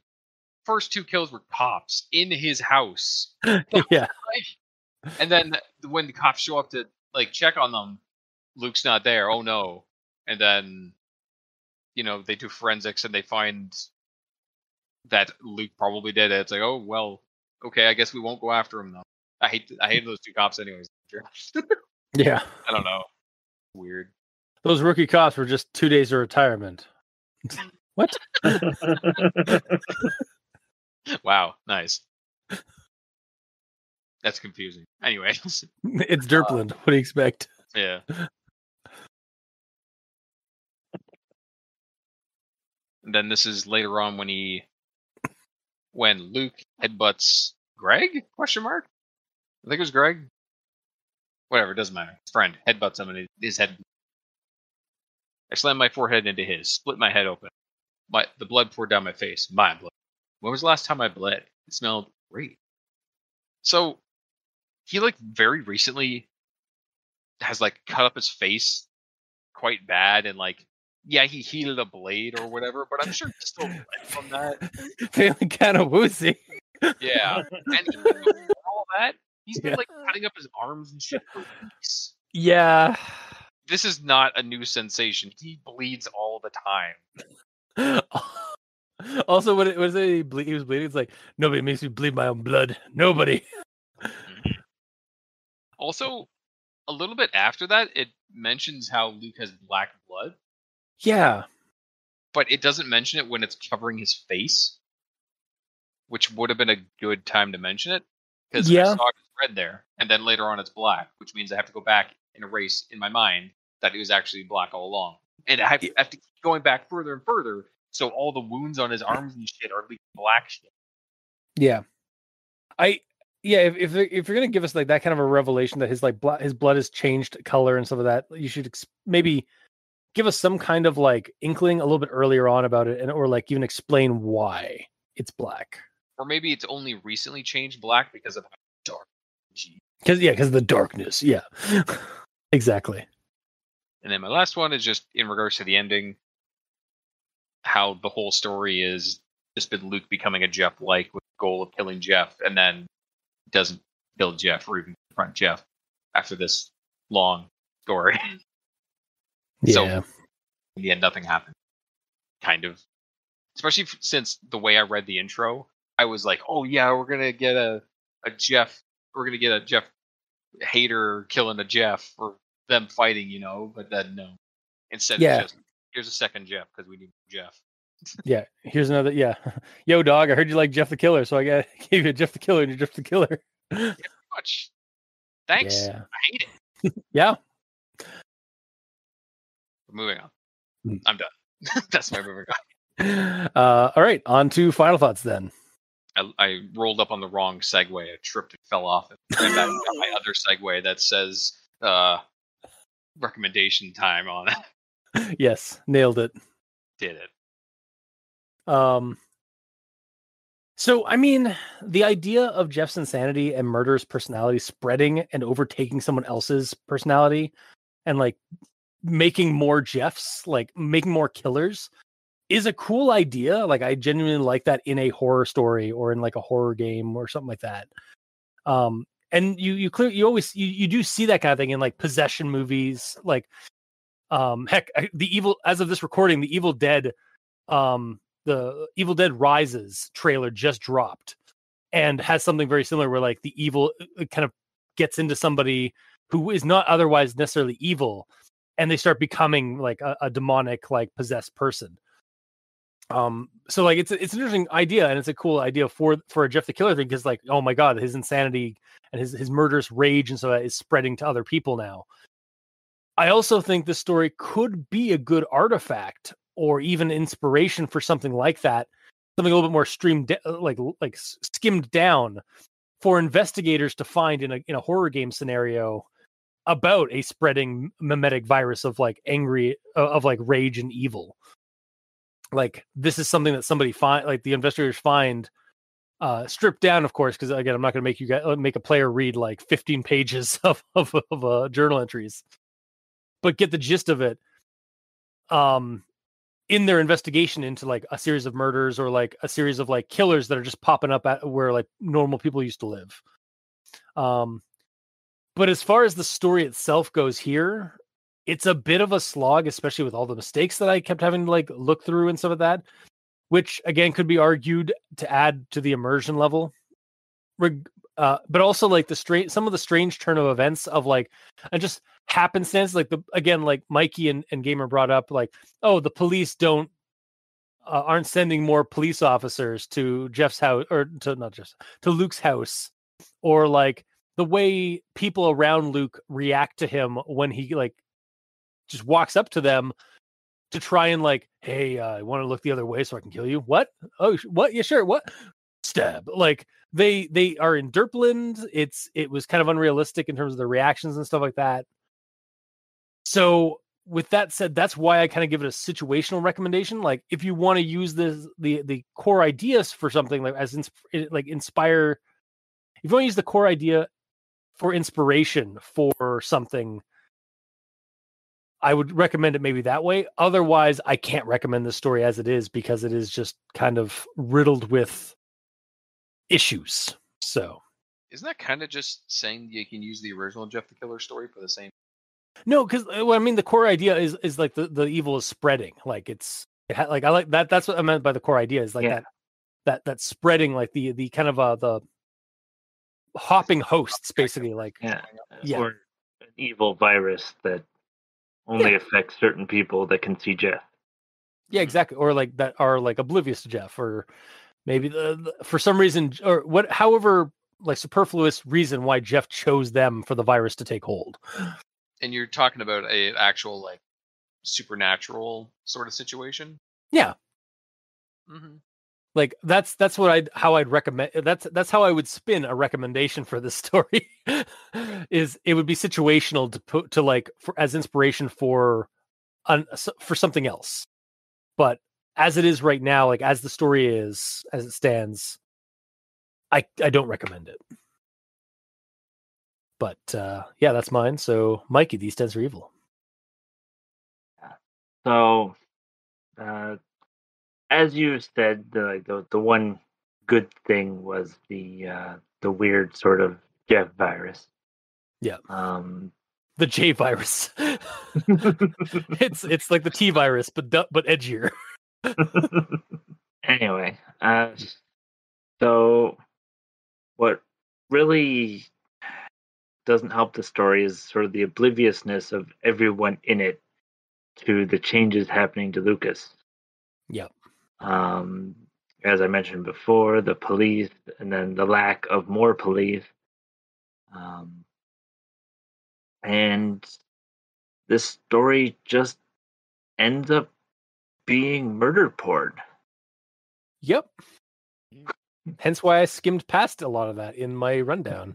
first 2 kills were cops in his house. Yeah. And then when the cops show up to like check on them, Luke's not there. Oh no. And then they do forensics and they find that Luke probably did it. It's like, oh well, okay, I guess we won't go after him though. I hate those 2 cops anyways. Yeah. I don't know. Weird. Those rookie cops were just 2 days of retirement. What? Wow, nice. That's confusing. Anyway. It's Derpland. What do you expect? Yeah. And then this is later on when Luke headbutts Greg? Question mark? I think it was Greg. Whatever, it doesn't matter. His friend headbutts him and his head. I slammed my forehead into his, split my head open. The blood poured down my face. My blood. When was the last time I bled? It smelled great. So he like very recently has like cut up his face quite bad and like he heated a blade or whatever, but I'm sure he still bled from that. Feeling kind of woozy. Yeah, and before all that, he's been like cutting up his arms and shit for weeks. Yeah. This is not a new sensation. He bleeds all the time. Also, what was it? He was bleeding. It's like nobody makes me bleed my own blood. Nobody. Mm-hmm. Also, a little bit after that, it mentions how Luke has black blood. Yeah, but it doesn't mention it when it's covering his face, which would have been a good time to mention it because I saw it was red there, and then later on it's black, which means I have to go back and erase in my mind that it was actually black all along, and I have to keep going back further and further. So all the wounds on his arms and shit are leaking black shit. Yeah, if you're gonna give us like that kind of a revelation that his like his blood has changed color and stuff of that, you should maybe give us some kind of like inkling a little bit earlier on about it, or like even explain why it's black. Or maybe it's only recently changed black because of how dark. Because of the darkness. Yeah, exactly. And then my last one is just in regards to the ending. How the whole story is just been Luke becoming a Jeff-like with the goal of killing Jeff, and then doesn't kill Jeff or even confront Jeff after this long story. Yeah. So in the end, nothing happened. Kind of. Especially since the way I read the intro, I was like, oh yeah, we're going to get a Jeff. We're going to get a Jeff hater killing a Jeff or them fighting, but then no. Instead, it's just, here's a second Jeff because we need Jeff. Yeah, here's another. Yeah. Yo, dog, I heard you like Jeff the Killer, so I gave you a Jeff the Killer and you're Jeff the Killer. Yeah, pretty much. Thanks. Yeah. I hate it. Yeah. Moving on. I'm done. That's my moving on. All right, on to final thoughts then. I rolled up on the wrong segue. I tripped and fell off it. And I got my other segue that says recommendation time on it. Yes, nailed it. Did it. So, I mean, the idea of Jeff's insanity and murderous personality spreading and overtaking someone else's personality and like making more Jeffs, like making more killers, is a cool idea. Like I genuinely like that in a horror story or in like a horror game or something like that. And you do see that kind of thing in like possession movies. Like, the as of this recording, the Evil Dead Rises trailer just dropped and has something very similar where like the evil kind of gets into somebody who is not otherwise necessarily evil, and they start becoming like a demonic, like possessed person. So like it's an interesting idea, and it's a cool idea for a Jeff the Killer thing, because like, oh my god, his insanity and his murderous rage and so that is spreading to other people now. I also think this story could be a good artifact or even inspiration for something like that, something a little bit more like skimmed down for investigators to find in a horror game scenario about a spreading mimetic virus of like of like rage and evil. Like this is something that the investigators find, stripped down, of course, because again, I'm not going to make you guys make a player read like 15 pages of journal entries, but get the gist of it. In their investigation into like a series of murders or like a series of like killers that are just popping up at where like normal people used to live. But as far as the story itself goes here, it's a bit of a slog, especially with all the mistakes that I kept having to like look through and some of that, which again could be argued to add to the immersion level. But also like some of the strange turn of events of like, and just happenstance, like like Mikey and Gamer brought up, like, oh, the police aren't sending more police officers to Jeff's house, or to Luke's house, or like the way people around Luke react to him when he like just walks up to them to try and like, hey, I want to look the other way so I can kill you. What? Oh, what? Yeah, sure. What? Stab. Like they are in Derpland. It was kind of unrealistic in terms of the reactions and stuff like that. So with that said, that's why I kind of give it a situational recommendation. Like if you want to use the core ideas for something like inspire, if you want to use the core idea for inspiration for something, I would recommend it maybe that way. Otherwise, I can't recommend this story as it is, because it is just kind of riddled with issues. So isn't that kind of just saying you can use the original Jeff the Killer story for the same? No, because I mean the core idea is like the evil is spreading. Like I like that. That's what I meant by the core idea, is like that spreading, like the kind of the hopping hosts, basically, like or an evil virus that only affects certain people that can see Jeff. Yeah, exactly. Or like that are like oblivious to Jeff, or maybe for some reason, or however like superfluous reason why Jeff chose them for the virus to take hold. And you're talking about a actual like supernatural sort of situation. Yeah. Mm-hmm. Like that's how I'd recommend. That's how I would spin a recommendation for this story. Is it would be situational to put to like as inspiration for something else, but as it is right now, like as the story is as it stands, I don't recommend it. But yeah, that's mine. So Mikey, these 10s are evil. So as you said, the one good thing was the weird sort of Jeff virus. Yeah. The J virus. it's like the T virus, but edgier. Anyway, so what really doesn't help the story is sort of the obliviousness of everyone in it to the changes happening to Lucas. Yeah. As I mentioned before, the police, and then the lack of more police. And this story just ends up being murder porn. Yep. Hence why I skimmed past a lot of that in my rundown.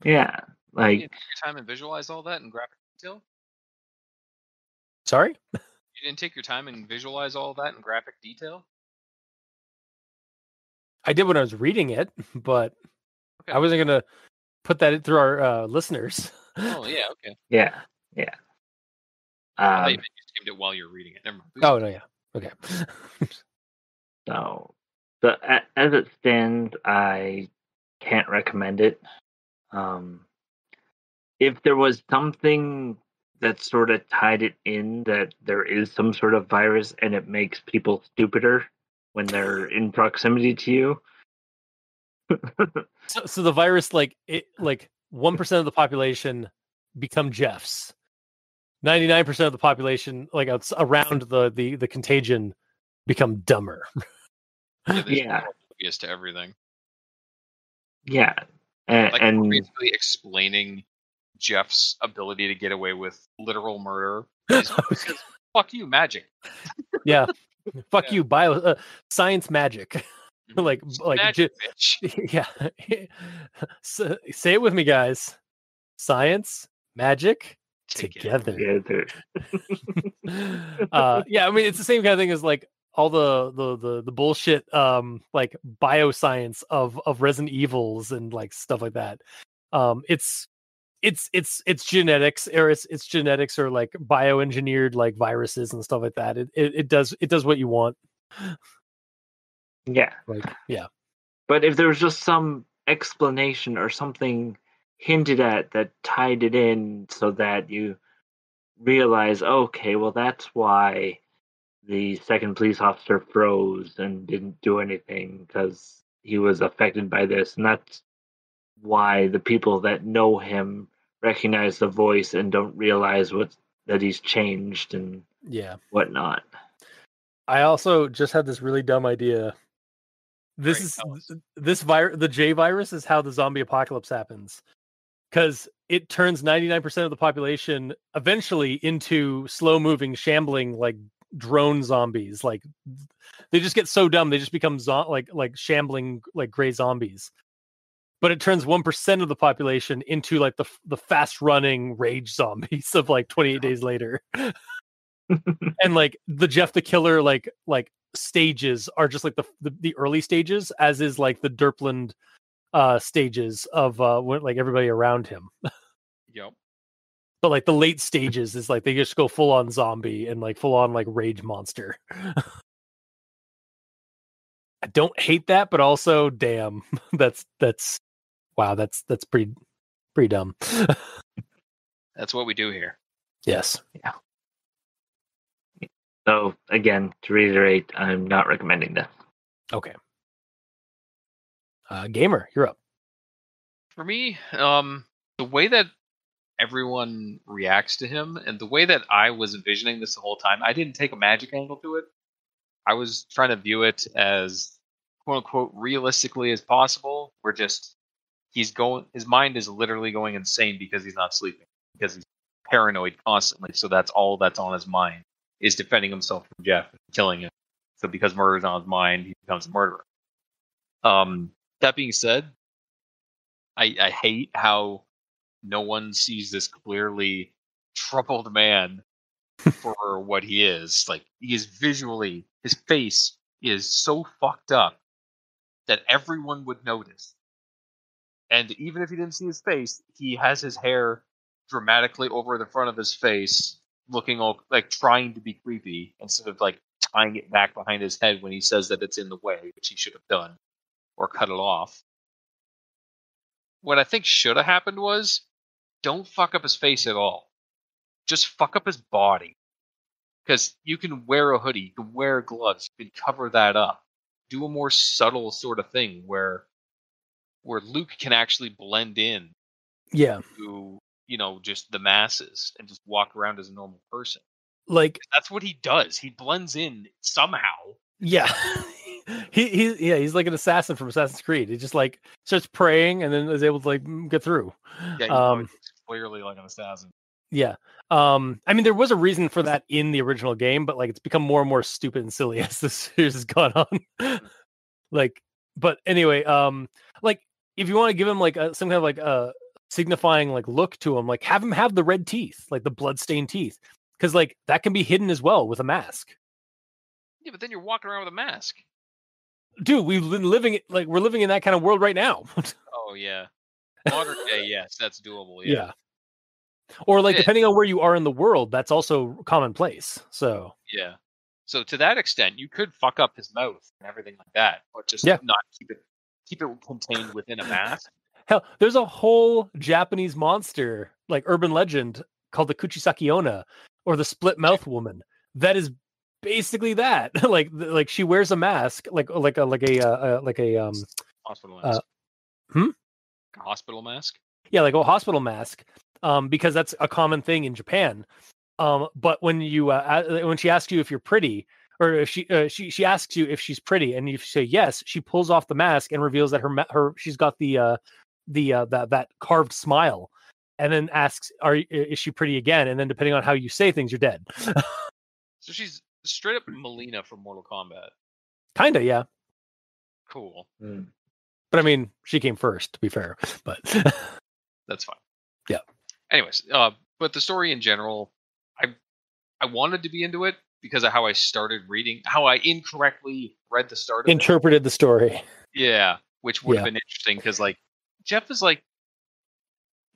Yeah, like you didn't take your time and visualize all that in graphic detail. Sorry? You didn't take your time and visualize all that in graphic detail? I did when I was reading it, but I wasn't going to put that in through our listeners. Oh, yeah, okay. Yeah. I thought you skimmed it while you're reading it. Never mind. Oh, no, yeah. Okay. So, as it stands, I can't recommend it. If there was something that sort of tied it in that there is some sort of virus and it makes people stupider when they're in proximity to you. So the virus, like 1% of the population become Jeffs. 99% of the population, like around the contagion, become dumber. Yeah. Obvious to everything. Yeah. Like And basically explaining Jeff's ability to get away with literal murder is because fuck you, magic. Yeah. Fuck you, bio science magic. like magic, bitch. Yeah. So, say it with me, guys. Science, magic, together. Yeah, I mean it's the same kind of thing as like all the bullshit like bioscience of Resident Evils and like stuff like that. It's genetics, or it's genetics or like bioengineered like viruses and stuff like that. It does what you want. Yeah. Like, yeah. But if there was just some explanation or something hinted at that tied it in so that you realize, okay, well, that's why the second police officer froze and didn't do anything because he was affected by this. And that's why the people that know him recognize the voice and don't realize that he's changed and whatnot. I also just had this really dumb idea. The J virus is how the zombie apocalypse happens, because it turns 99% of the population eventually into slow-moving, shambling like drone zombies. Like they just get so dumb they just become like shambling like gray zombies. But it turns 1% of the population into like the fast-running rage zombies of like 28 days later. And like the Jeff the Killer like stages are just like the early stages, as is like the Derpland stages of like everybody around him. Yep. But like the late stages is like they just go full on zombie and like full on like rage monster. I don't hate that, but also damn, that's wow, that's pretty dumb. That's what we do here. Yes. Yeah. So again, to reiterate, I'm not recommending this. Okay. Gamer, you're up. For me, the way that everyone reacts to him and the way that I was envisioning this the whole time, I didn't take a magic angle to it. I was trying to view it as quote unquote realistically as possible. We're just his mind is literally going insane because he's not sleeping, because he's paranoid constantly. So that's all that's on his mind, is defending himself from Jeff and killing him. So because murder is on his mind, he becomes a murderer. That being said, I hate how no one sees this clearly troubled man for what he is. Like, he is visually, his face is so fucked up that everyone would notice. And even if you didn't see his face, he has his hair dramatically over the front of his face, looking like trying to be creepy instead of like tying it back behind his head when he says that it's in the way, which he should have done, or cut it off. What I think should have happened was, don't fuck up his face at all. Just fuck up his body. Because you can wear a hoodie, you can wear gloves, you can cover that up. Do a more subtle sort of thing where Luke can actually blend in to, just the masses and just walk around as a normal person. Like, that's what he does. He blends in somehow. Yeah. He's like an assassin from Assassin's Creed. He just like starts praying and then is able to like get through. Yeah, he's clearly like an assassin. Yeah. I mean, there was a reason for that in the original game, but like it's become more and more stupid and silly as this series has gone on. Like, but anyway, like if you want to give him like some kind of like signifying like look to him, like have him have the red teeth, like the bloodstained teeth, because like that can be hidden as well with a mask. Yeah, but then you're walking around with a mask. Dude, we've been living we're living in that kind of world right now. Oh yeah, modern day, yes, that's doable. Yeah. Or like depending on where you are in the world, that's also commonplace. So yeah, So to that extent, you could fuck up his mouth and everything like that, but just Yeah. not keep it contained within a mask. Hell, there's a whole Japanese monster, like urban legend, called the Kuchisakiona, or the split mouth woman. That is basically that. like she wears a mask, like a Hospital mask. hmm? A hospital mask. Yeah, like a hospital mask, because that's a common thing in Japan. But when when she asks you if you're pretty, or if she asks you if she's pretty, and you say yes, she pulls off the mask and reveals that she's got that carved smile, and then asks, is she pretty again? And then depending on how you say things, you're dead. So she's straight up Melina from Mortal Kombat. Kinda, yeah. Cool. But I mean, she came first, to be fair. But that's fine. Yeah. Anyways, but the story in general, I wanted to be into it because of how I started reading, how I incorrectly read the start of interpreted the story. Yeah, which would have been interesting because like Jeff is like,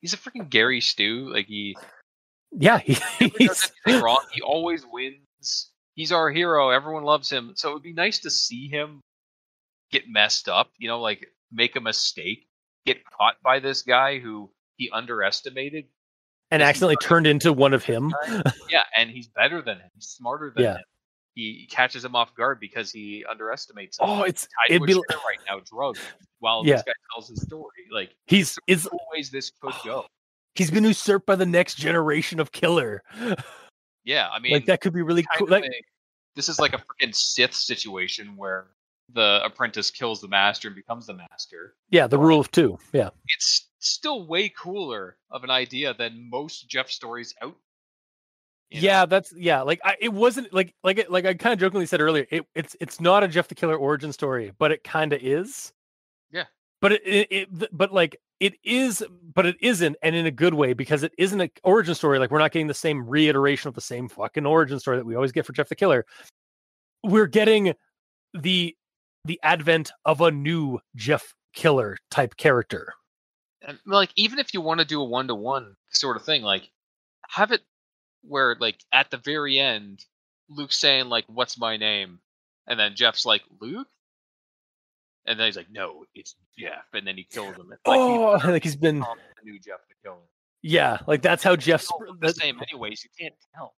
he's a freaking Gary Stu. Like he he's does anything wrong. He always wins. He's our hero. Everyone loves him. So it would be nice to see him get messed up. You know, like make a mistake, get caught by this guy who he underestimated. And accidentally turned into one of him. Yeah, and he's better than him. He's smarter than him. He catches him off guard because he underestimates him. Oh, it'd be right now, drugged while this guy tells his story. Like there's ways this could go. He's been usurped by the next generation of killer. Yeah, I mean, like that could be really cool. Like, this is like a freaking Sith situation where the apprentice kills the master and becomes the master. Yeah, the rule of two. Yeah, it's still way cooler of an idea than most Jeff stories out. Like it wasn't like I kind of jokingly said earlier. It's not a Jeff the Killer origin story, but it kind of is. Yeah, but it is, but it isn't, and in a good way, because it isn't an origin story. Like we're not getting the same reiteration of the same fucking origin story that we always get for Jeff the Killer. We're getting the advent of a new Jeff Killer type character. And like, even if you want to do a 1-to-1 sort of thing, like have it where like at the very end, Luke's saying like, "What's my name?" and then Jeff's like, "Luke," and then he's like, "No, it's Jeff," and then he kills him. Like he's been the new Jeff the Killer. Yeah, like that's how Jeff's the same. Anyways, you can't tell.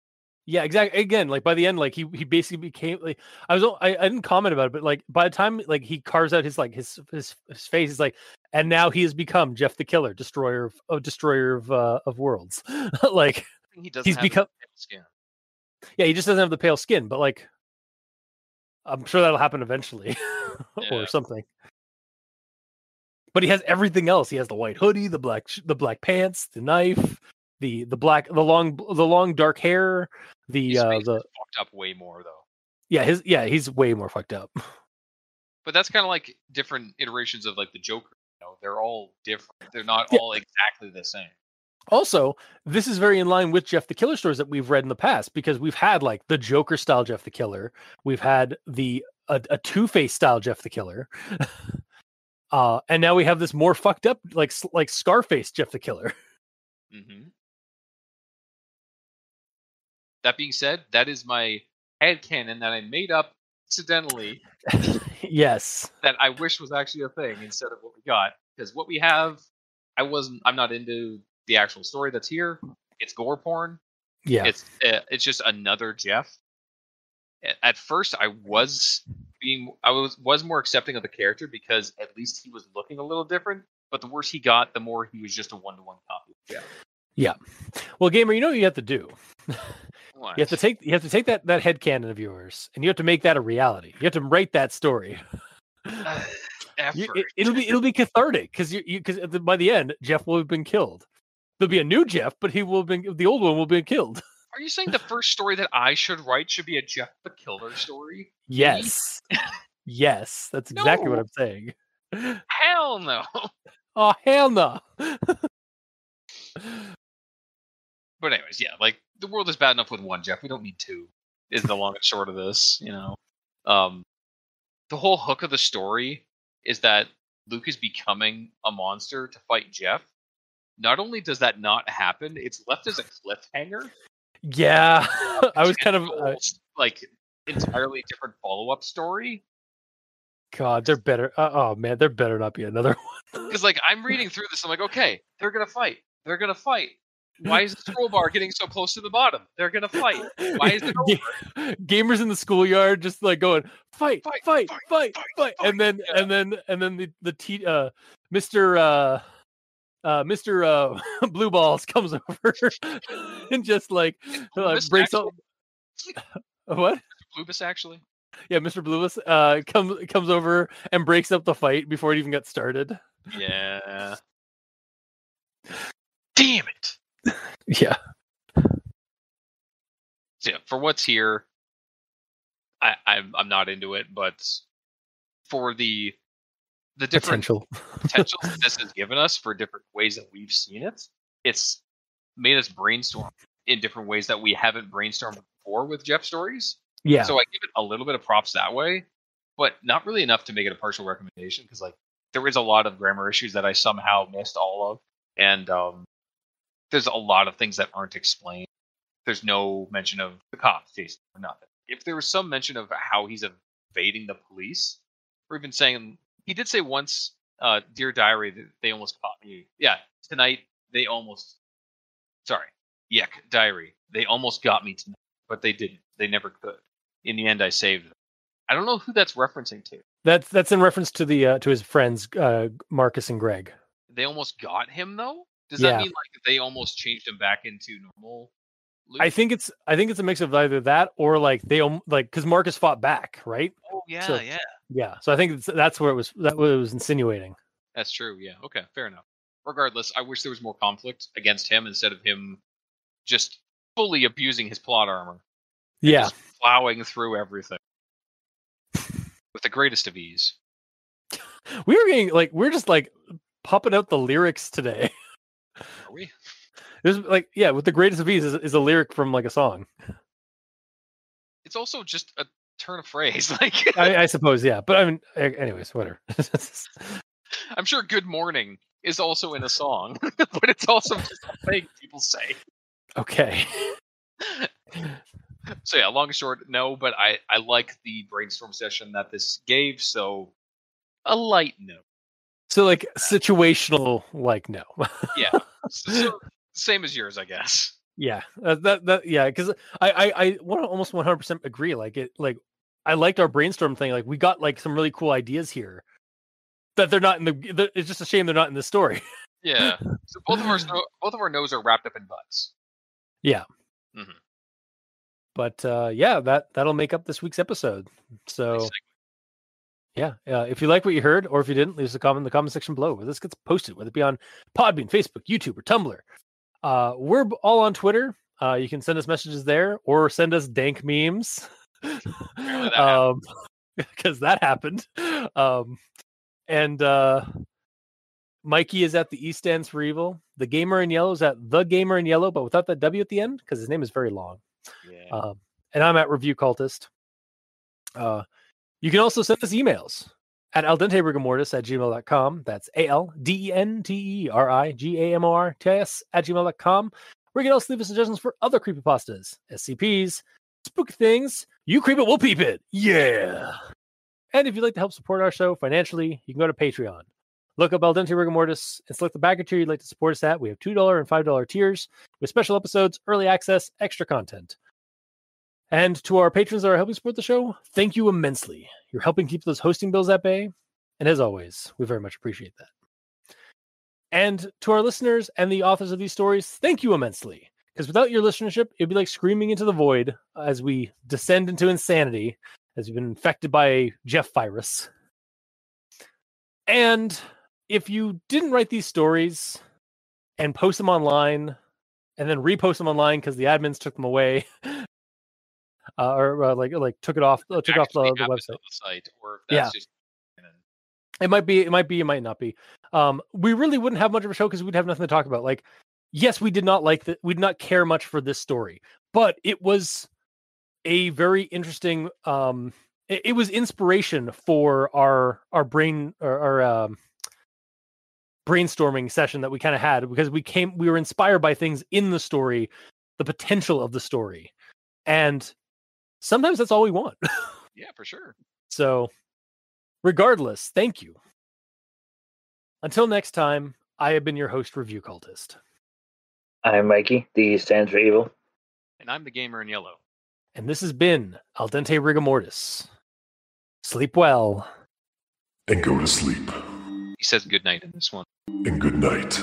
Yeah, exactly. Again, like by the end, like he basically became like I didn't comment about it, but like by the time like he carves out his face, is like, and now he has become Jeff the Killer, destroyer of worlds. Like he's become pale skin. Yeah, he just doesn't have the pale skin, but like I'm sure that'll happen eventually or something. But he has everything else. He has the white hoodie, the black pants, the knife, the long dark hair. He's fucked up way more though. Yeah, he's way more fucked up. But that's kind of like different iterations of like the Joker. You know, they're all different. They're not all exactly the same. Also, this is very in line with Jeff the Killer stories that we've read in the past, because we've had like the Joker style Jeff the Killer, we've had a Two-Face style Jeff the Killer, and now we have this more fucked up like Scarface Jeff the Killer. Mm-hmm. That being said, that is my headcanon that I made up accidentally. Yes. That I wish was actually a thing instead of what we got. Because what we have, I'm not into the actual story that's here. It's gore porn. Yeah. It's just another Jeff. At first, I was more accepting of the character because at least he was looking a little different. But the worse he got, the more he was just a 1-to-1 copy of Jeff. Yeah. Well, gamer, you know what you have to do. What? You have to take that headcanon of yours, and you have to make that a reality. You have to write that story. It'll be cathartic because by the end, Jeff will have been killed. There'll be a new Jeff, but the old one will be killed. Are you saying the first story that I should write should be a Jeff the Killer story? Yes. Yes, that's exactly what I'm saying. Hell no. Oh, hell no. But anyways, yeah, like the world is bad enough with one Jeff. We don't need two. Is the long and short of this, you know. The whole hook of the story is that Luke is becoming a monster to fight Jeff. Not only does that not happen, it's left as a cliffhanger. Yeah, I was kind of like entirely different follow-up story. God, they're better. Oh man, there better not be another one. Because like I'm reading through this, I'm like, okay, they're gonna fight. They're gonna fight. Why is the scroll bar getting so close to the bottom? They're gonna fight. Why is it over? Gamers in the schoolyard just like going fight, Fight, fight, fight, fight, fight, fight, fight. and then Mr. Blue Balls comes over and just like Bluebus, breaks up. actually? What? Bluebus, actually. Yeah, Mr. Bluebus comes over and breaks up the fight before it even got started. Yeah. Damn it. Yeah. So yeah, for what's here, I'm not into it, but for the different potentials that this has given us for different ways that we've seen it, it's made us brainstorm in different ways that we haven't brainstormed before with Jeff stories. Yeah. So I give it a little bit of props that way, but not really enough to make it a partial recommendation because like there is a lot of grammar issues that I somehow missed all of, and there's a lot of things that aren't explained. There's no mention of the cops chasing or nothing. If there was some mention of how he's evading the police, or even saying he did say once, "Dear Diary," that they almost caught me. Yeah, tonight they almost. Sorry, Yuck, Diary. They almost got me tonight, but they didn't. They never could. In the end, I saved them. I don't know who that's referencing to. That's in reference to the to his friends Marcus and Greg. They almost got him though. Does Yeah. that mean like they almost changed him back into normal? Luke? I think it's a mix of either that or like they like because Marcus fought back, right? Oh yeah, So- yeah. Yeah. So I think that's where it was. That what it was insinuating. That's true. Yeah. Okay. Fair enough. Regardless, I wish there was more conflict against him instead of him just fully abusing his plot armor. Yeah. Just plowing through everything with the greatest of ease. We're just like popping out the lyrics today. Are we? There's like with the greatest of ease is a lyric from like a song. It's also just a turn of phrase. Like I suppose, yeah. But I mean, anyways, whatever. I'm sure "Good Morning" is also in a song, but it's also just a thing people say. Okay. So yeah, long and short, no. But I like the brainstorm session that this gave. So a light no. So like situational, like no. Yeah. So, same as yours, I guess. Yeah, because I want to almost 100% agree. I liked our brainstorm thing. Like we got like some really cool ideas here that they're not in the. It's just a shame they're not in the story. Yeah. So both of our no's are wrapped up in butts. Yeah. Mhm. But that'll make up this week's episode. So if you like what you heard, or if you didn't, leave us a comment in the comment section below where this gets posted, whether it be on Podbean, Facebook, YouTube, or Tumblr. We're all on Twitter. You can send us messages there or send us dank memes. Because that happened. And Mikey is at the E stands for evil. The Gamer in Yellow is at the Gamer in Yellow, but without that W at the end because his name is very long. Yeah. And I'm at Review Cultist. You can also send us emails at aldenterigamortis@gmail.com. That's ALDENTERIGAMORTIS@gmail.com. Where you can also leave us suggestions for other creepypastas, SCPs, spooky things. You creep it, we'll peep it. Yeah. And if you'd like to help support our show financially, you can go to Patreon. Look up Al Dente Rigor Mortis and select the backer tier you'd like to support us at. We have $2 and $5 tiers with special episodes, early access, extra content. And to our patrons that are helping support the show, thank you immensely. You're helping keep those hosting bills at bay. And as always, we very much appreciate that. And to our listeners and the authors of these stories, thank you immensely. Because without your listenership, it'd be like screaming into the void as we descend into insanity, as we've been infected by a Jeff virus. And if you didn't write these stories and post them online and then repost them online because the admins took them away, or took it off, the website. On the site, or if that's just it might be, it might not be. We really wouldn't have much of a show because we'd have nothing to talk about. Like, yes, we did not like that. We did not care much for this story, but it was a very interesting. It was inspiration for our brainstorming session that we kind of had because we were inspired by things in the story, the potential of the story, and sometimes that's all we want. Yeah, for sure. So, regardless, thank you. Until next time, I have been your host, Review Cultist. I'm Mikey. The E stands for evil. And I'm the gamer in yellow. And this has been Al Dente Rigamortis. Sleep well. And go to sleep. He says good night in this one. And good night.